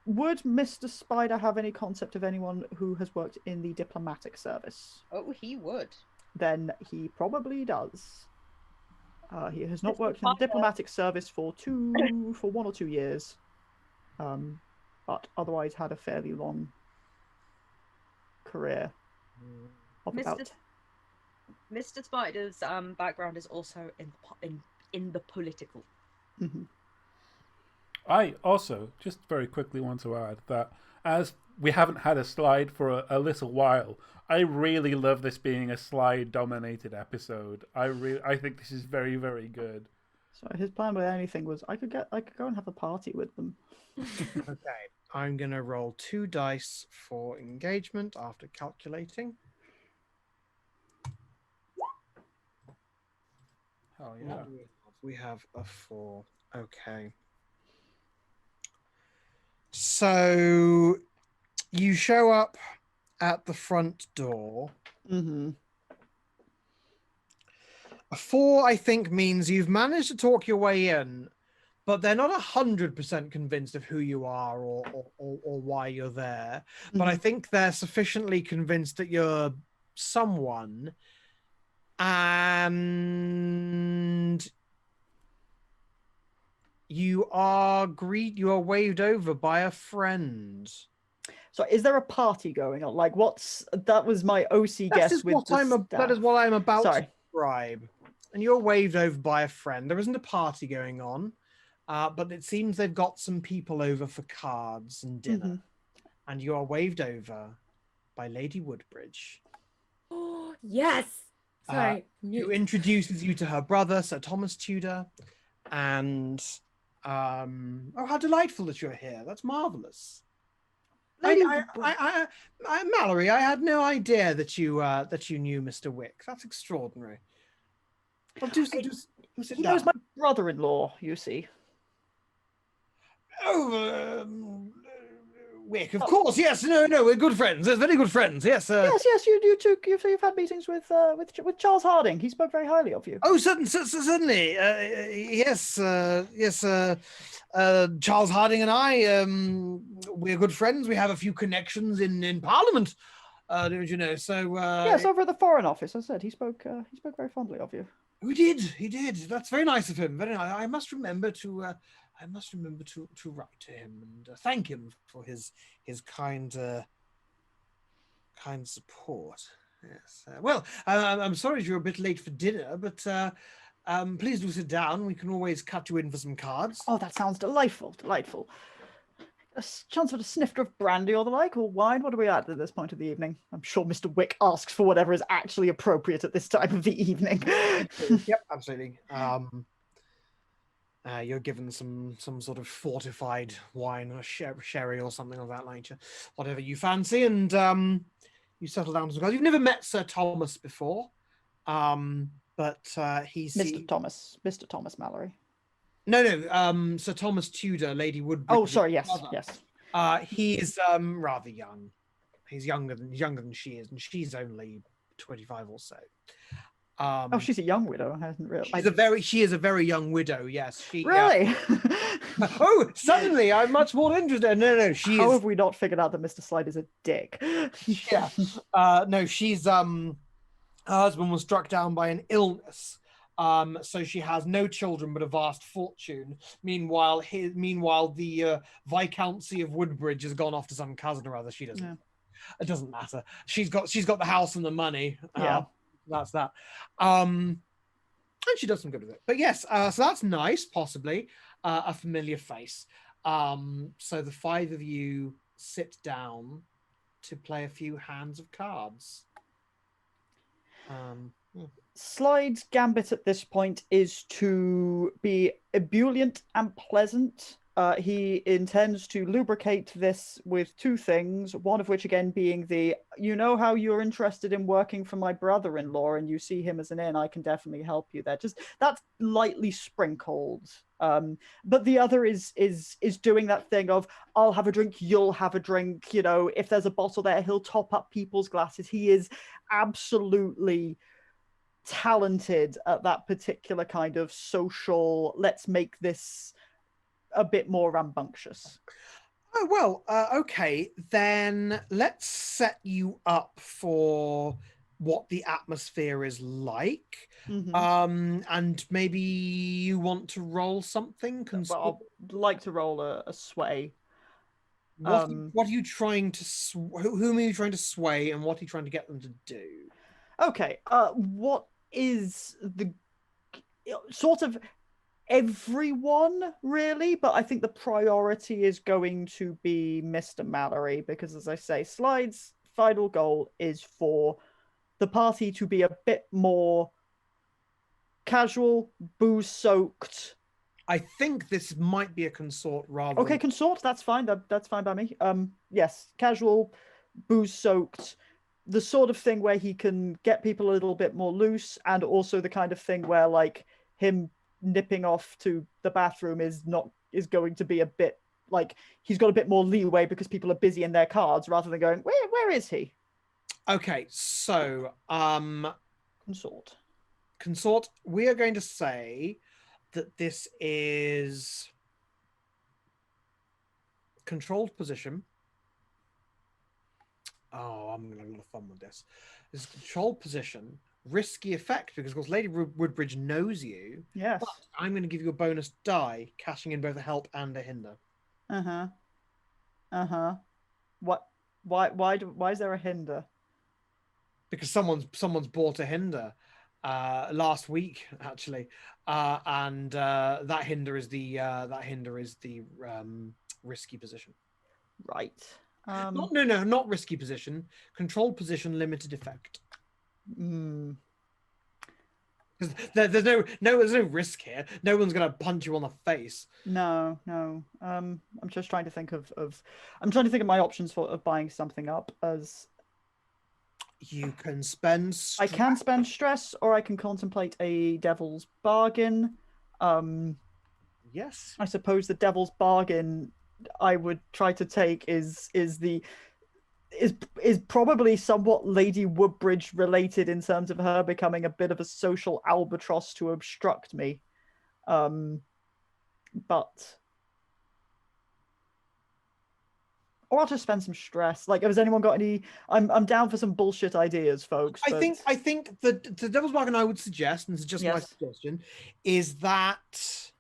Would Mr. Spider have any concept of anyone who has worked in the diplomatic service? Oh, he would. Then he probably does. He has not worked in the diplomatic service for 1 or 2 years, but otherwise had a fairly long career. Mr. Spider's background is also in the political. Mm-hmm. I also just very quickly want to add that as we haven't had a slide for a little while, I really love this being a slide-dominated episode. I think this is very, very good. So his plan with anything was I could go and have a party with them. Okay, I'm gonna roll 2 dice for engagement after calculating. Hell yeah. We have a 4. Okay. So you show up at the front door. Mm-hmm. A 4, I think, means you've managed to talk your way in, but they're not 100% convinced of who you are or why you're there. Mm-hmm. But I think they're sufficiently convinced that you're someone, and you are waved over by a friend. So is there a party going on? Like that was my OC guess with that is what I'm about to describe. And you're waved over by a friend. There isn't a party going on, but it seems they've got some people over for cards and dinner. Mm-hmm. And you are waved over by Lady Woodbridge. Oh, yes. Sorry. Who introduces you to her brother, Sir Thomas Tudor, and how delightful that you're here. That's marvelous. Mallory, I had no idea that you knew Mr. Wick. That's extraordinary. Well, he knows my brother-in-law, you see. Oh, Wick, of course. Yes, no, we're good friends. We're very good friends. Yes. Yes. You've had meetings with Charles Harding. He spoke very highly of you. Oh, certainly. Yes. Charles Harding and I, we're good friends. We have a few connections in Parliament. Don't you know? So yes, over at the Foreign Office. I said he spoke very fondly of you. He did. That's very nice of him. Very nice. I must remember to write to him and thank him for his kind support. Yes. Well, I'm sorry you're a bit late for dinner, but please do sit down. We can always cut you in for some cards. Oh, that sounds delightful. A chance for a snifter of brandy or the like, or wine? What are we at this point of the evening? I'm sure Mr. Wick asks for whatever is actually appropriate at this time of the evening. Yep, absolutely. You're given some sort of fortified wine or sherry or something of that nature, whatever you fancy, and you settle down to some cards. You've never met Sir Thomas before, but he's Mr. Thomas Mallory. No, Sir Thomas Tudor, Lady Woodbridge. Oh, sorry, yes. He is rather young. He's younger than she is, and she's only 25 or so. She's a young widow. I hadn't realized. She is a very young widow. Yes, she really. Oh, suddenly I'm much more interested. No, she How is. have we not figured out that Mr. Slide is a dick? Yeah. No, she's her husband was struck down by an illness. So she has no children but a vast fortune. Meanwhile, the Viscountcy of Woodbridge has gone off to some cousin or other. She doesn't. Yeah. It doesn't matter. She's got the house and the money. Yeah. That's that. And she does some good with it. But yes, so that's nice. Possibly a familiar face. So the five of you sit down to play a few hands of cards. Slide's gambit at this point is to be ebullient and pleasant. He intends to lubricate this with two things, one of which again being you know how you're interested in working for my brother-in-law and you see him as an in, I can definitely help you there. Just that's lightly sprinkled. But the other is doing that thing of, I'll have a drink, you'll have a drink. You know, if there's a bottle there, he'll top up people's glasses. He is absolutely talented at that particular kind of social, let's make this a bit more rambunctious. Oh, well, okay, then let's set you up for what the atmosphere is like. And maybe you want to roll something? Well, I'd like to roll a sway. What are you trying to whom are you trying to sway, and what are you trying to get them to do? Okay, what is the sort of everyone really, but I think the priority is going to be Mr. Mallory, because as I say, Slide's final goal is for the party to be a bit more casual, booze soaked. I think this might be a consort rather. Okay, consort, that's fine. That's fine by me. Yes, casual, booze soaked, the sort of thing where he can get people a little bit more loose, and also the kind of thing where like him nipping off to the bathroom is going to be a bit like he's got a bit more leeway because people are busy in their cards rather than going, where is he? Okay, so consort, we are going to say that this is controlled position. Oh, I'm gonna have a lot of fun with this. This is controlled position, risky effect, because of course Lady Woodbridge knows you. Yes. But I'm going to give you a bonus die, cashing in both a help and a hinder. What? Why is there a hinder? Because someone's bought a hinder last week actually, and that hinder is the risky position. Right. Not risky position. Controlled position, limited effect. Because there's no risk here. No one's gonna punch you on the face. No. I'm just trying to think of my options of buying something up. As you can spend. I can spend stress, or I can contemplate a devil's bargain. Yes. I suppose the devil's bargain I would try to take is probably somewhat Lady Woodbridge related in terms of her becoming a bit of a social albatross to obstruct me. But or I'll just spend some stress. Like, has anyone got any? I'm down for some bullshit ideas, folks. I think the devil's bargain I would suggest, and this is just my suggestion, is that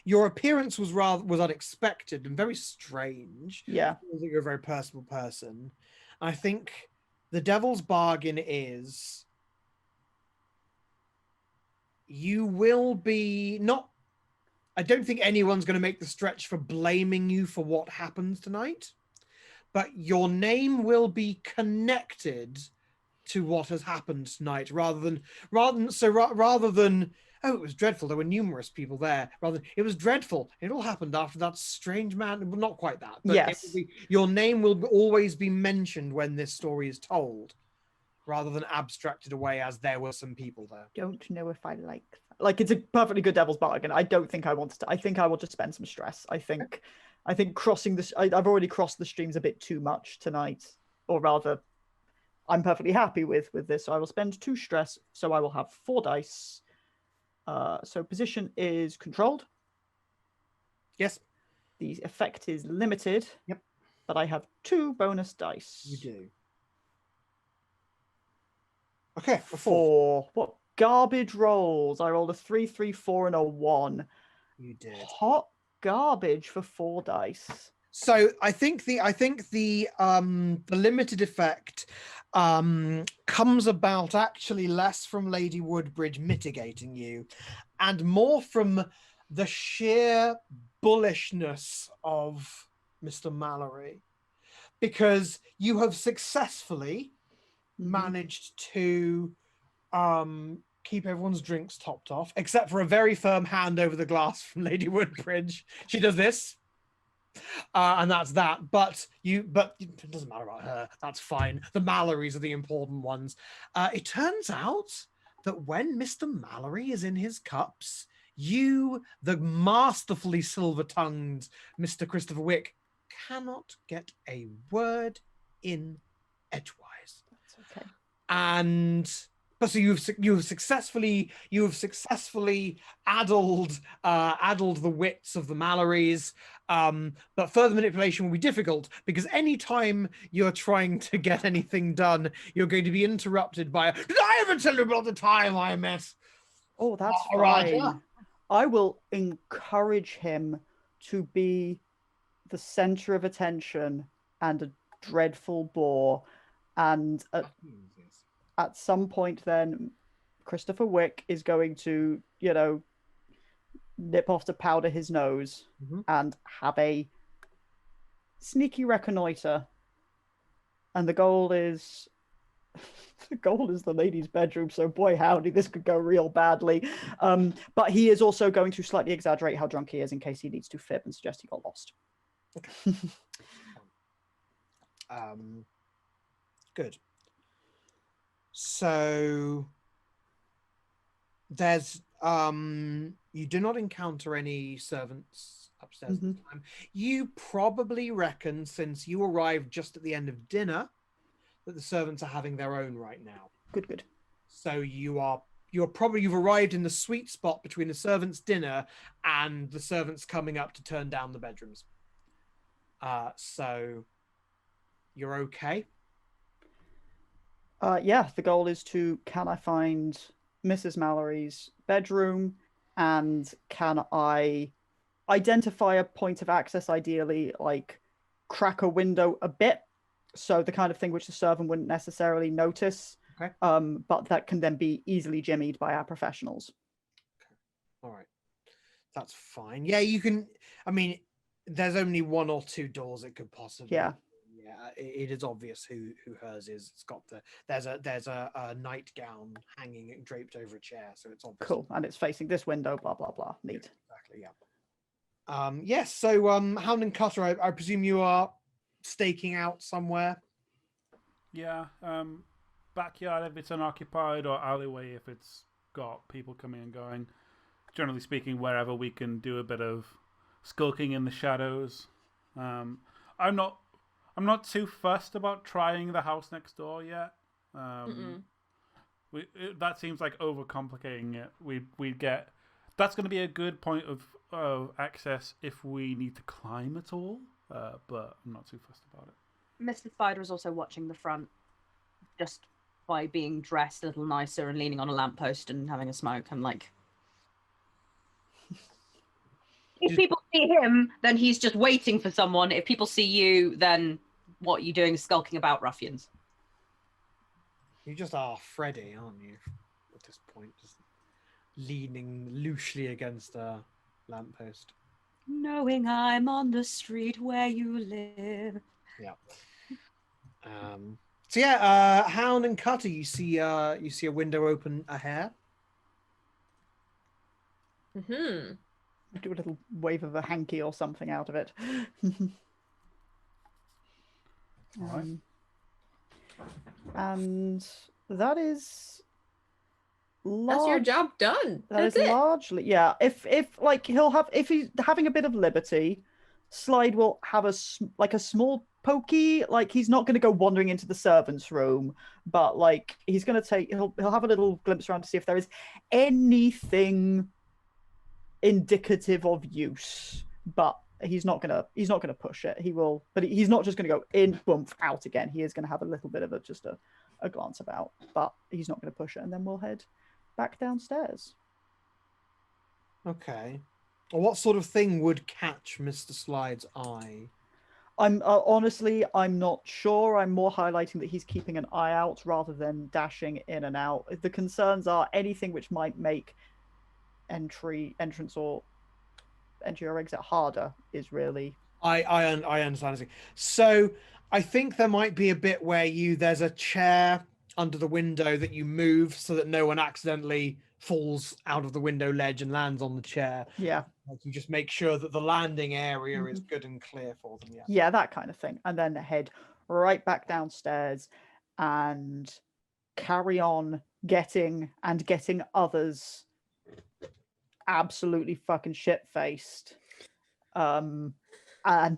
your appearance was unexpected and very strange. Yeah. I think you're a very personable person. I think the devil's bargain is you will be not. I don't think anyone's going to make the stretch for blaming you for what happens tonight, but your name will be connected to what has happened tonight, rather than oh, it was dreadful, there were numerous people there, rather than it was dreadful, it all happened after that strange man. Well, not quite that, but yes, your name will always be mentioned when this story is told, rather than abstracted away as there were some people there. Don't know if I like it's a perfectly good devil's bargain. I don't think I want to. I think I will just spend some stress. I think crossing this. I've already crossed the streams a bit too much tonight, or rather, I'm perfectly happy with this. So I will spend 2 stress. So I will have 4 dice. So position is controlled. Yes, The effect is limited. Yep. But I have 2 bonus dice. you do. Okay, a 4. For what garbage rolls? I rolled a 3, 3, 4, and a 1. You did. Hot garbage for 4 dice. So I think the limited effect comes about actually less from Lady Woodbridge mitigating you, and more from the sheer bullishness of Mr. Mallory, because you have successfully managed to keep everyone's drinks topped off, except for a very firm hand over the glass from Lady Woodbridge. She does this. And that's that. But it doesn't matter about her. That's fine. The Mallorys are the important ones. It turns out that when Mr. Mallory is in his cups, you, the masterfully silver-tongued Mr. Christopher Wick, cannot get a word in edgewise. That's okay. And but so you've successfully addled the wits of the Mallorys. But further manipulation will be difficult, because anytime you're trying to get anything done, you're going to be interrupted by did I ever tell you about the time I met? Oh, that's Maharaja? fine. I will encourage him to be the center of attention and a dreadful bore. And at some point then, Christopher Wick is going to, nip off to powder his nose and have a sneaky reconnoiter. And the goal is the lady's bedroom, so boy howdy, this could go real badly. But he is also going to slightly exaggerate how drunk he is in case he needs to fib and suggest he got lost. Okay. Good. So there's you do not encounter any servants upstairs this time. You probably reckon, since you arrived just at the end of dinner, that the servants are having their own right now. Good. So you've arrived in the sweet spot between the servants' dinner and the servants coming up to turn down the bedrooms. So you're okay. Yeah, the goal is can I find Mrs. Mallory's bedroom, and can I identify a point of access, ideally, like crack a window a bit, so the kind of thing which the servant wouldn't necessarily notice, okay. But that can then be easily jimmied by our professionals. Okay. All right. That's fine. Yeah, you can, there's only 1 or 2 doors it could possibly. Yeah. Yeah, it is obvious who hers is. It's got there's a nightgown hanging draped over a chair, so it's obvious. Cool, and it's facing this window. Blah blah blah. Neat. Exactly. Yeah. Yes. So, Hound and Cutter, I presume you are staking out somewhere. Yeah. Backyard if it's unoccupied, or alleyway if it's got people coming and going. Generally speaking, wherever we can do a bit of skulking in the shadows. I'm not too fussed about trying the house next door yet. That seems like overcomplicating it. We'd get. That's going to be a good point of access if we need to climb at all. But I'm not too fussed about it. Mr. Spider is also watching the front, just by being dressed a little nicer and leaning on a lamppost and having a smoke. I'm like, if people see him, then he's just waiting for someone. If people see you, then what are you doing skulking about, ruffians? You just are Freddy, aren't you? At this point, just leaning loosely against a lamppost. Knowing I'm on the street where you live. Yeah. So yeah, Hound and Cutter, you see a window open a hair. Do a little wave of a hanky or something out of it. All right. And that is That's your job done. That is That's it. largely, yeah. If he's having a bit of liberty, Slide will have a small pokey. Like, he's not going to go wandering into the servants' room, but like he's going to he'll have a little glimpse around to see if there is anything indicative of use. but he's not gonna push it. He will, but he's not just gonna go in, boom, out again. He is gonna have a little bit of a glance about, but he's not gonna push it. And then we'll head back downstairs. Okay. Well, what sort of thing would catch Mr. Slide's eye? I'm honestly, I'm not sure. I'm more highlighting that he's keeping an eye out rather than dashing in and out. The concerns are anything which might make entrance or entry or exit harder is really. I understand. So I think there might be a bit where there's a chair under the window that you move so that no one accidentally falls out of the window ledge and lands on the chair. Yeah. Like you just make sure that the landing area is good and clear for them. Yeah, that kind of thing. And then head right back downstairs and carry on getting others absolutely fucking shit-faced. And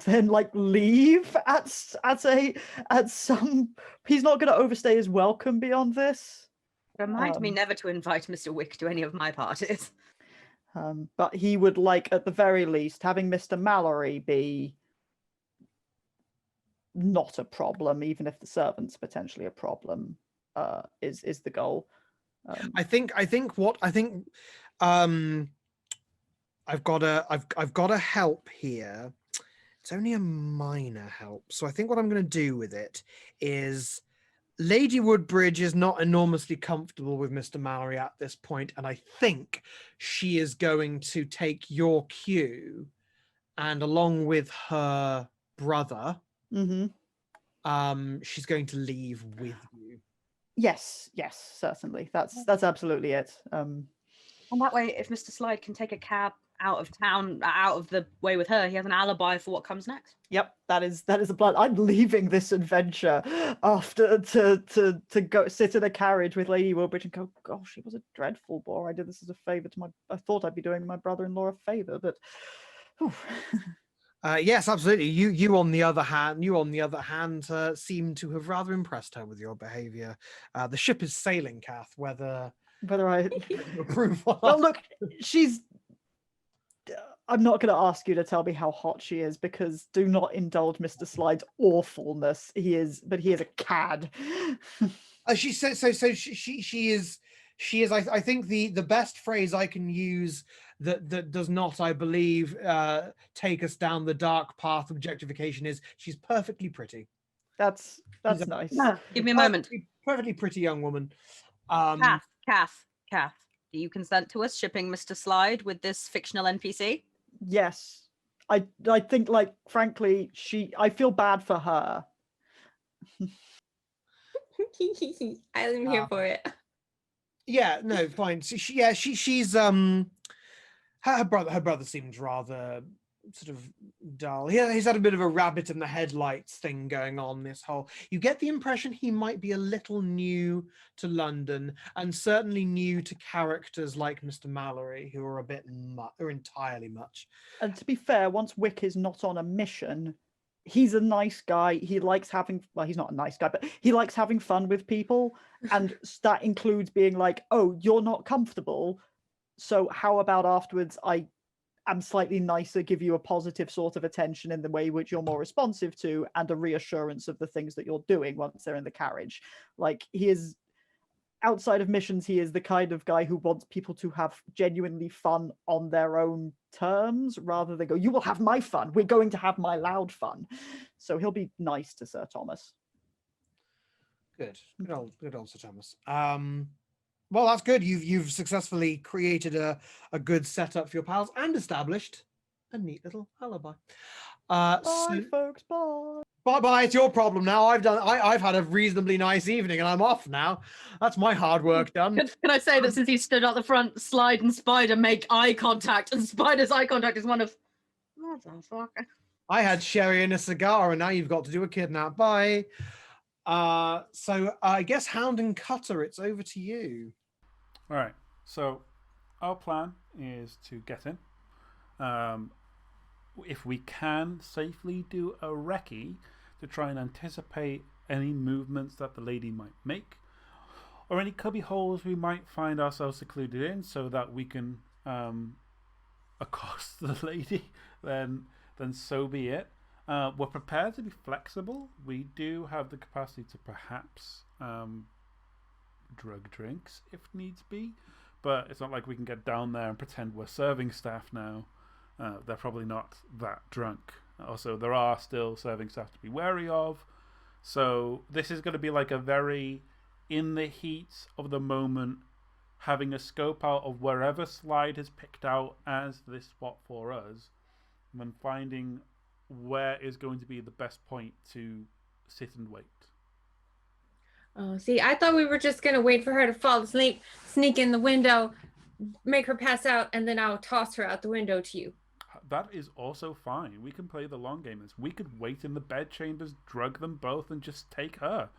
then like leave at some. He's not going to overstay his welcome beyond this. Remind me never to invite Mr. Wick to any of my parties. But he would like, at the very least, having Mr. Mallory be not a problem, even if the servant's potentially a problem, is the goal. I think I've got a help here. It's only a minor help. So I think what I'm going to do with it is Lady Woodbridge is not enormously comfortable with Mr. Mallory at this point, and I think she is going to take your cue, and along with her brother, she's going to leave with you. Yes, certainly. That's absolutely it. And that way, if Mr. Slide can take a cab out of town, out of the way with her, he has an alibi for what comes next. Yep, that is the plan. I'm leaving this adventure after to go sit in a carriage with Lady Woodbridge and go, gosh, she was a dreadful bore. I did this as a favor to I thought I'd be doing my brother-in-law a favor, but yes, absolutely. You on the other hand seem to have rather impressed her with your behavior. The ship is sailing, Kath, whether I approve or not. Well, look, I'm not going to ask you to tell me how hot she is, because do not indulge Mr. Slide's awfulness. He is a cad. She said so. She is. I think the best phrase I can use that does not, I believe, take us down the dark path of objectification is she's perfectly pretty. That's nice. Give me a moment. Perfectly pretty young woman. Kath, do you consent to us shipping Mr. Slide with this fictional NPC? Yes. I think, like, frankly, I feel bad for her. I'm here for it. Yeah, no, fine. She's her brother seems rather sort of dull. He's had a bit of a rabbit in the headlights thing going on. You get the impression he might be a little new to London, and certainly new to characters like Mr. Mallory, who are entirely much. And to be fair, once Wick is not on a mission, he's a nice guy. He likes having, well, he's not a nice guy, but he likes having fun with people. And that includes being like, oh, you're not comfortable, so how about afterwards I'm slightly nicer, give you a positive sort of attention in the way which you're more responsive to, and a reassurance of the things that you're doing once they're in the carriage. Like, he is, outside of missions, he is the kind of guy who wants people to have genuinely fun on their own terms, rather than go, you will have my fun, we're going to have my loud fun. So he'll be nice to Sir Thomas. Good old Sir Thomas. Well, that's good. You've successfully created a good setup for your pals and established a neat little alibi. Bye, folks. Bye. Bye. It's your problem now. I've had a reasonably nice evening and I'm off now. That's my hard work done. Can I say that since he stood at the front, Slide and Spider make eye contact, and Spider's eye contact is one of, motherfucker. I had sherry and a cigar, and now you've got to do a kidnap. Bye. So I guess Hound and Cutter, it's over to you. All right. So our plan is to get in. If we can safely do a recce to try and anticipate any movements that the lady might make, or any cubby holes we might find ourselves secluded in, so that we can accost the lady, then so be it. We're prepared to be flexible. We do have the capacity to perhaps drug drinks if needs be, but it's not like we can get down there and pretend we're serving staff now. They're probably not that drunk. Also, there are still serving staff to be wary of. So this is going to be like a very in the heat of the moment, having a scope out of wherever Slide has picked out as this spot for us, and then finding where is going to be the best point to sit and wait. Oh, see, I thought we were just gonna wait for her to fall asleep, sneak in the window, make her pass out, and then I'll toss her out the window to you. That is also fine. We can play the long game. We could wait in the bed chambers, drug them both, and just take her.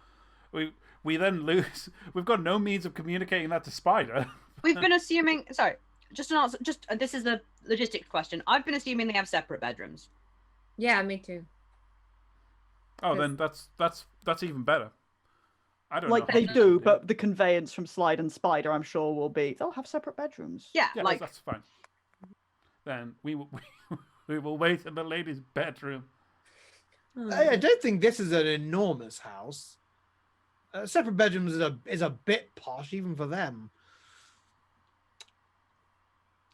We then lose. We've got no means of communicating that to Spider. We've been assuming. Sorry, just an answer. This is the logistics question. I've been assuming they have separate bedrooms. Yeah, me too. Oh, then that's even better. I don't Like know. they do, but the conveyance from Slide and Spider, I'm sure, will be they'll have separate bedrooms. Yeah, Yeah, like that's fine. Then we will wait in the lady's bedroom. I don't think this is an enormous house. Separate bedrooms is a bit posh even for them.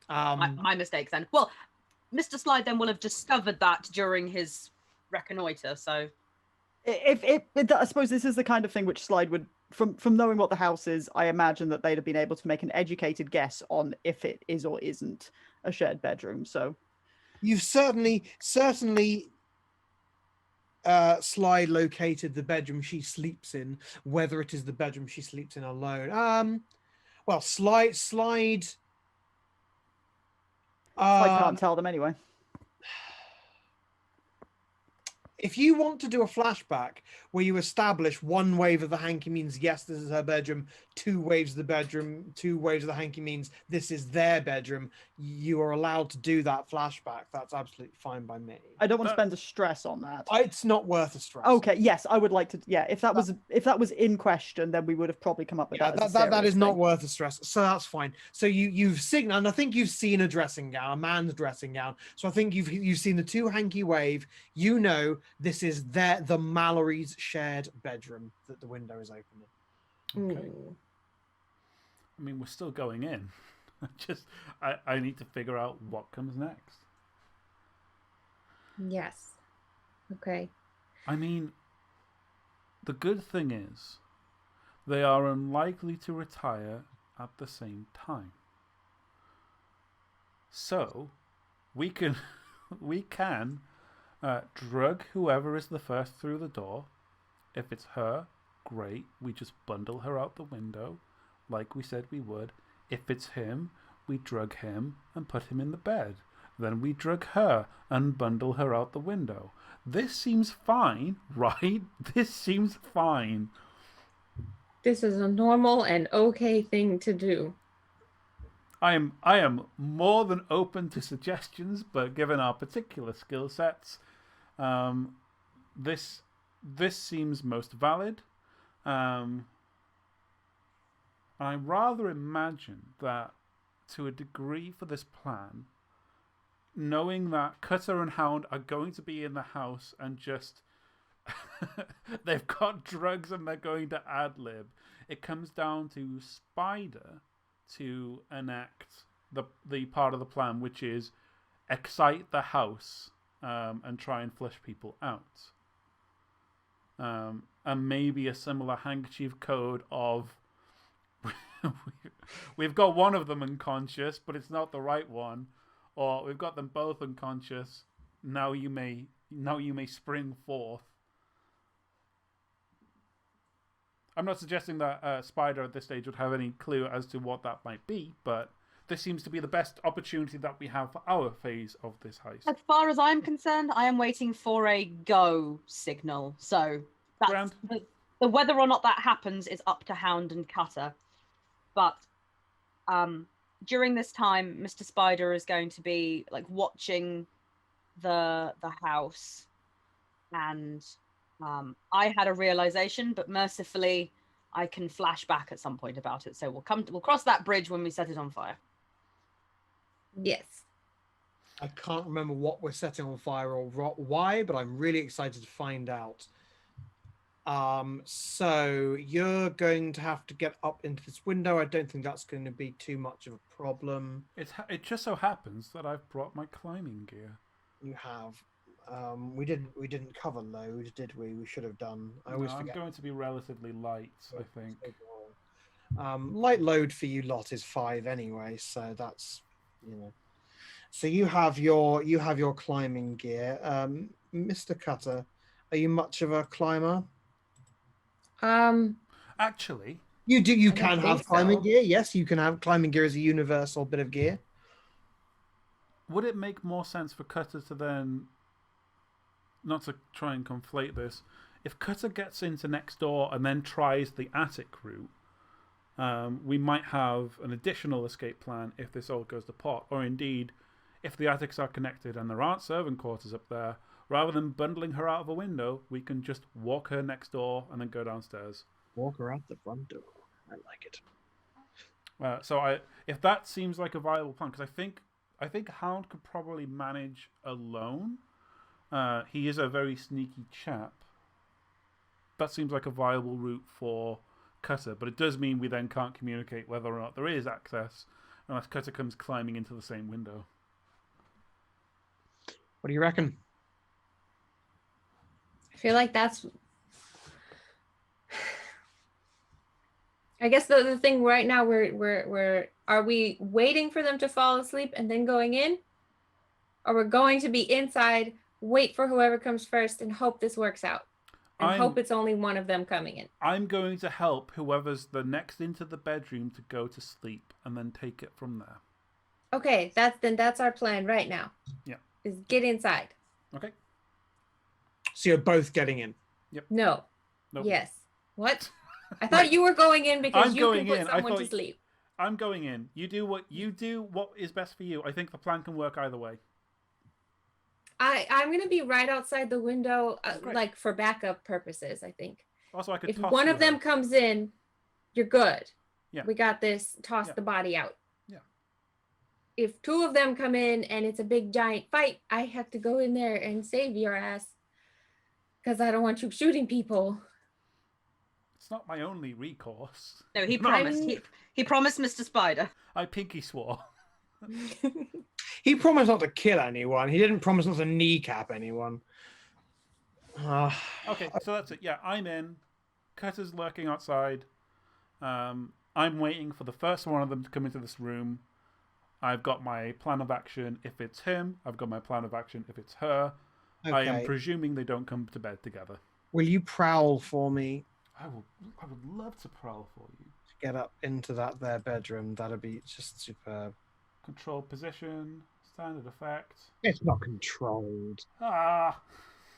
my mistakes then. Well, Mr. Slide then will have discovered that during his reconnoiter. So, I suppose this is the kind of thing which Slide would, from knowing what the house is, I imagine that they'd have been able to make an educated guess on if it is or isn't a shared bedroom. So, you've certainly Slide located the bedroom she sleeps in, whether it is the bedroom she sleeps in alone. Well, Slide Slide can't tell them anyway. If you want to do a flashback where you establish one wave of the hanky means yes, this is her bedroom, two waves of the hanky means this is their bedroom, you are allowed to do that flashback. That's absolutely fine by me. I don't want to spend a stress on that. It's not worth a stress. Okay, yes, I would like to. Yeah, if that was in question, then we would have probably come up with that. That is not worth a stress. So that's fine. So you've seen, and I think you've seen a dressing gown, a man's dressing gown. So I think you've seen the two hanky wave. You know this is the Mallory's shared bedroom that the window is opening. Okay. I mean, we're still going in. I need to figure out what comes next. Yes. Okay. I mean, the good thing is they are unlikely to retire at the same time. So we can drug whoever is the first through the door. If it's her, great. We just bundle her out the window like we said we would. If it's him, we drug him and put him in the bed. Then we drug her and bundle her out the window. This seems fine, right? This seems fine. This is a normal and okay thing to do. I am more than open to suggestions, but given our particular skill sets, this seems most valid. I rather imagine that, to a degree for this plan, knowing that Cutter and Hound are going to be in the house and just they've got drugs and they're going to ad-lib, it comes down to Spider to enact the part of the plan, which is excite the house and try and flush people out. And maybe a similar handkerchief code of we've got one of them unconscious, but it's not the right one, or we've got them both unconscious. Now you may spring forth. I'm not suggesting that Spider at this stage would have any clue as to what that might be, but this seems to be the best opportunity that we have for our phase of this heist. as far as I'm concerned, I am waiting for a go signal. So that's the whether or not that happens is up to Hound and Cutter. But during this time, Mr. Spider is going to be like watching the house, and I had a realization, but mercifully, I can flash back at some point about it. So we'll cross that bridge when we set it on fire. Yes. I can't remember what we're setting on fire or why, but I'm really excited to find out. So you're going to have to get up into this window. I don't think that's going to be too much of a problem. It just so happens that I've brought my climbing gear. You have. We didn't cover load, did we? We should have done. I No, always I'm forget. going to be relatively light, I think. Light load for you lot is 5 anyway, so that's, you know. So you have your climbing gear. Mr. Cutter, are you much of a climber? Actually, You do. You I don't can have think climbing so. gear. Yes, you can have climbing gear as a universal bit of gear. would it make more sense for Cutter to then, not to try and conflate this, if Cutter gets into next door and then tries the attic route, we might have an additional escape plan if this all goes to pot, or indeed, if the attics are connected and there aren't servant quarters up there, rather than bundling her out of a window, we can just walk her next door and then go downstairs. Walk her out the front door. I like it. If that seems like a viable plan, because I think Hound could probably manage alone. He is a very sneaky chap. That seems like a viable route for Cutter, but it does mean we then can't communicate whether or not there is access unless Cutter comes climbing into the same window. What do you reckon? I feel like that's. I guess the thing right now we're are we waiting for them to fall asleep and then going in, or we're going to be inside, wait for whoever comes first, and hope this works out, and hope it's only one of them coming in. I'm going to help whoever's the next into the bedroom to go to sleep and then take it from there. Okay, that's our plan right now. Yeah. Is get inside. Okay. So you're both getting in. No. Nope. Yes. What? I thought you were going in because I'm you going can put in. someone to sleep. I'm going in. You do what is best for you. I think the plan can work either way. I'm gonna be right outside the window, Great. like for backup purposes. I think Also, I could if toss one you of them out. comes in, you're good. Yeah. We got this. Toss Yeah. the body out. Yeah. If 2 of them come in and it's a big giant fight, I have to go in there and save your ass because I don't want you shooting people. It's not my only recourse. No, he promised. He promised Mr. Spider. I pinky swore. He promised not to kill anyone. He didn't promise not to kneecap anyone. Okay, so that's it. Yeah, I'm in. Cutter's lurking outside. I'm waiting for the first one of them to come into this room. I've got my plan of action if it's him. I've got my plan of action if it's her. Okay. I am presuming they don't come to bed together. Will you prowl for me? I would love to prowl for you. To get up into their bedroom. That'd be just superb. Control position, standard effect. It's not controlled. Ah!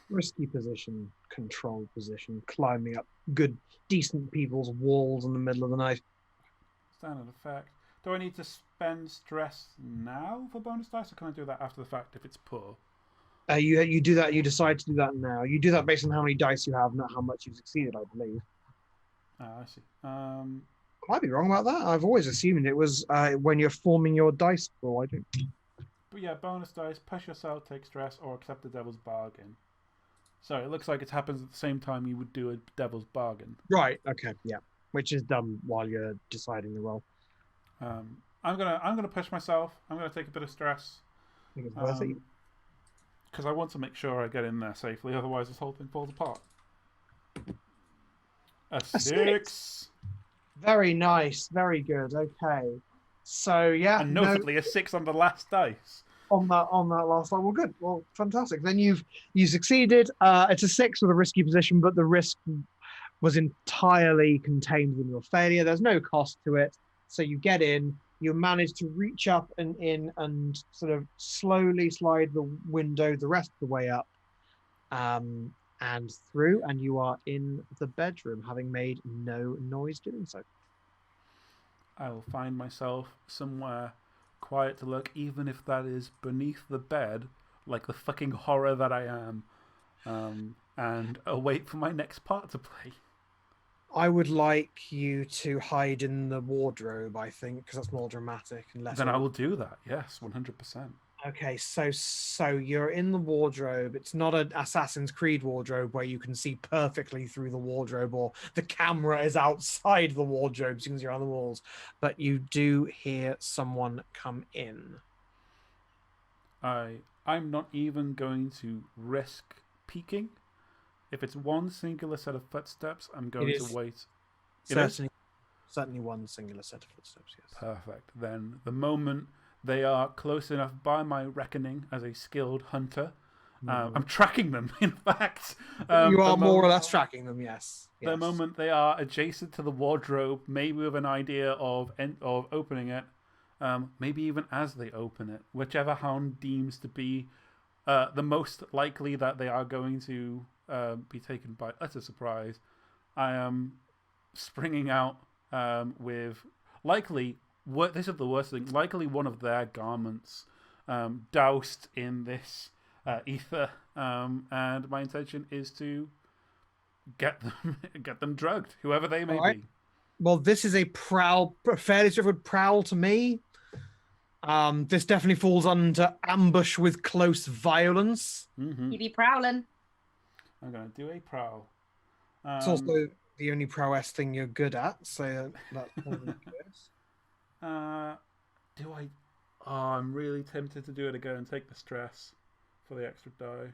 Risky position, controlled position, climbing up good, decent people's walls in the middle of the night. Standard effect. Do I need to spend stress now for bonus dice, or can I do that after the fact if it's poor? You do that. You decide to do that now. You do that based on how many dice you have, not how much you've succeeded, I believe. Ah, I see. I might be wrong about that. I've always assumed it was when you're forming your dice pool. I don't. But yeah, bonus dice, push yourself, take stress, or accept the devil's bargain. So it looks like it happens at the same time you would do a devil's bargain. Right. Okay. Yeah. Which is done while you're deciding the roll. I'm gonna push myself. I'm gonna take a bit of stress. I think it's worth it. Because I want to make sure I get in there safely. Otherwise, this whole thing falls apart. A 6. Very nice. Very good. Okay. So yeah. And notably, a 6 on the last dice. On that last line. Well, good. Well, fantastic. Then you succeeded. It's a 6 with a risky position, but the risk was entirely contained in your failure. There's no cost to it. So you get in. You manage to reach up and in and sort of slowly slide the window the rest of the way up, and through, and you are in the bedroom, having made no noise doing so. I will find myself somewhere quiet to look, even if that is beneath the bed, like the fucking horror that I am, and await for my next part to play. I would like you to hide in the wardrobe, I think, because that's more dramatic and less. Then I will do that. Yes, 100%. Okay, so you're in the wardrobe. It's not an Assassin's Creed wardrobe where you can see perfectly through the wardrobe, or the camera is outside the wardrobe, so you can see around the walls. But you do hear someone come in. I'm not even going to risk peeking. If it's one singular set of footsteps, I'm going to is wait. It is? Certainly one singular set of footsteps. Yes. Perfect. Then the moment they are close enough by my reckoning as a skilled hunter, I'm tracking them, in fact. You are more or less tracking them, yes. The moment they are adjacent to the wardrobe, maybe with an idea of opening it, maybe even as they open it, whichever hound deems to be the most likely that they are going to be taken by utter surprise, I am springing out with likely... This is the worst thing. Likely one of their garments doused in this ether, and my intention is to get them drugged, whoever they may be. Well, this is a fairly straightforward prowl to me. This definitely falls under ambush with close violence. He be prowling. I'm gonna do a prowl. It's also the only prowess thing you're good at, so that's probably good. Do I? Oh, I'm really tempted to do it again and take the stress for the extra die.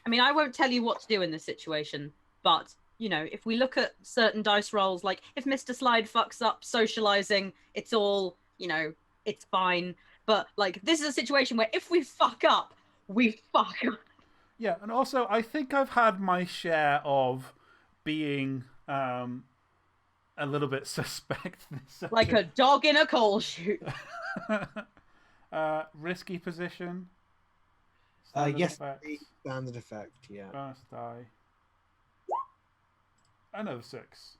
I mean, I won't tell you what to do in this situation, but, you know, if we look at certain dice rolls, like if Mr. Slide fucks up socializing, it's all, you know, it's fine. But, like, this is a situation where if we fuck up, we fuck up. Yeah, and also, I think I've had my share of being a little bit suspect. Like a dog in a coal chute. Risky position. Yes, the standard effect, yeah. First die. Another 6.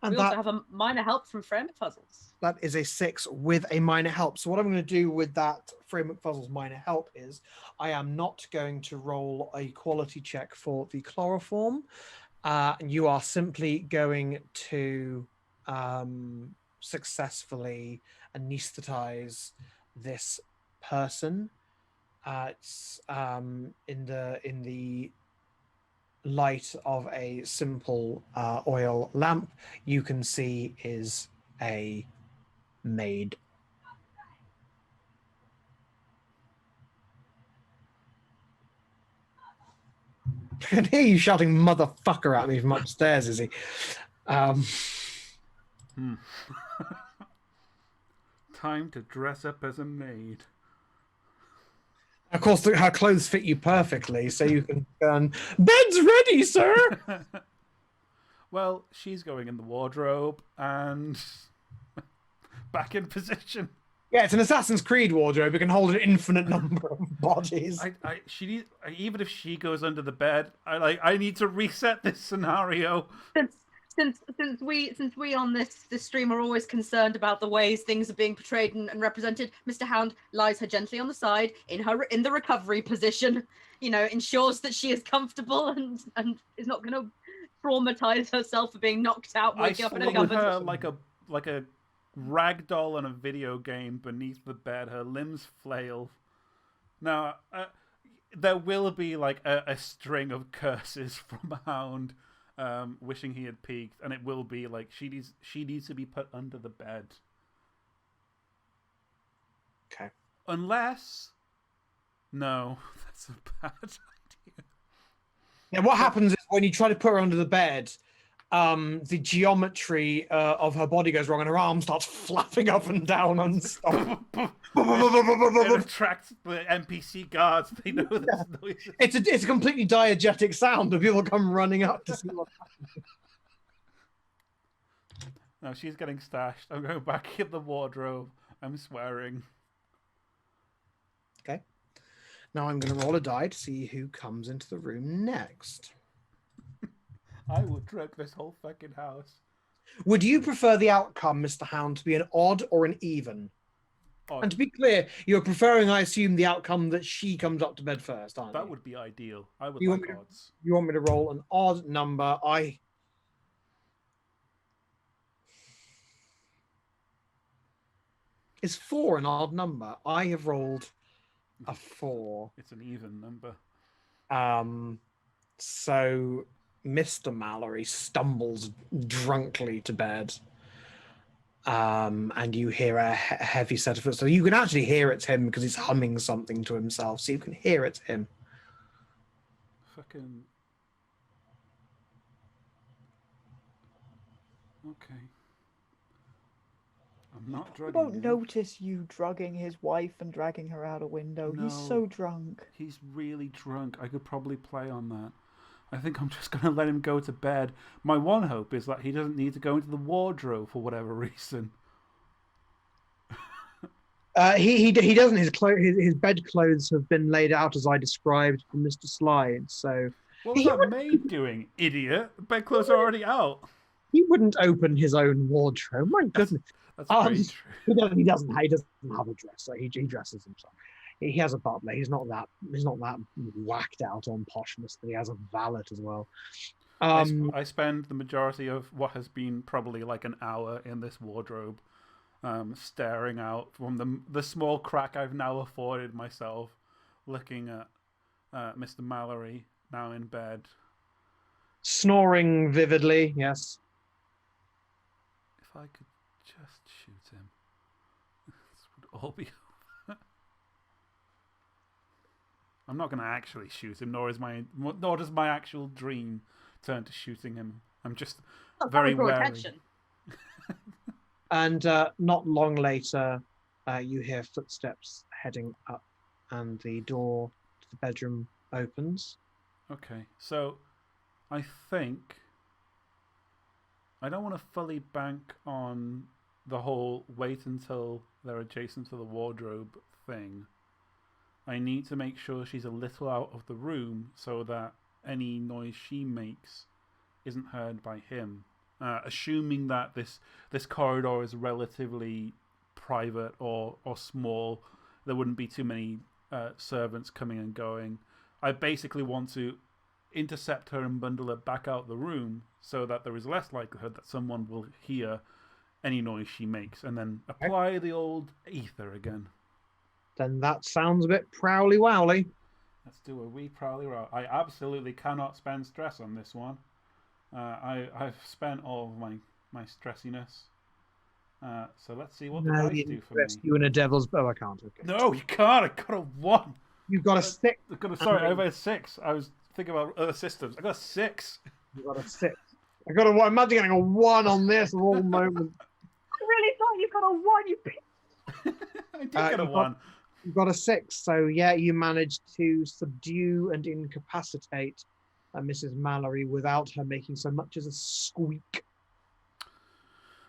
And we also have a minor help from Framework Puzzles. That is a 6 with a minor help. So what I'm going to do with that Framework Puzzles minor help is I am not going to roll a quality check for the chloroform. You are simply going to successfully anesthetize this person. It's in the light of a simple oil lamp. You can see is a maid. I can hear you shouting "motherfucker" at me from upstairs, Izzy. Time to dress up as a maid. Of course, her clothes fit you perfectly, so you can bed's ready, sir! Well, she's going in the wardrobe and back in position. Yeah, it's an Assassin's Creed wardrobe. It can hold an infinite number of bodies. Even if she goes under the bed, I need to reset this scenario. Since we on this stream are always concerned about the ways things are being portrayed and represented, Mr. Hound lies her gently on the side in the recovery position, you know, ensures that she is comfortable and is not going to traumatize herself for being knocked out, waking up in a cupboard. Her like a rag doll in a video game beneath the bed. Her limbs flail. Now, there will be like a string of curses from Hound. Wishing he had peeked, and it will be like she needs to be put under the bed. Okay. Unless, no, that's a bad idea. Yeah, what happens is when you try to put her under the bed, the geometry of her body goes wrong, and her arm starts flapping up and down and stuff. It attracts the NPC guards. They know this noise. It's a completely diegetic sound, and people come running up to see what's happening. No, she's getting stashed. I'm going back in the wardrobe. I'm swearing. Okay. Now I'm going to roll a die to see who comes into the room next. I will drug this whole fucking house. Would you prefer the outcome, Mr. Hound, to be an odd or an even? Odd. And to be clear, you're preferring, I assume, the outcome that she comes up to bed first, aren't you? That would be ideal. I would You like want me odds. You want me to roll an odd number? Is 4 an odd number? I have rolled a 4. It's an even number. So Mr. Mallory stumbles drunkly to bed. And you hear a heavy set of footsteps. So you can actually hear it's him because he's humming something to himself. So you can hear it's him. Fucking. Okay. I'm not I drugging won't him. notice you drugging his wife and dragging her out a window. He's No. so drunk. He's really drunk. I could probably play on that. I think I'm just going to let him go to bed. My one hope is that he doesn't need to go into the wardrobe for whatever reason. He doesn't. His bed clothes have been laid out as I described for Mr. Slide. So What was that maid doing, idiot? The bedclothes are already out. he wouldn't open his own wardrobe. My goodness. That's very true. He doesn't have a dresser. He dresses himself. He has a butler. He's not that whacked out on poshness, but he has a valet as well. I spend the majority of what has been probably like an hour in this wardrobe, staring out from the small crack I've now afforded myself, looking at Mr. Mallory now in bed, snoring vividly. Yes. If I could just shoot him, this would all be. I'm not going to actually shoot him, nor does my actual dream turn to shooting him. I'm just very wary. Attention. And not long later, you hear footsteps heading up, and the door to the bedroom opens. Okay, so I think I don't want to fully bank on the whole wait until they're adjacent to the wardrobe thing. I need to make sure she's a little out of the room so that any noise she makes isn't heard by him. Assuming that this corridor is relatively private or small, there wouldn't be too many servants coming and going. I basically want to intercept her and bundle her back out the room so that there is less likelihood that someone will hear any noise she makes, and then apply the old ether again. Then that sounds a bit prowly wowly. Let's do a wee prowly row. I absolutely cannot spend stress on this one. I've spent all of my stressiness. So let's see what the dice do for me. You in a devil's bow. I can't. Okay. No, you can't. I got a 1. You've got a 6. Sorry, I have a 6. I was thinking about other systems. I got a 6. You got a 6. I got a 1. Imagine getting a 1 on this of all moments. I really thought you got a 1. You. I did get a 1. You've got a 6, so yeah, you managed to subdue and incapacitate Mrs. Mallory without her making so much as a squeak.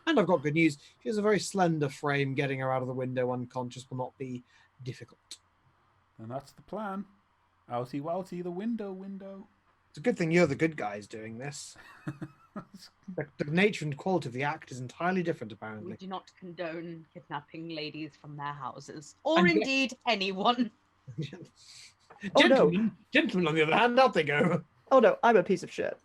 And I've got good news. She has a very slender frame. Getting her out of the window unconscious will not be difficult. And that's the plan. Outy wouty, the window. It's a good thing you're the good guys doing this. The nature and quality of the act is entirely different, apparently. We do not condone kidnapping ladies from their houses, or indeed anyone. Gentlemen, on the other hand, out they go. Oh no, I'm a piece of shit.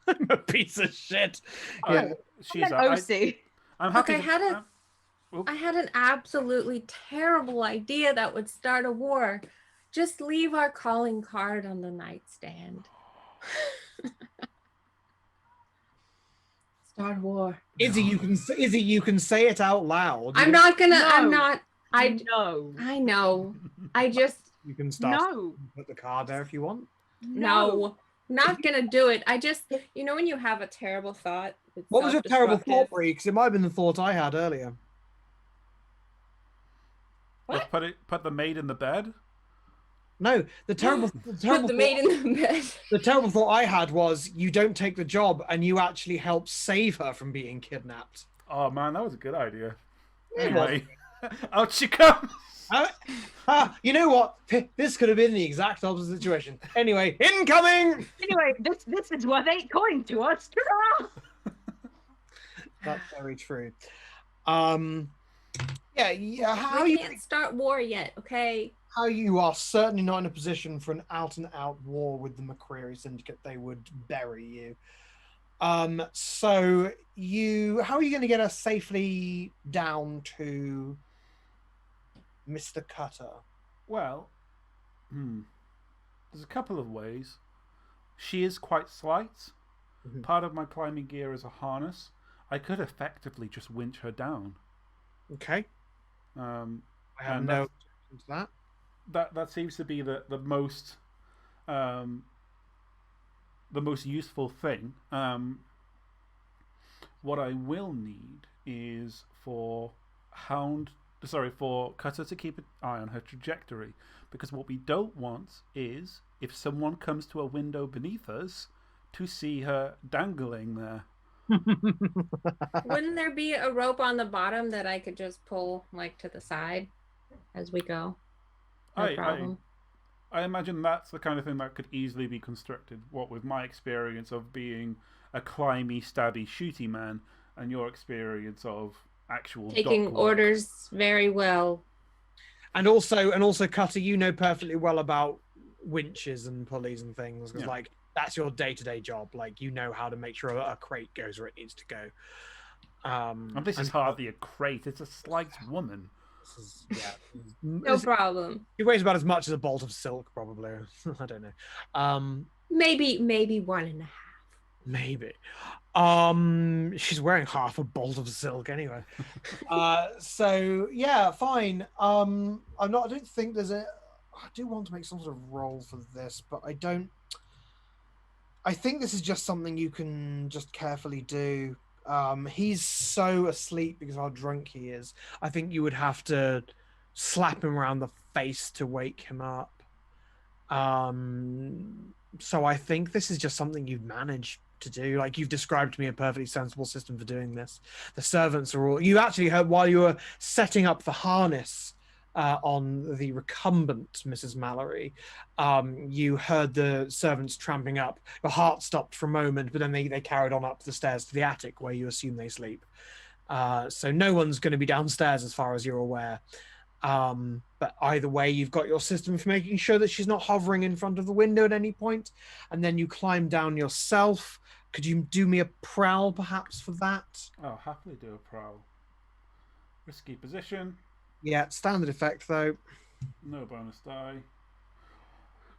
I'm a piece of shit. Yeah. She's OC. I'm happy. Look, I had an absolutely terrible idea that would start a war. Just leave our calling card on the nightstand. Start war. Izzy, you can say it out loud. I'm not gonna. No. I'm not. I know. I know. I just You can start. No. Put the card there if you want. no. Not gonna do it. I just, when you have a terrible thought. It's What was your terrible thought, self-destructive. Bree? Because it might have been the thought I had earlier. What? Put the maid in the bed. No, the terrible Put the maid in the bed. The terrible thought I had was you don't take the job and you actually help save her from being kidnapped. Oh man, that was a good idea. Anyway, out she comes. You know what? This could have been the exact opposite situation. Anyway, incoming! Anyway, this is worth 8 coins to us. That's very true. Yeah. We can't start war yet, okay? How you are certainly not in a position for an out-and-out war with the McCreary Syndicate. They would bury you. So how are you going to get us safely down to Mr. Cutter? Well, there's a couple of ways. She is quite slight. Mhm. Part of my climbing gear is a harness. I could effectively just winch her down. Okay. I have And no objection to that. that seems to be the most useful thing. What I will need is for Cutter to keep an eye on her trajectory, because what we don't want is, if someone comes to a window beneath us, to see her dangling there. Wouldn't there be a rope on the bottom that I could just pull like to the side as we go? No problem. I imagine that's the kind of thing that could easily be constructed. What with my experience of being a climby, stabby, shooty man, and your experience of actual Taking dock work. orders very well. And also, Cutter, you know perfectly well about winches and pulleys and things, because Yeah. like that's your day-to-day job. Like you know how to make sure a crate goes where it needs to go. And this is hardly a crate; it's a slight woman. No problem. He weighs about as much as a bolt of silk, probably. I don't know. Maybe 1.5. Maybe. She's wearing half a bolt of silk anyway. So yeah, fine. I don't think there's a. I do want to make some sort of roll for this, but I don't. I think this is just something you can just carefully do. He's so asleep because of how drunk he is. I think you would have to slap him around the face to wake him up. So I think this is just something you've managed to do. Like you've described to me a perfectly sensible system for doing this. The servants are all. You actually heard while you were setting up the harness on the recumbent Mrs. Mallory, you heard the servants tramping up. Your heart stopped for a moment, but then they carried on up the stairs to the attic where you assume they sleep. So no one's going to be downstairs as far as you're aware. But either way, you've got your system for making sure that she's not hovering in front of the window at any point. And then you climb down yourself. Could you do me a prowl perhaps for that? I'll happily do a prowl. Risky position. Yeah, standard effect though. No bonus die.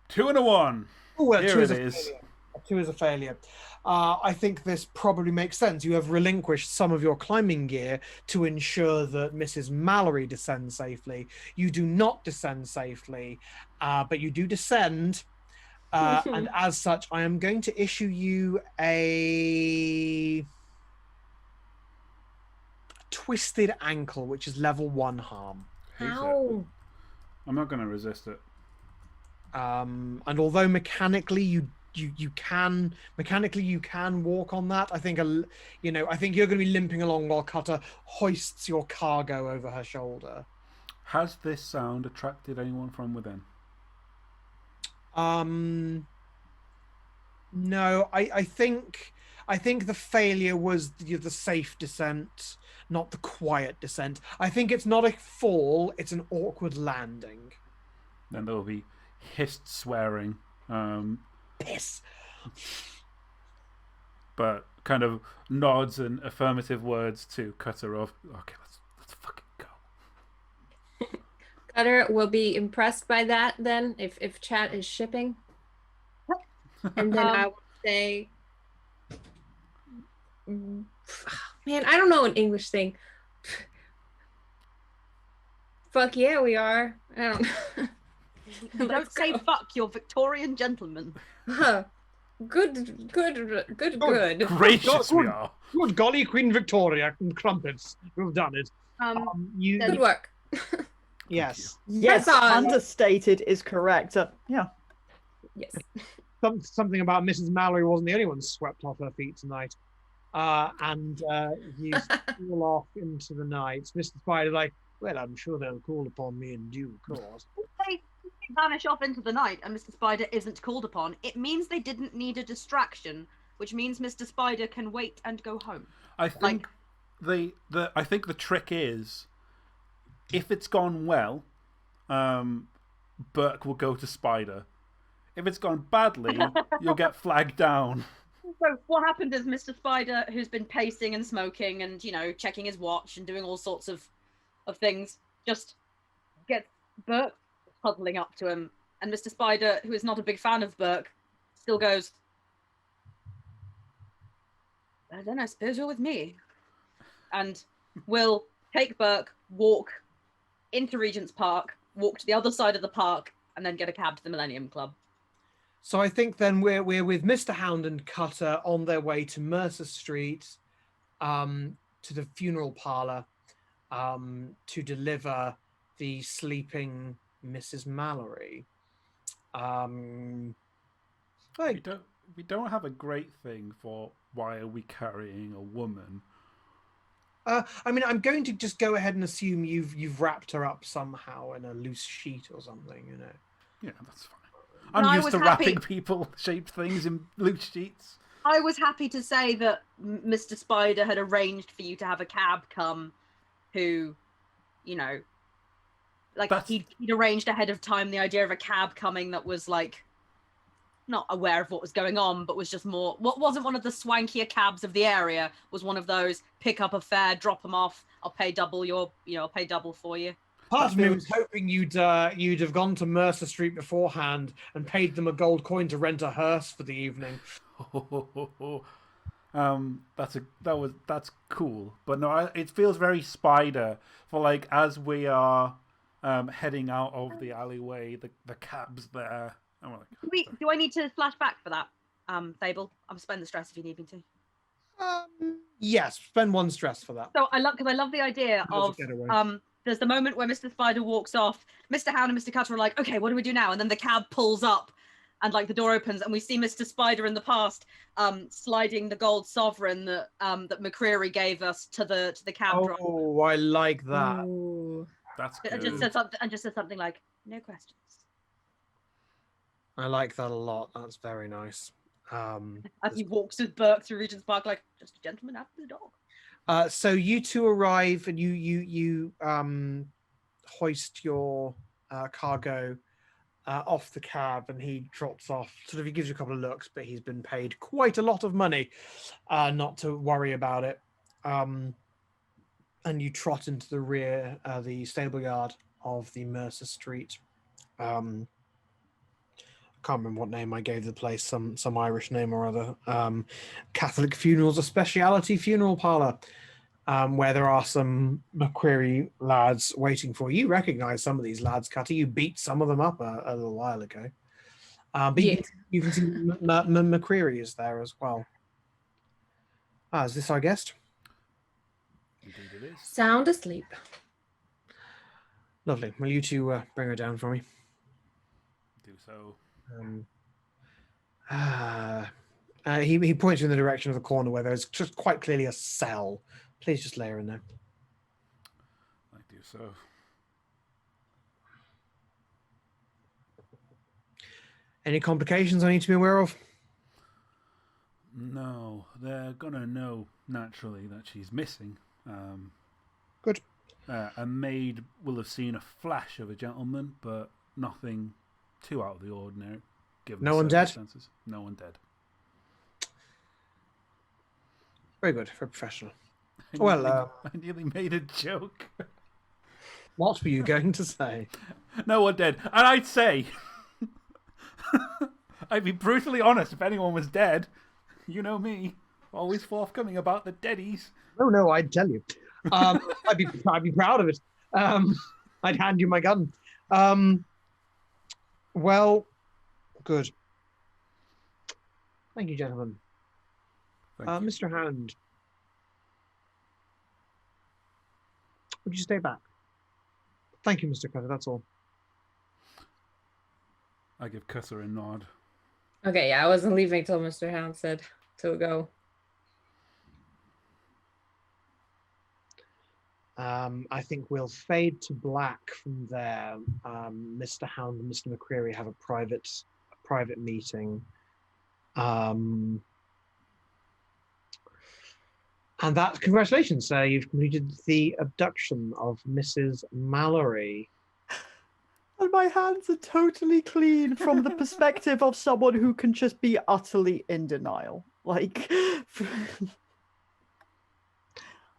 2 and a 1. Oh, well, Here two it is a is. failure. 2 is a failure. I think this probably makes sense. You have relinquished some of your climbing gear to ensure that Mrs. Mallory descends safely. You do not descend safely, but you do descend. And as such, I am going to issue you a twisted ankle, which is level 1 harm. How? I'm not going to resist it. And although mechanically you can walk on that, I think I think you're going to be limping along while Cutter hoists your cargo over her shoulder. Has this sound attracted anyone from within? No, I think the failure was the safe descent, not the quiet descent. I think it's not a fall, it's an awkward landing. Then there will be hissed swearing. Piss. But kind of nods and affirmative words to Cutter of, okay, let's fucking go. Cutter will be impressed by that then if chat is shipping. And then I would say, man, I don't know an English thing. Fuck yeah, we are. I don't Don't Let's say go. fuck, you're Victorian gentlemen. Good. Gracious we are. Good golly, Queen Victoria and crumpets. We've done it. Good work. Yes. Yes, Press on. understated is correct. Yeah. Yes. Something about Mrs. Mallory wasn't the only one swept off her feet tonight. And you steal off into the night. Mr. Spider's like, well, I'm sure they'll call upon me in due course. They vanish off into the night and Mr. Spider isn't called upon. It means they didn't need a distraction, which means Mr. Spider can wait and go home. I think I think the trick is, if it's gone well, Burke will go to Spider. If it's gone badly, you'll get flagged down. So what happened is Mr. Spider, who's been pacing and smoking and, checking his watch and doing all sorts of things, just gets Burke huddling up to him, and Mr. Spider, who is not a big fan of Burke, still goes, then I suppose you're with me. And will take Burke, walk into Regent's Park, walk to the other side of the park, and then get a cab to the Millennium Club. So I think then we're with Mr. Hound and Cutter on their way to Mercer Street, to the funeral parlor, to deliver the sleeping Mrs. Mallory. We don't have a great thing for why are we carrying a woman. I mean, I'm going to just go ahead and assume you've wrapped her up somehow in a loose sheet or something, you know. Yeah, that's fine. I'm used to wrapping people-shaped things in loose sheets. I was happy to say that Mr. Spider had arranged for you to have a cab come who, you know, like he'd arranged ahead of time the idea of a cab coming that was like not aware of what was going on, but was just more, what wasn't one of the swankier cabs of the area, was one of those, pick up a fare, drop them off, I'll pay double I'll pay double for you. Part of me was hoping you'd have gone to Mercer Street beforehand and paid them a gold coin to rent a hearse for the evening. That's cool, but no, it feels very Spider for like as we are heading out of the alleyway, the cab's there. I'm like, do I need to flash back for that, Fable? I'll spend the stress if you need me to. Yes, spend one stress for that. So I love the idea of there's the moment where Mr. Spider walks off, Mr. Hound and Mr. Cutter are like, okay, what do we do now? And then the cab pulls up and like the door opens and we see Mr. Spider in the past sliding the gold sovereign that McCreary gave us to the cab driver. Oh, I like that. Ooh. That's good. And just says something like, no questions. I like that a lot. That's very nice. As he walks with Burke through Regent's Park, like, just a gentleman after the dog. So you two arrive and you hoist your cargo off the cab, and he drops off. Sort of, he gives you a couple of looks, but he's been paid quite a lot of money, not to worry about it. And you trot into the rear, the stable yard of the Mercer Street. Can't remember what name I gave the place, some Irish name or other. Catholic Funerals, a speciality funeral parlor, where there are some McCreary lads waiting for you. You recognize some of these lads, Cutter. You beat some of them up a little while ago. But Yeah. you can see McCreary is there as well. Is this our guest? Indeed it is. Sound asleep. Lovely. Will you two bring her down for me? Do so. He points you in the direction of the corner where there's just quite clearly a cell. Please just lay her in there. I do so. Any complications I need to be aware of? No, they're gonna know naturally that she's missing. Good. A maid will have seen a flash of a gentleman, but nothing too out of the ordinary. Given No the one dead? circumstances. No one dead. Very good. Very professional. I Well, nearly made a joke. What were you going to say? No one dead. And I'd say, I'd be brutally honest if anyone was dead. You know me, always forthcoming about the deadies. No, I'd tell you. I'd be proud of it. I'd hand you my gun. Well, good. Thank you, gentlemen. Thank you. Mr. Hand, would you stay back? Thank you, Mr. Cutter. That's all. I give Cutter a nod. Okay, yeah, I wasn't leaving till Mr. Hound said to go. I think we'll fade to black from there. Mr. Hound and Mr. McCreary have a private meeting. And that, congratulations, sir. You've completed the abduction of Mrs. Mallory. And my hands are totally clean from the perspective of someone who can just be utterly in denial. Like,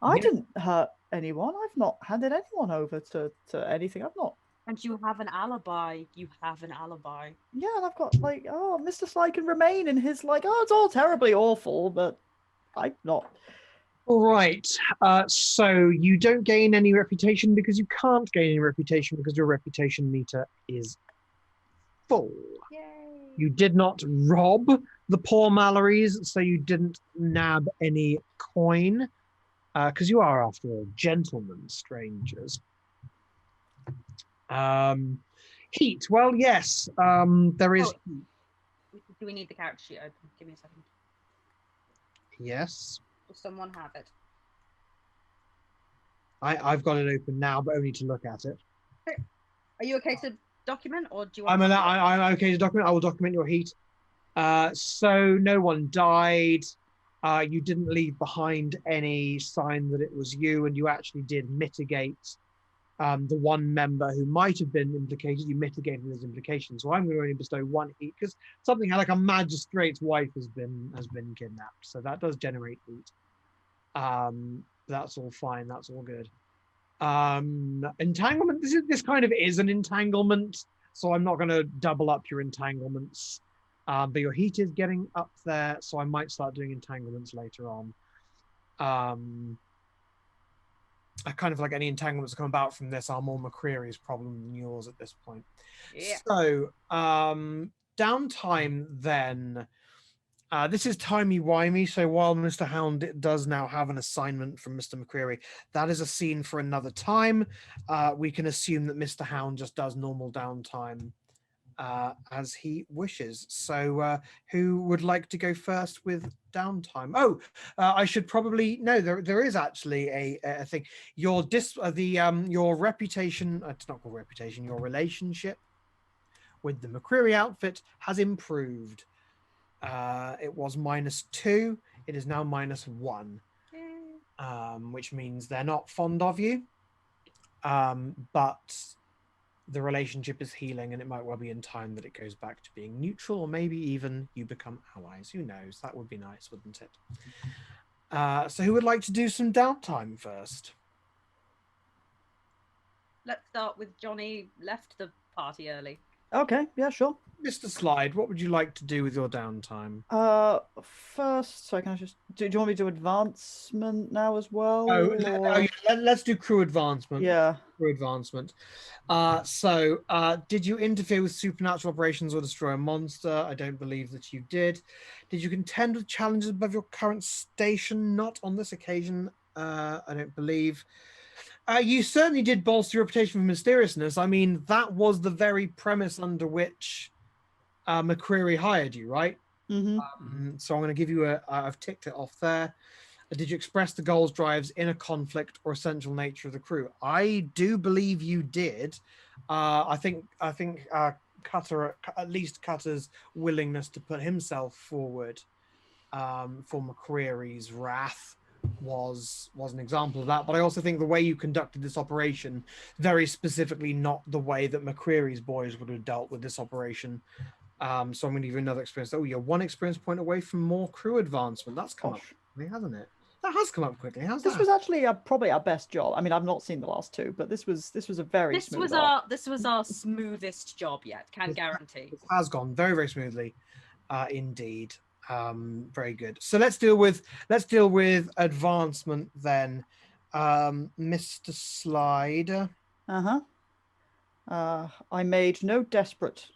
I didn't hurt anyone. I've not handed anyone over to anything. I've not And you have an alibi. You have an alibi. Yeah, and I've got like, oh, Mr. Sly can remain in his like, oh, it's all terribly awful, but I'm not. All right. So you don't gain any reputation because you can't gain any reputation because your reputation meter is full. Yay. You did not rob the poor Mallorys, so you didn't nab any coin, because you are, after all, gentlemen, strangers. Heat. Well, yes, there is. Oh, do we need the character sheet open? Give me a second. Yes. Does someone have it? I've got it open now, but only to look at it. Are you okay to document, or do you want? I'm okay to document. I will document your heat. So no one died. You didn't leave behind any sign that it was you, and you actually did mitigate the one member who might have been implicated. You mitigated his implications. So I'm going to only bestow one heat because something like a magistrate's wife has been kidnapped. So that does generate heat. That's all fine. That's all good. Entanglement. This kind of is an entanglement. So I'm not going to double up your entanglements. But your heat is getting up there, so I might start doing entanglements later on. I kind of like any entanglements that come about from this are more McCreary's problem than yours at this point. Yeah. So, downtime then. This is timey-wimey, so while Mr. Hound does now have an assignment from Mr. McCreary, that is a scene for another time. We can assume that Mr. Hound just does normal downtime as he wishes. So who would like to go first with downtime? I should probably there is actually a thing. Your reputation, it's not called reputation, your relationship with the McCreary outfit has improved. It was -2, it is now -1, which means they're not fond of you, but the relationship is healing, and it might well be in time that it goes back to being neutral, or maybe even you become allies. Who knows? That would be nice, wouldn't it? So who would like to do some downtime first? Let's start with Johnny. Left the party early. Okay, yeah, sure. Mr. Slide, what would you like to do with your downtime? First, so can I just do you want me to do advancement now as well? Let's do crew advancement. Yeah. Crew advancement. Did you interfere with supernatural operations or destroy a monster? I don't believe that you did. Did you contend with challenges above your current station? Not on this occasion. I don't believe. You certainly did bolster your reputation for mysteriousness. I mean, that was the very premise under which McCreary hired you, right? Mm-hmm. So I'm going to give you I've ticked it off there. Did you express the goals, drives, inner conflict, or essential nature of the crew? I do believe you did. I think Cutter, at least Cutter's willingness to put himself forward for McCreary's wrath was an example of that. But I also think the way you conducted this operation, very specifically not the way that McCreary's boys would have dealt with this operation. So I'm going to give you another experience. Oh, you're 1 experience point away from more crew advancement. That's come up quickly, hasn't it? That has come up quickly. This was actually probably our best job. I mean, I've not seen the last two, but this was a very smooth. This was our smoothest job yet. Can guarantee. It has gone very, very smoothly, indeed. Very good. So let's deal with advancement then. Mr. Slide. I made no desperate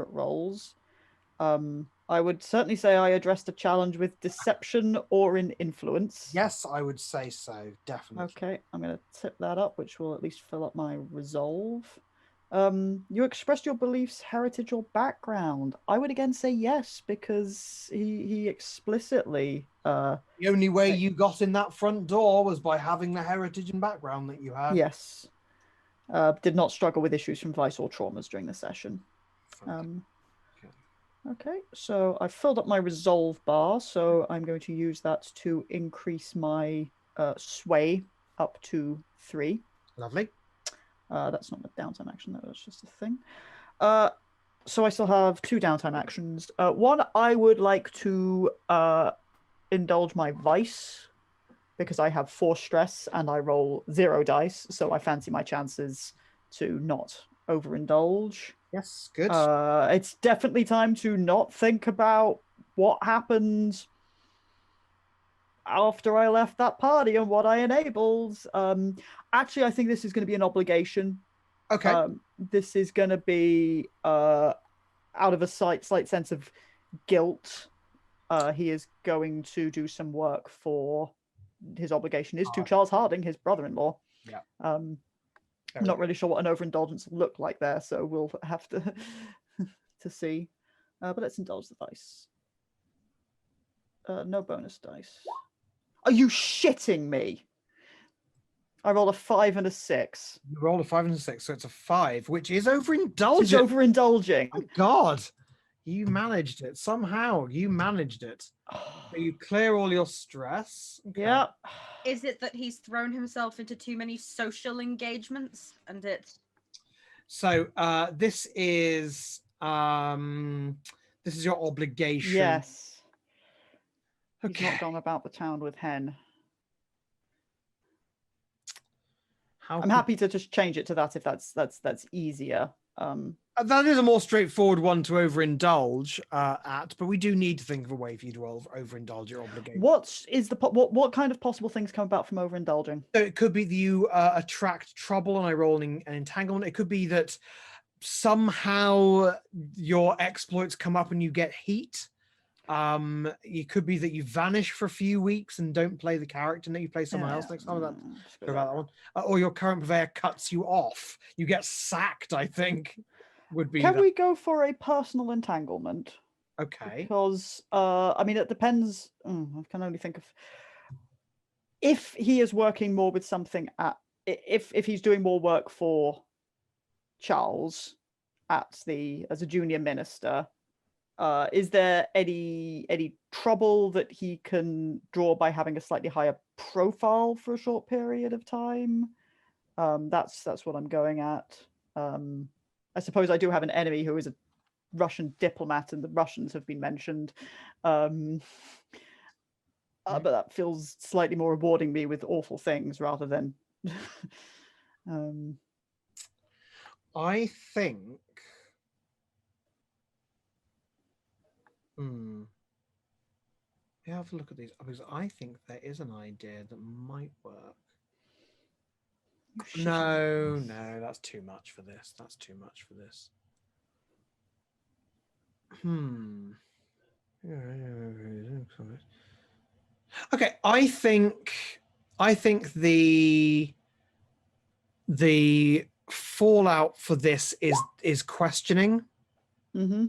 rolls. I would certainly say I addressed a challenge with deception or in influence. Yes, I would say so, definitely. Okay, I'm going to tip that up, which will at least fill up my resolve. You expressed your beliefs, heritage, or background. I would again say yes, because he explicitly... the only way you got in that front door was by having the heritage and background that you had. Yes. Did not struggle with issues from vice or traumas during the session. Okay, so I filled up my resolve bar, so I'm going to use that to increase my sway up to 3. Lovely. That's not a downtime action, that was just a thing. So I still have 2 downtime actions. One, I would like to indulge my vice, because I have 4 stress and I roll 0 dice, so I fancy my chances to not overindulge. Yes, good. It's definitely time to not think about what happened after I left that party and what I enabled. Actually, I think this is going to be an obligation. Okay. This is going to be out of a slight sense of guilt. He is going to do some work for his obligation is to Charles Harding, his brother-in-law. Yeah. I'm not really sure what an overindulgence will look like there, so we'll have to to see. But let's indulge the dice. No bonus dice. Are you shitting me? I rolled a 5 and a 6. You rolled a 5 and a 6, so it's a 5, which is overindulgent. It's overindulging. Oh God, you managed it somehow. You managed it. So you clear all your stress. Okay. Yeah. Is it that he's thrown himself into too many social engagements and it? So this is your obligation. Yes. Okay. He's not gone about the town with hen. I'm happy to just change it to that if that's easier. That is a more straightforward one to overindulge at, but we do need to think of a way for you to overindulge your obligation. What kind of possible things come about from overindulging? So it could be that you attract trouble and I roll an entanglement. It could be that somehow your exploits come up and you get heat. It could be that you vanish for a few weeks and don't play the character, and that you play someone else next time. About that one, or your current purveyor cuts you off. You get sacked. I think would be. Can we go for a personal entanglement? Okay. Because I mean, it depends. I can only think of if he is working more with something if he's doing more work for Charles as a junior minister. Is there any trouble that he can draw by having a slightly higher profile for a short period of time? That's what I'm going at. I suppose I do have an enemy who is a Russian diplomat, and the Russians have been mentioned. But that feels slightly more rewarding me with awful things rather than. I think. Have a look at these because I think there is an idea that might work. No, that's too much for this. That's too much for this. Okay, I think the fallout for this is questioning. Mm-hmm.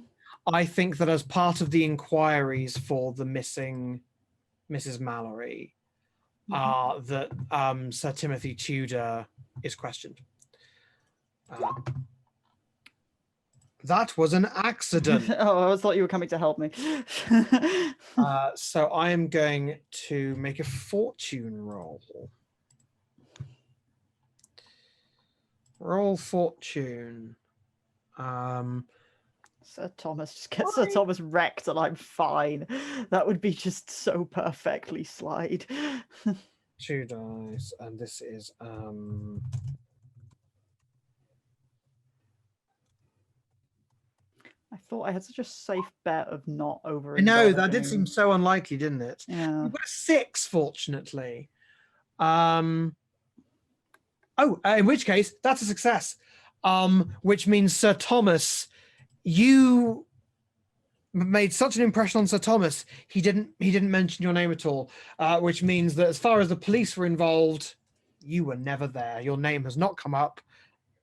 I think that as part of the inquiries for the missing Mrs. Mallory, that Sir Timothy Tudor is questioned. That was an accident. Oh, I thought you were coming to help me. So I am going to make a fortune roll. Roll fortune. Sir Thomas, just get Sir Thomas wrecked and I'm fine. That would be just so perfectly slide. 2 dice, and this is I thought I had such a safe bet of not over. I know that did seem so unlikely, didn't it? Yeah. You've got a 6, fortunately. In which case that's a success. Which means Sir Thomas, you made such an impression on Sir Thomas, he didn't mention your name at all, which means that as far as the police were involved, you were never there. Your name has not come up.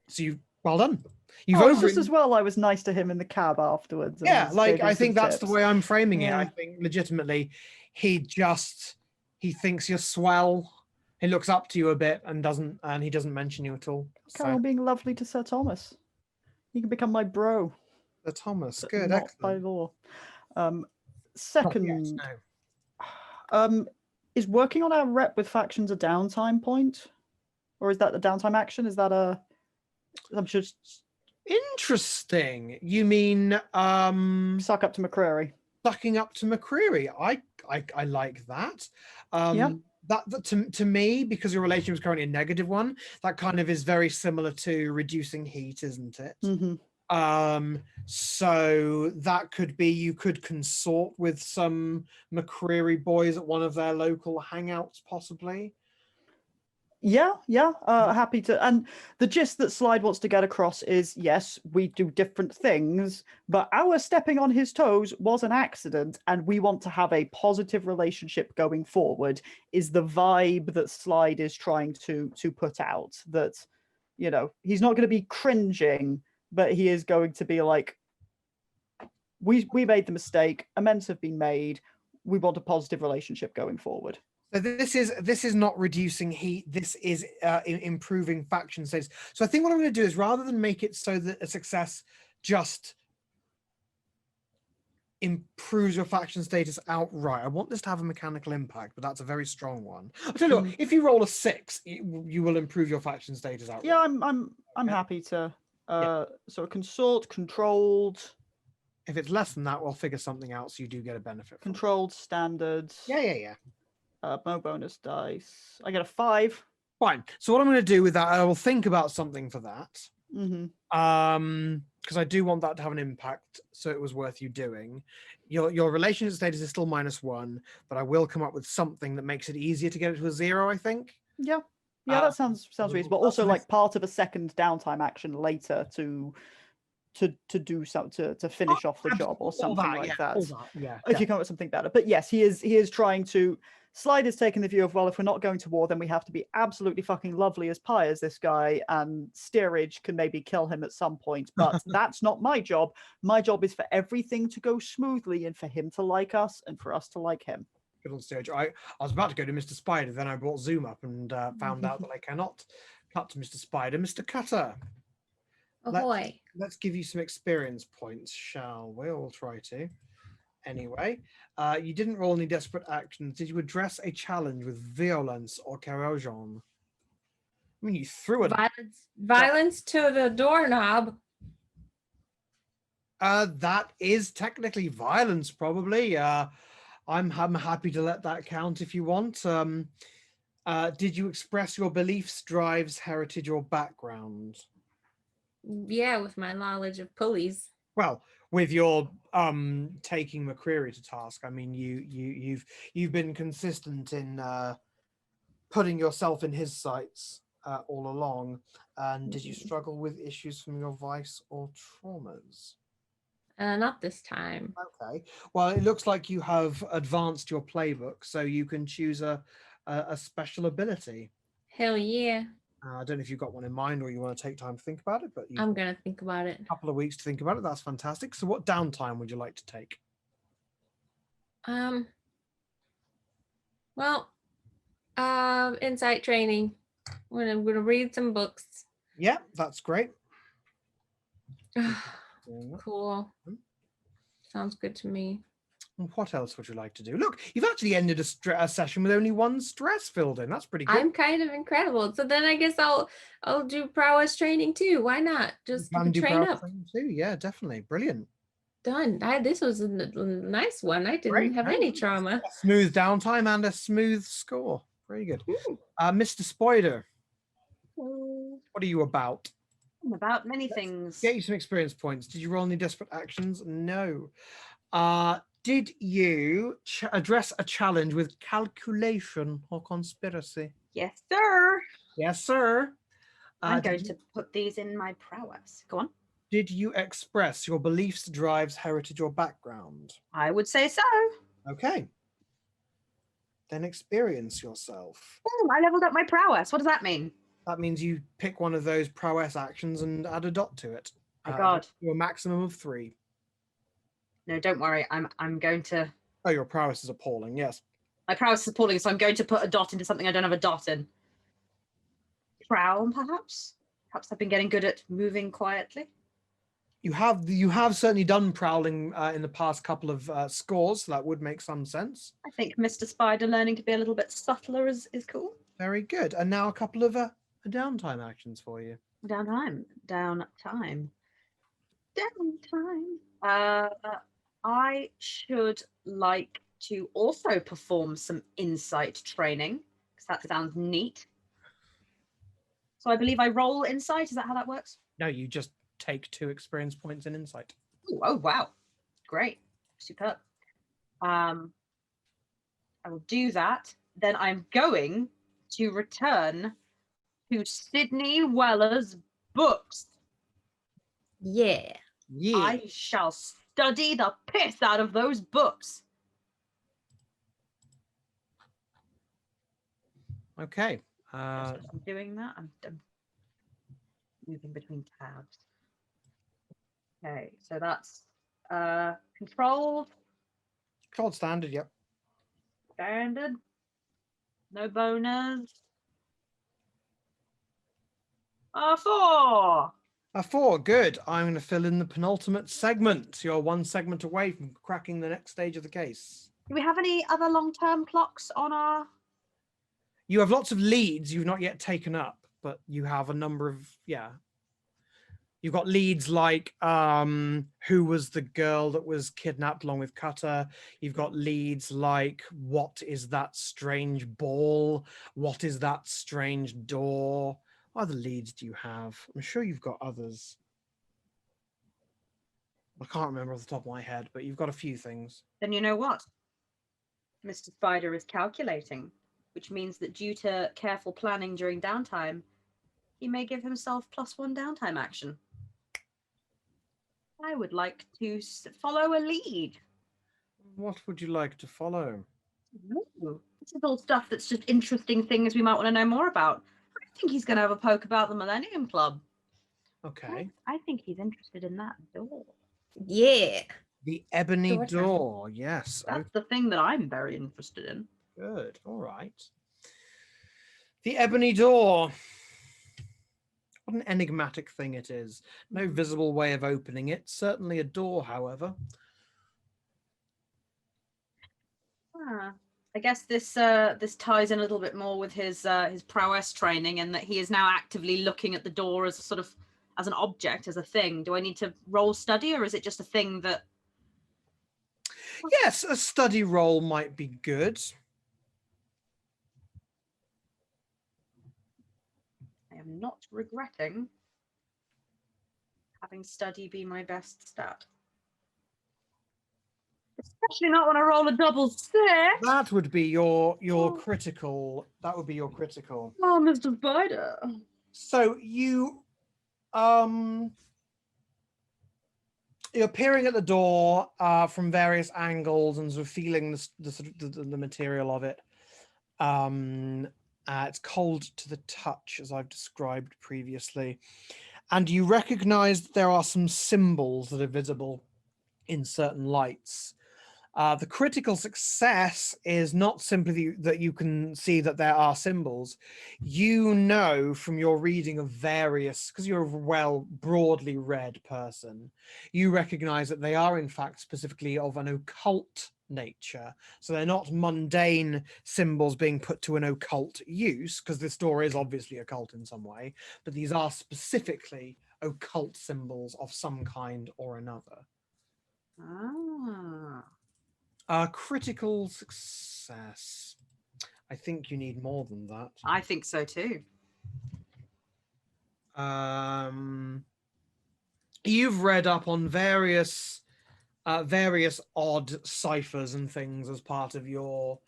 So well done. Just as well I was nice to him in the cab afterwards. Yeah, like I think that's the way I'm framing it. I think legitimately he thinks you're swell. He looks up to you a bit and he doesn't mention you at all. Carry on being lovely to Sir Thomas. He can become my bro. Sir Thomas, good, not excellent. by law. Second, no. Is working on our rep with factions a downtime point, or is that a downtime action? Is that I'm just interesting. You mean suck up to McCreary? Sucking up to McCreary. I like that. to me, because your relationship is currently a negative one, that kind of is very similar to reducing heat, isn't it? So that could be, you could consort with some McCreary boys at one of their local hangouts, possibly. Yeah, happy to. And the gist that Slide wants to get across is, yes, we do different things, but our stepping on his toes was an accident, and we want to have a positive relationship going forward, is the vibe that Slide is trying to put out. That, you know, he's not going to be cringing, but he is going to be like, we made the mistake, amends have been made, we want a positive relationship going forward. So this is not reducing heat. This is improving faction status. So I think what I'm going to do is, rather than make it so that a success just improves your faction status outright, I want this to have a mechanical impact, but that's a very strong one. I'll tell you what, if you roll a 6, you will improve your faction status outright. Yeah, I'm happy to. So consort, controlled. If it's less than that, we'll figure something out, so you do get a benefit. Controlled, standards. Yeah. No bonus dice. I get a 5. Fine. So what I'm going to do with that, I will think about something for that. Because I do want that to have an impact, so it was worth you doing. Your relationship status is still -1, but I will come up with something that makes it easier to get it to a 0, I think. Yeah, that sounds reasonable. Also, like part of a second downtime action later to do something to finish off the job or something like that. Yeah. If you come up with something better. But yes, he is trying to. Slide is taking the view of, well, if we're not going to war, then we have to be absolutely fucking lovely as pie as this guy, and steerage can maybe kill him at some point, but that's not my job. My job is for everything to go smoothly and for him to like us and for us to like him. Good on stage. I was about to go to Mr. Spider, then I brought Zoom up and found out that I cannot cut to Mr. Spider. Mr. Cutter. Ahoy. Let's give you some experience points, shall we? We'll try to. Anyway, you didn't roll any desperate actions. Did you address a challenge with violence or corrosion? I mean, you threw it. Violence to the doorknob. That is technically violence, probably. I'm happy to let that count if you want. Did you express your beliefs, drives, heritage, or background? Yeah, with my knowledge of pulleys. Well, with your taking McCreary to task, I mean, you've been consistent in putting yourself in his sights all along. And did you struggle with issues from your vice or traumas? Not this time. Okay. Well, it looks like you have advanced your playbook, so you can choose a special ability. Hell yeah. I don't know if you've got one in mind or you want to take time to think about it, but I'm going to think about it. A couple of weeks to think about it. That's fantastic. So what downtime would you like to take? Well, insight training. I'm going to read some books. Yeah, that's great. Cool. Sounds good to me. What else would you like to do? Look, you've actually ended a session with only 1 stress filled in. That's pretty good. I'm kind of incredible. So then I guess I'll do prowess training too. Why not? Just train up. Too. Yeah, definitely. Brilliant. Done. This was a nice one. I didn't have any trauma. A smooth downtime and a smooth score. Very good. Mr. Spider, what are you about? I'm about many things. Get you some experience points. Did you roll any desperate actions? No. Did you address a challenge with calculation or conspiracy? Yes, sir. Yes, sir. I'm going to put these in my prowess. Go on. Did you express your beliefs, drives, heritage, or background? I would say so. Okay. Then experience yourself. Oh, I leveled up my prowess. What does that mean? That means you pick one of those prowess actions and add a dot to it. My God. To a maximum of 3. No, don't worry. I'm going to. Oh, your prowess is appalling. Yes. My prowess is appalling, so I'm going to put a dot into something I don't have a dot in. Prowl, perhaps. Perhaps I've been getting good at moving quietly. You have certainly done prowling in the past couple of scores, so that would make some sense. I think Mr. Spider learning to be a little bit subtler is cool. Very good. And now a couple of downtime actions for you. Downtime. I should like to also perform some insight training. checks. That sounds neat. So I believe I roll insight. Is that how that works? No, you just take 2 experience points in insight. Ooh, oh, wow. Great. Superb. I will do that. Then I'm going to return to Sydney Weller's books. Yeah. Yeah. I shall study the piss out of those books. Okay. Just as I'm doing that, I'm moving between tabs. Okay, so that's controlled, Controlled standard, yep. standard, no bonus. 4. A 4, good. I'm going to fill in the penultimate segment. You're 1 segment away from cracking the next stage of the case. Do we have any other long-term clocks on our... You have lots of leads you've not yet taken up, but you have a number of, yeah. You've got leads like who was the girl that was kidnapped along with Cutter. You've got leads like what is that strange ball? What is that strange door? What other leads do you have? I'm sure you've got others. I can't remember off the top of my head, but you've got a few things. Then you know what? Mr. Spider is calculating, which means that due to careful planning during downtime, he may give himself +1 downtime action. I would like to follow a lead. What would you like to follow? Ooh, this is all stuff that's just interesting things we might want to know more about. I think he's going to have a poke about the Millennium Club. Okay. I think he's interested in that door. Yeah. The Ebony Door. Door. Yes. That's the thing that I'm very interested in. Good. All right. The Ebony Door. What an enigmatic thing it is. No visible way of opening it. Certainly a door, however. I guess this ties in a little bit more with his prowess training, and that he is now actively looking at the door as a sort of as an object, as a thing. Do I need to roll study, or is it just a thing that? Yes, a study roll might be good. I am not regretting having study be my best stat. Especially not when I roll a double 6. That would be your critical. That would be your critical. Oh, Mr. Spider. So you're peering at the door from various angles and sort of feeling the material of it. It's cold to the touch, as I've described previously, and you recognize that there are some symbols that are visible in certain lights. The critical success is not simply that you can see that there are symbols. You know from your reading of various, because you're a broadly read person, you recognize that they are in fact specifically of an occult nature. So they're not mundane symbols being put to an occult use, because this door is obviously occult in some way, but these are specifically occult symbols of some kind or another. Critical success. I think you need more than that. I think so too. You've read up on various odd ciphers and things as part of your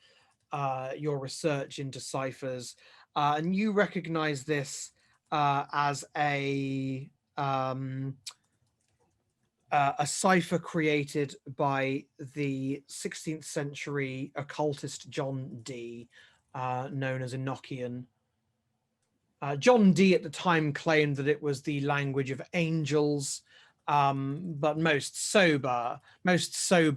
research into ciphers, and you recognize this as a cipher created by the 16th century occultist John Dee, known as Enochian. John Dee at the time claimed that it was the language of angels, but most sober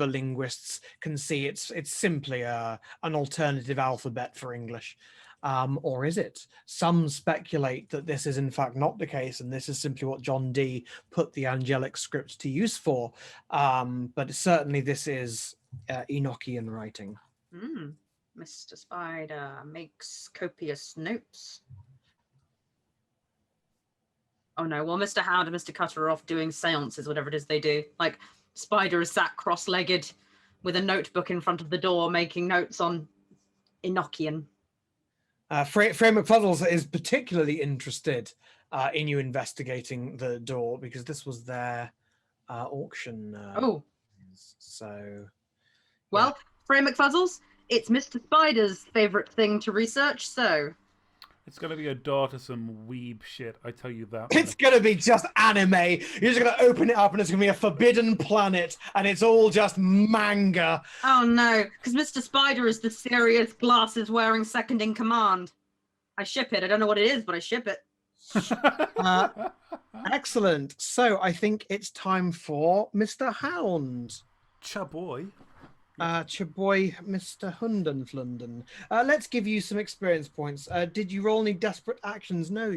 linguists can see it's simply an alternative alphabet for English. Or is it? Some speculate that this is in fact not the case, and this is simply what John Dee put the angelic script to use for. But certainly this is Enochian writing. Mr. Spider makes copious notes. Oh no, well, Mr. Howard and Mr. Cutter are off doing seances, whatever it is they do. Like, Spider is sat cross-legged with a notebook in front of the door, making notes on Enochian. Frey McFuddles is particularly interested in you investigating the door because this was their auction. Oh, So, well, Frey McFuzzles, it's Mr. Spider's favourite thing to research, so... It's going to be a door to some weeb shit, I tell you that it's much. going to be just anime. You're just going to open it up and it's going to be a forbidden planet and it's all just manga. Oh no, because Mr. Spider is the serious glasses-wearing second in command. I ship it. I don't know what it is, but I ship it. Excellent. So I think it's time for Mr. Hound. Chaboy. Chaboy, Mr. Hundenflunden. Let's give you some experience points. Did you roll any desperate actions? No,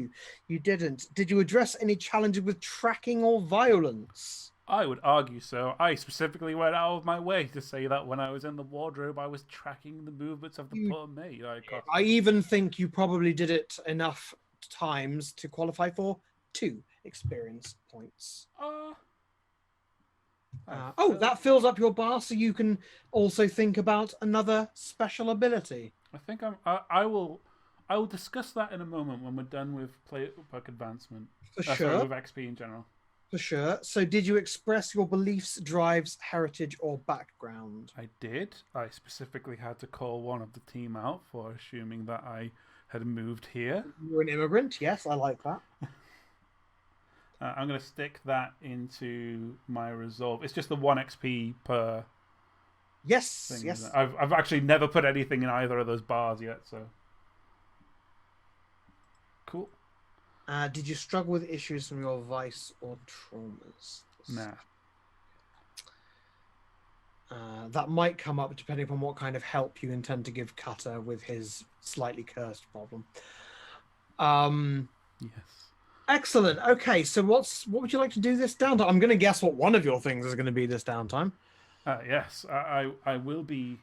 you didn't. Did you address any challenges with tracking or violence? I would argue so. I specifically went out of my way to say that when I was in the wardrobe, I was tracking the movements of the poor maid. I even think you probably did it enough times to qualify for 2 experience points. That fills up your bar, so you can also think about another special ability. I think I will discuss that in a moment when we're done with Burke advancement. For Sorry, sure. with XP in general. For sure. So did you express your beliefs, drives, heritage, or background? I did. I specifically had to call one of the team out for assuming that I had moved here. You're an immigrant. Yes, I like that. I'm going to stick that into my resolve. It's just the 1 XP per Yes, thing. yes. I've actually never put anything in either of those bars yet, so... Cool. Did you struggle with issues from your vice or traumas? Nah. That might come up depending upon what kind of help you intend to give Cutter with his slightly cursed problem. Yes. Excellent. Okay, so what would you like to do this downtime? I'm going to guess what one of your things is going to be this downtime. Yes, I will be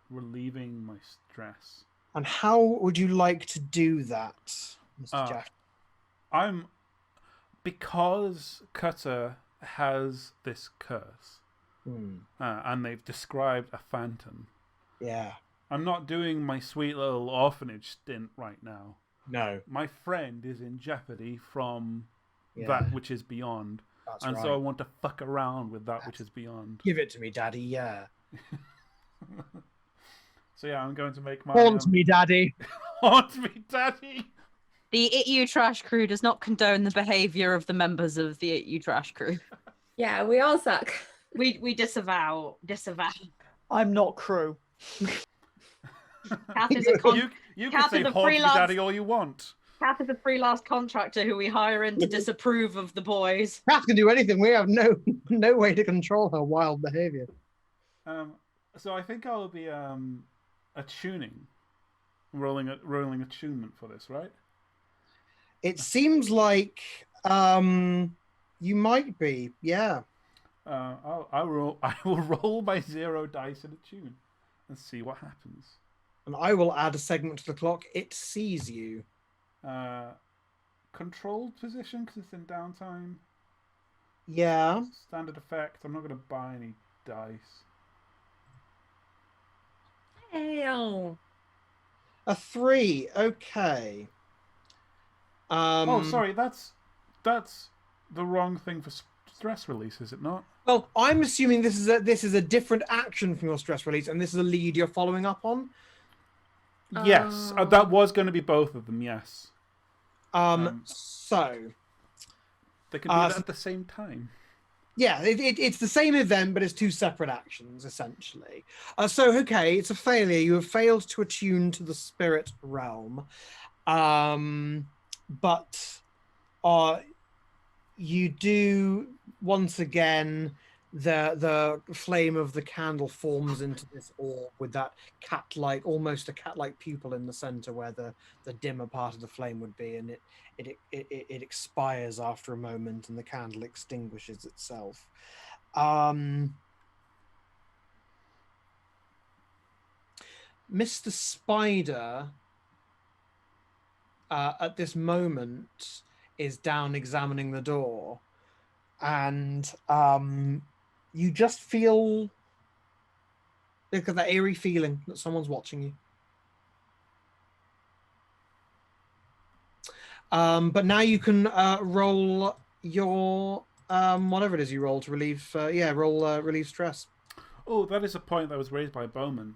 relieving my stress. And how would you like to do that, Mr. Jack? Because Cutter has this curse, and they've described a phantom. Yeah. I'm not doing my sweet little orphanage stint right now. No. My friend is in jeopardy from Yeah. that which is beyond. That's and right. so I want to fuck around with that which is beyond. Give it to me, Daddy. Yeah. So yeah, I'm going to make my... Haunt me, Daddy. Haunt me, Daddy! The It You Trash crew does not condone the behaviour of the members of the It You Trash crew. Yeah, we all suck. We disavow. I'm not crew. Kath is a You Kath can is say a haunt me, freelance- Daddy, all you want. Kath is a freelance contractor who we hire in to disapprove of the boys. Kath can do anything. We have no way to control her wild behavior. So I think I'll be attuning, rolling attunement for this, right? It seems like you might be. Yeah. I will roll my 0 dice in attune and see what happens. And I will add a segment to the clock. It sees you. Controlled position because it's in downtime. Yeah. Standard effect. I'm not going to buy any dice. Hell. A 3. Okay. Oh, sorry. That's the wrong thing for stress release, is it not? Well, I'm assuming this is a different action from your stress release, and this is a lead you're following up on. Yes, that was going to be both of them. Yes. So They could do that at the same time. yeah, it's the same event, but it's 2 separate actions essentially. Okay, it's a failure. You have failed to attune to the spirit realm, but you do once again. The flame of the candle forms into this orb with that almost a cat-like pupil in the center where the dimmer part of the flame would be, and it expires after a moment and the candle extinguishes itself. Mr. Spider at this moment is down examining the door, and you just feel that eerie feeling that someone's watching you. But now you can roll your whatever it is you roll to relieve. Relieve stress. Oh, that is a point that was raised by Bowman.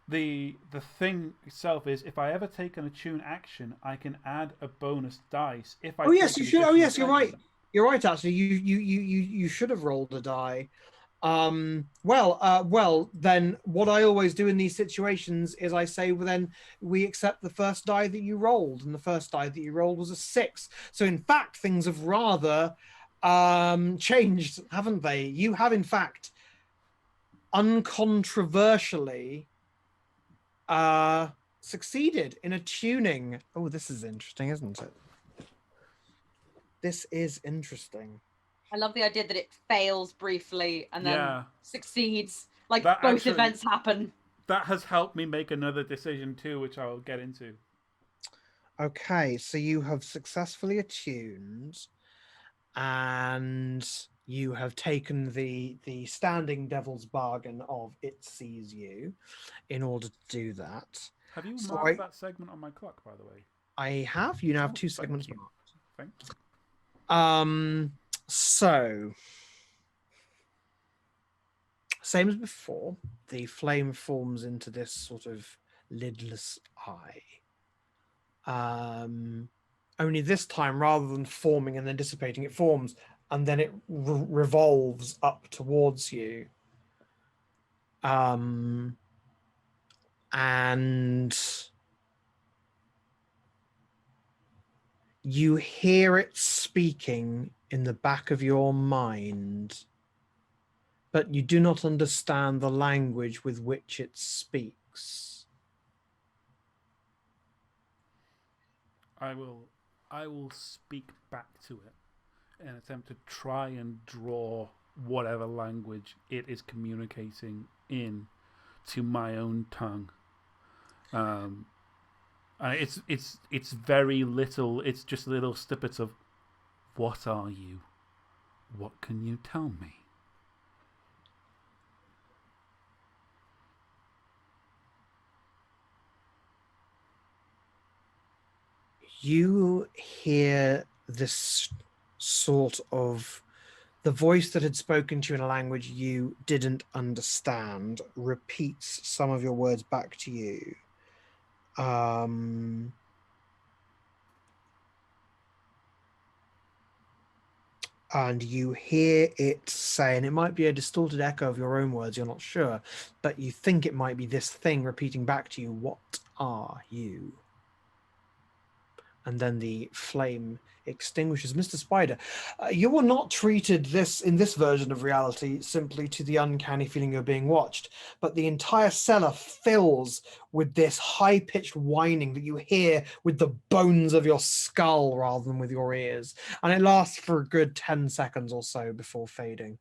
The thing itself is, if I ever take an attune action, I can add a bonus dice. If I Oh yes, take you an should. Oh additional yes, you're right. segment. You're right. Actually, you should have rolled a die. Well, then what I always do in these situations is I say, well, then we accept the first die that you rolled, and the first die that you rolled was a 6. So in fact, things have rather changed, haven't they? You have in fact uncontroversially succeeded in attuning. Oh, this is interesting, isn't it? This is interesting. I love the idea that it fails briefly and then Yeah. succeeds. Like That both actually- events happen. That has helped me make another decision too, which I'll get into. Okay, so you have successfully attuned, and you have taken the standing devil's bargain of it sees you in order to do that. Have you So marked that segment on my clock, by the way? I have. You now have Oh, 2 thank segments you. marked. Thank you. So same as before, the flame forms into this sort of lidless eye. Only this time, rather than forming and then dissipating, it forms and then it revolves up towards you. And you hear it speaking in the back of your mind, but you do not understand the language with which it speaks. I will speak back to it in an attempt to try and draw whatever language it is communicating in to my own tongue. And it's very little. It's just little snippets of, what are you? What can you tell me? You hear this sort of, the voice that had spoken to you in a language you didn't understand repeats some of your words back to you. And you hear it say, and it might be a distorted echo of your own words, you're not sure, but you think it might be this thing repeating back to you, what are you? And then the flame extinguishes. Mr. Spider, you were not treated in this version of reality simply to the uncanny feeling of being watched, but the entire cellar fills with this high-pitched whining that you hear with the bones of your skull rather than with your ears. And it lasts for a good 10 seconds or so before fading.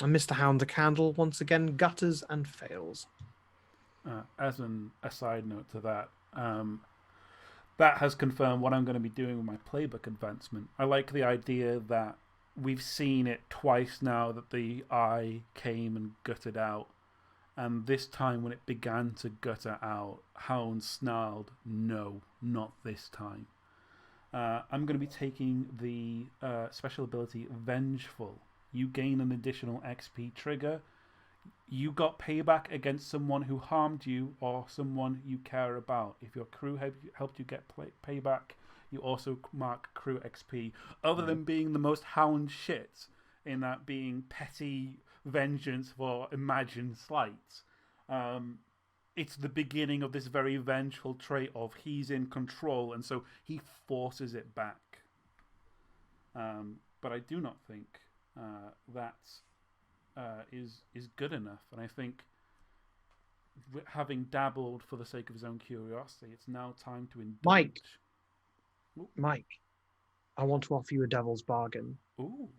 And Mr. Hound the candle once again gutters and fails. As a side note to that, that has confirmed what I'm going to be doing with my playbook advancement. I like the idea that we've seen it twice now that the eye came and gutted out. And this time when it began to gutter out, Hound snarled, "No, not this time." I'm going to be taking the special ability Vengeful. You gain an additional XP trigger. You got payback against someone who harmed you or someone you care about. If your crew helped you get payback, you also mark crew XP. Other than being the most Hound shit in that being petty vengeance for imagined slights, it's the beginning of this very vengeful trait of he's in control, and so he forces it back. But I do not think that is good enough, and I think having dabbled for the sake of his own curiosity, it's now time to indulge. Mike, I want to offer you a devil's bargain. Ooh.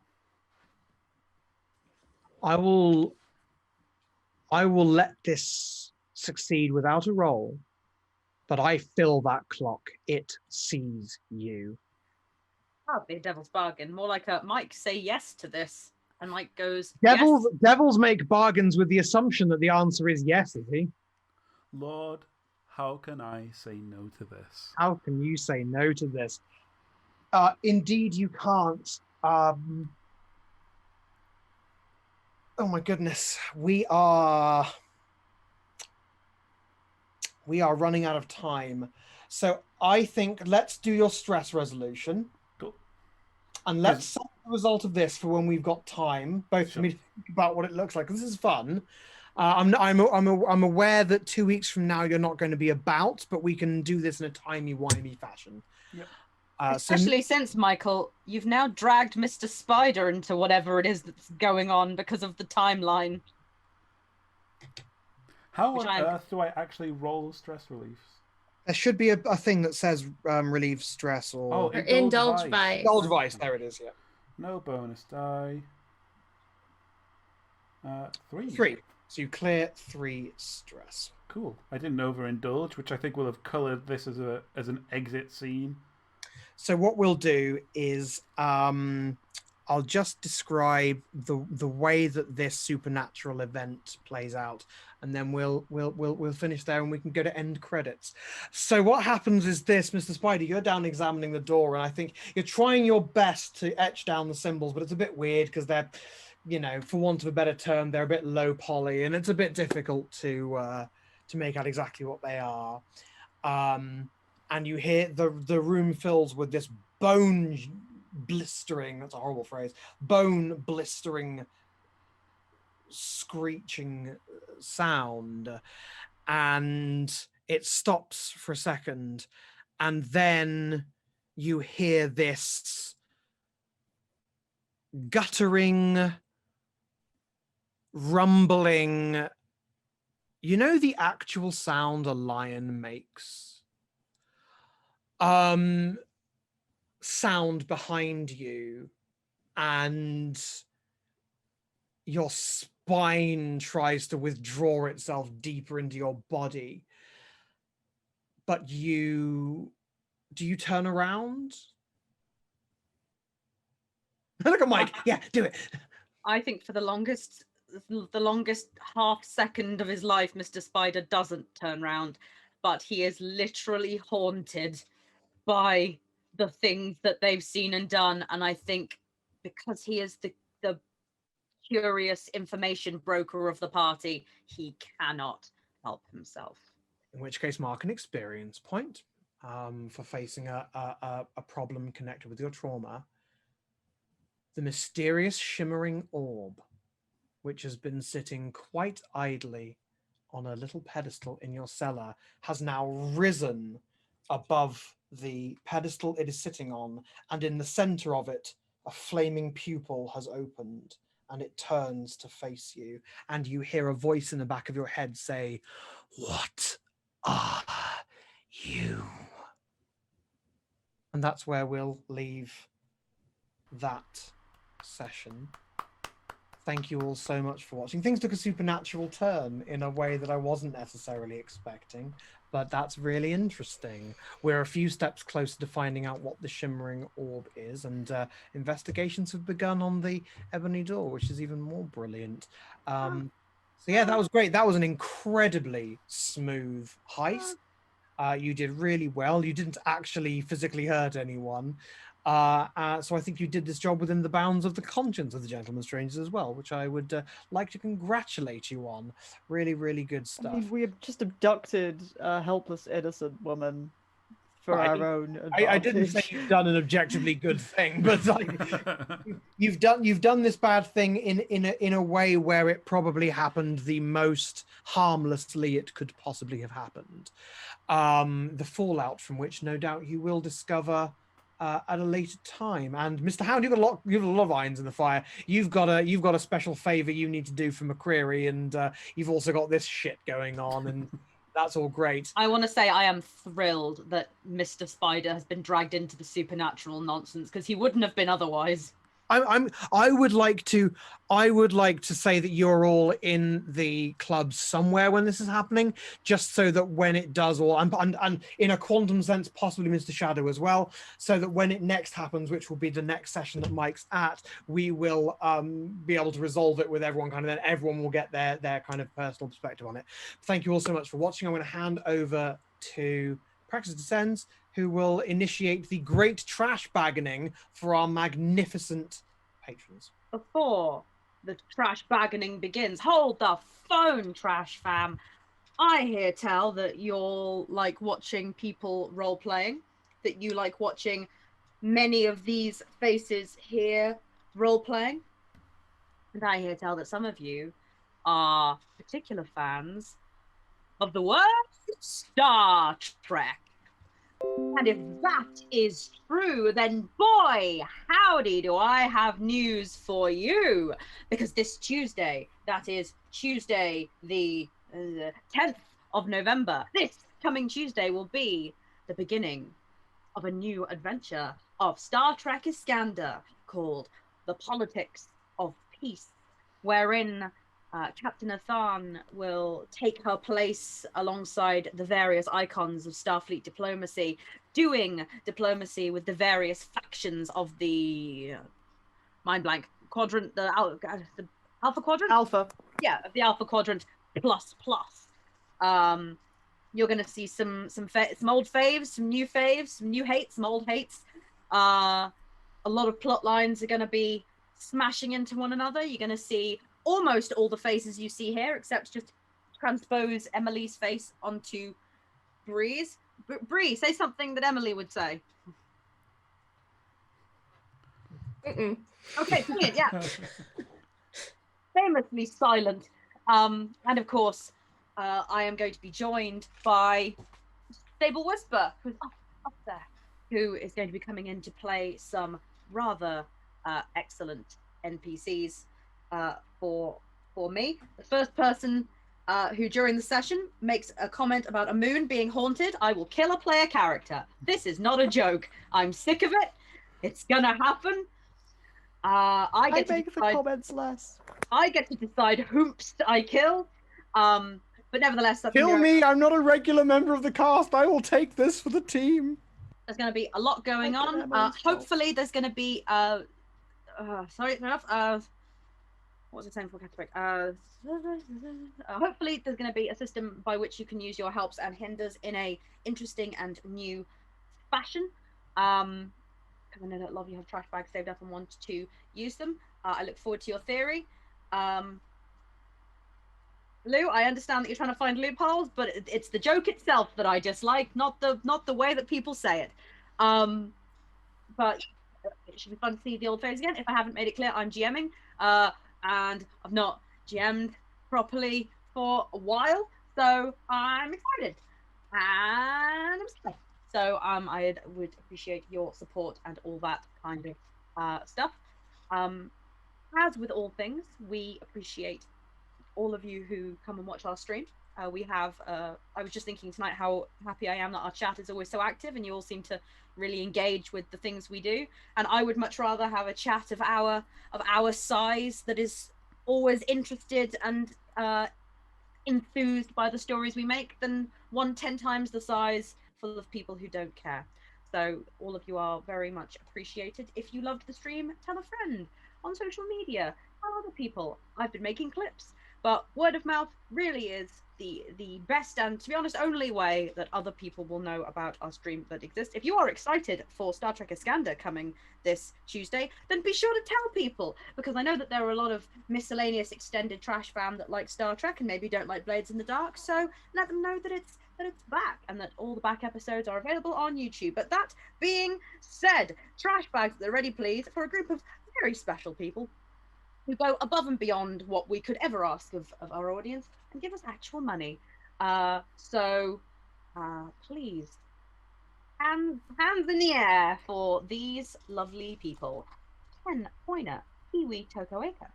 I will let this succeed without a roll, but I fill that clock. It sees you. That'd be a devil's bargain. More like a Mike, say yes to this. and like goes, Devils make bargains with the assumption that the answer is yes, is he? Lord, how can I say no to this? How can you say no to this? Indeed, you can't. Oh my goodness, we are running out of time. So I think let's do your stress resolution. Cool. And let's set the result of this for when we've got time, both for Sure. me to think about what it looks like. This is fun. I'm aware that 2 weeks from now you're not going to be about, but we can do this in a timey-wimey fashion. Yep. Especially since, Michael, you've now dragged Mr. Spider into whatever it is that's going on because of the timeline. How Which on I'm- earth do I actually roll stress reliefs? there should be a thing that says relieve stress or Oh, Or indulge vice. indulge vice. There it is. Yeah, No bonus die. 3. 3. So you clear 3 stress. Cool. I didn't overindulge, which I think will have coloured this as an exit scene. So what we'll do is I'll just describe the way that this supernatural event plays out, and then we'll finish there and we can go to end credits. So what happens is this, Mr. Spider, you're down examining the door, and I think you're trying your best to etch down the symbols, but it's a bit weird because they're, you know, for want of a better term, they're a bit low poly, and it's a bit difficult to make out exactly what they are. And you hear the room fills with this bone blistering, that's a horrible phrase, bone blistering screeching sound, and it stops for a second, and then you hear this guttering, rumbling, you know, the actual sound a lion makes, sound behind you, and your spine tries to withdraw itself deeper into your body. But do you turn around? Look at Mike. Yeah, do it. I think for the longest half second of his life, Mr. Spider doesn't turn round, but he is literally haunted by the things that they've seen and done. And I think because he is the curious information broker of the party, he cannot help himself. In which case, mark an experience point for facing a problem connected with your trauma. The mysterious shimmering orb, which has been sitting quite idly on a little pedestal in your cellar, has now risen above the pedestal it is sitting on, and in the center of it, a flaming pupil has opened, and it turns to face you, and you hear a voice in the back of your head say, "What are you?" And that's where we'll leave that session. Thank you all so much for watching. Things took a supernatural turn in a way that I wasn't necessarily expecting, but that's really interesting. We're a few steps closer to finding out what the shimmering orb is, and investigations have begun on the ebony door, which is even more brilliant. So yeah, that was great. That was an incredibly smooth heist. You did really well. You didn't actually physically hurt anyone. So I think you did this job within the bounds of the conscience of the Gentleman Strangers as well, which I would like to congratulate you on. Really, really good stuff. I mean, we have just abducted a helpless, innocent woman for Well, our own I didn't say advantage. you've done an objectively good thing, but like you've done this bad thing in a way where it probably happened the most harmlessly it could possibly have happened. The fallout from which, no doubt, you will discover at a later time. And Mr. Hound, you have a lot of irons in the fire. You've got a special favor you need to do for McCreary, and you've also got this shit going on, and that's all great. I want to say I am thrilled that Mr. Spider has been dragged into the supernatural nonsense, because he wouldn't have been otherwise. I would like to say that you're all in the club somewhere when this is happening, just so that when it does all, and in a quantum sense, possibly Mr. Shadow as well, so that when it next happens, which will be the next session that Mike's at, we will be able to resolve it with everyone, kind of, then everyone will get their kind of personal perspective on it. Thank you all so much for watching. I'm going to hand over to Praxis Descends, who will initiate the great trash baggening for our magnificent patrons. Before the trash baggening begins, hold the phone, trash fam. I hear tell that you'll like watching people role playing, that you like watching many of these faces here role playing. And I hear tell that some of you are particular fans of the word Star Trek. And if that is true, then boy, howdy, do I have news for you. Because this Tuesday, that is Tuesday the 10th of November, this coming Tuesday will be the beginning of a new adventure of Star Trek Iskander called The Politics of Peace, wherein Captain Athan will take her place alongside the various icons of Starfleet diplomacy, doing diplomacy with the various factions of the mind blank quadrant, the Alpha Quadrant? Alpha. Yeah, of the Alpha Quadrant plus. You're going to see some old faves, some new faves, some new hates, some old hates. A lot of plot lines are going to be smashing into one another. You're going to see almost all the faces you see here, except just transpose Emily's face onto Bree's. Bree, say something that Emily would say. Mm-mm. Okay, brilliant, yeah. Famously silent. And of course, I am going to be joined by Stable Whisper, who's up there, who is going to be coming in to play some rather excellent NPCs for me. The first person who during the session makes a comment about a moon being haunted, I will kill a player character. This is not a joke. I'm sick of it. It's gonna happen. I make decide, the comments less. I get to decide whomst I kill. But nevertheless, that's Kill me! I'm not a regular member of the cast. I will take this for the team. There's going to be a lot going Like on. Emily's Hopefully, there's going to be sorry, enough. What was I saying for category? Hopefully, there's going to be a system by which you can use your helps and hinders in a interesting and new fashion. Because I know that a lot of you have trash bags saved up and want to use them. I look forward to your theory. Lou, I understand that you're trying to find loopholes, but it's the joke itself that I dislike, not the way that people say it. But it should be fun to see the old face again. If I haven't made it clear, I'm GMing, and I've not GM'd properly for a while, so I'm excited and I'm excited. So I would appreciate your support and all that kind of stuff. As with all things, we appreciate all of you who come and watch our stream. We have I was just thinking tonight how happy I am that our chat is always so active and you all seem to really engage with the things we do, and I would much rather have a chat of our size that is always interested and enthused by the stories we make than 10 times the size full of people who don't care. So all of you are very much appreciated. If you loved the stream, tell a friend on social media, tell other people. I've been making clips. But word of mouth really is the best and, to be honest, only way that other people will know about our stream that exists. If you are excited for Star Trek Iskander coming this Tuesday, then be sure to tell people, because I know that there are a lot of miscellaneous extended trash fam that like Star Trek and maybe don't like Blades in the Dark. So let them know that it's back and that all the back episodes are available on YouTube. But that being said, trash bags at the ready, please, for a group of very special people who go above and beyond what we could ever ask of our audience and give us actual money. So please, hands in the air for these lovely people. Ken Poiner, Kiwi Tokoeka,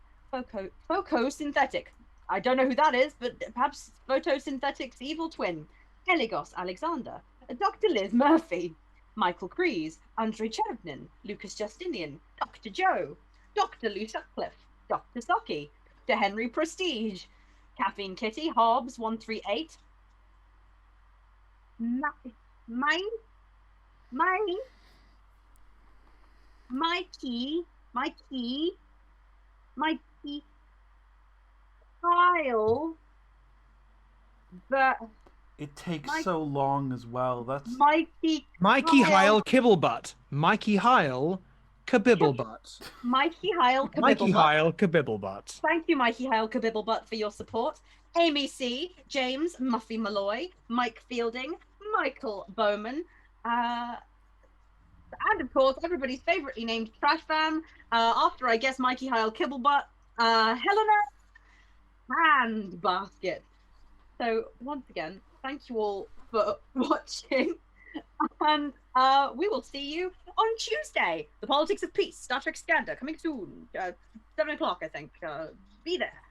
Photosynthetic. I don't know who that is, but perhaps Photosynthetic's evil twin. Eligos Alexander, Dr. Liz Murphy, Michael Kreese, Andrei Chervnin, Lucas Justinian, Dr. Joe, Dr. Lou Sutcliffe, Dr. Socky, De Henry Prestige, Caffeine Kitty, Hobbs 138, Mikey, Kyle, It takes so long as well. That's Mikey Heil Kibblebutt. Mikey Heil Kabibblebut. Mikey Heil Mikey Kabibblebut. Heil Kabibblebut. Thank you, Mikey Heil Kabibblebut, for your support. Amy C, James Muffy Malloy, Mike Fielding, Michael Bowman, and of course everybody's favouritely named Trash Fan. After I guess Mikey Heil Kibblebutt, Helena Handbasket. So once again, thank you all for watching, and we will see you on Tuesday. The Politics of Peace, Star Trek Scandal, coming soon, 7 o'clock, I think. Be there.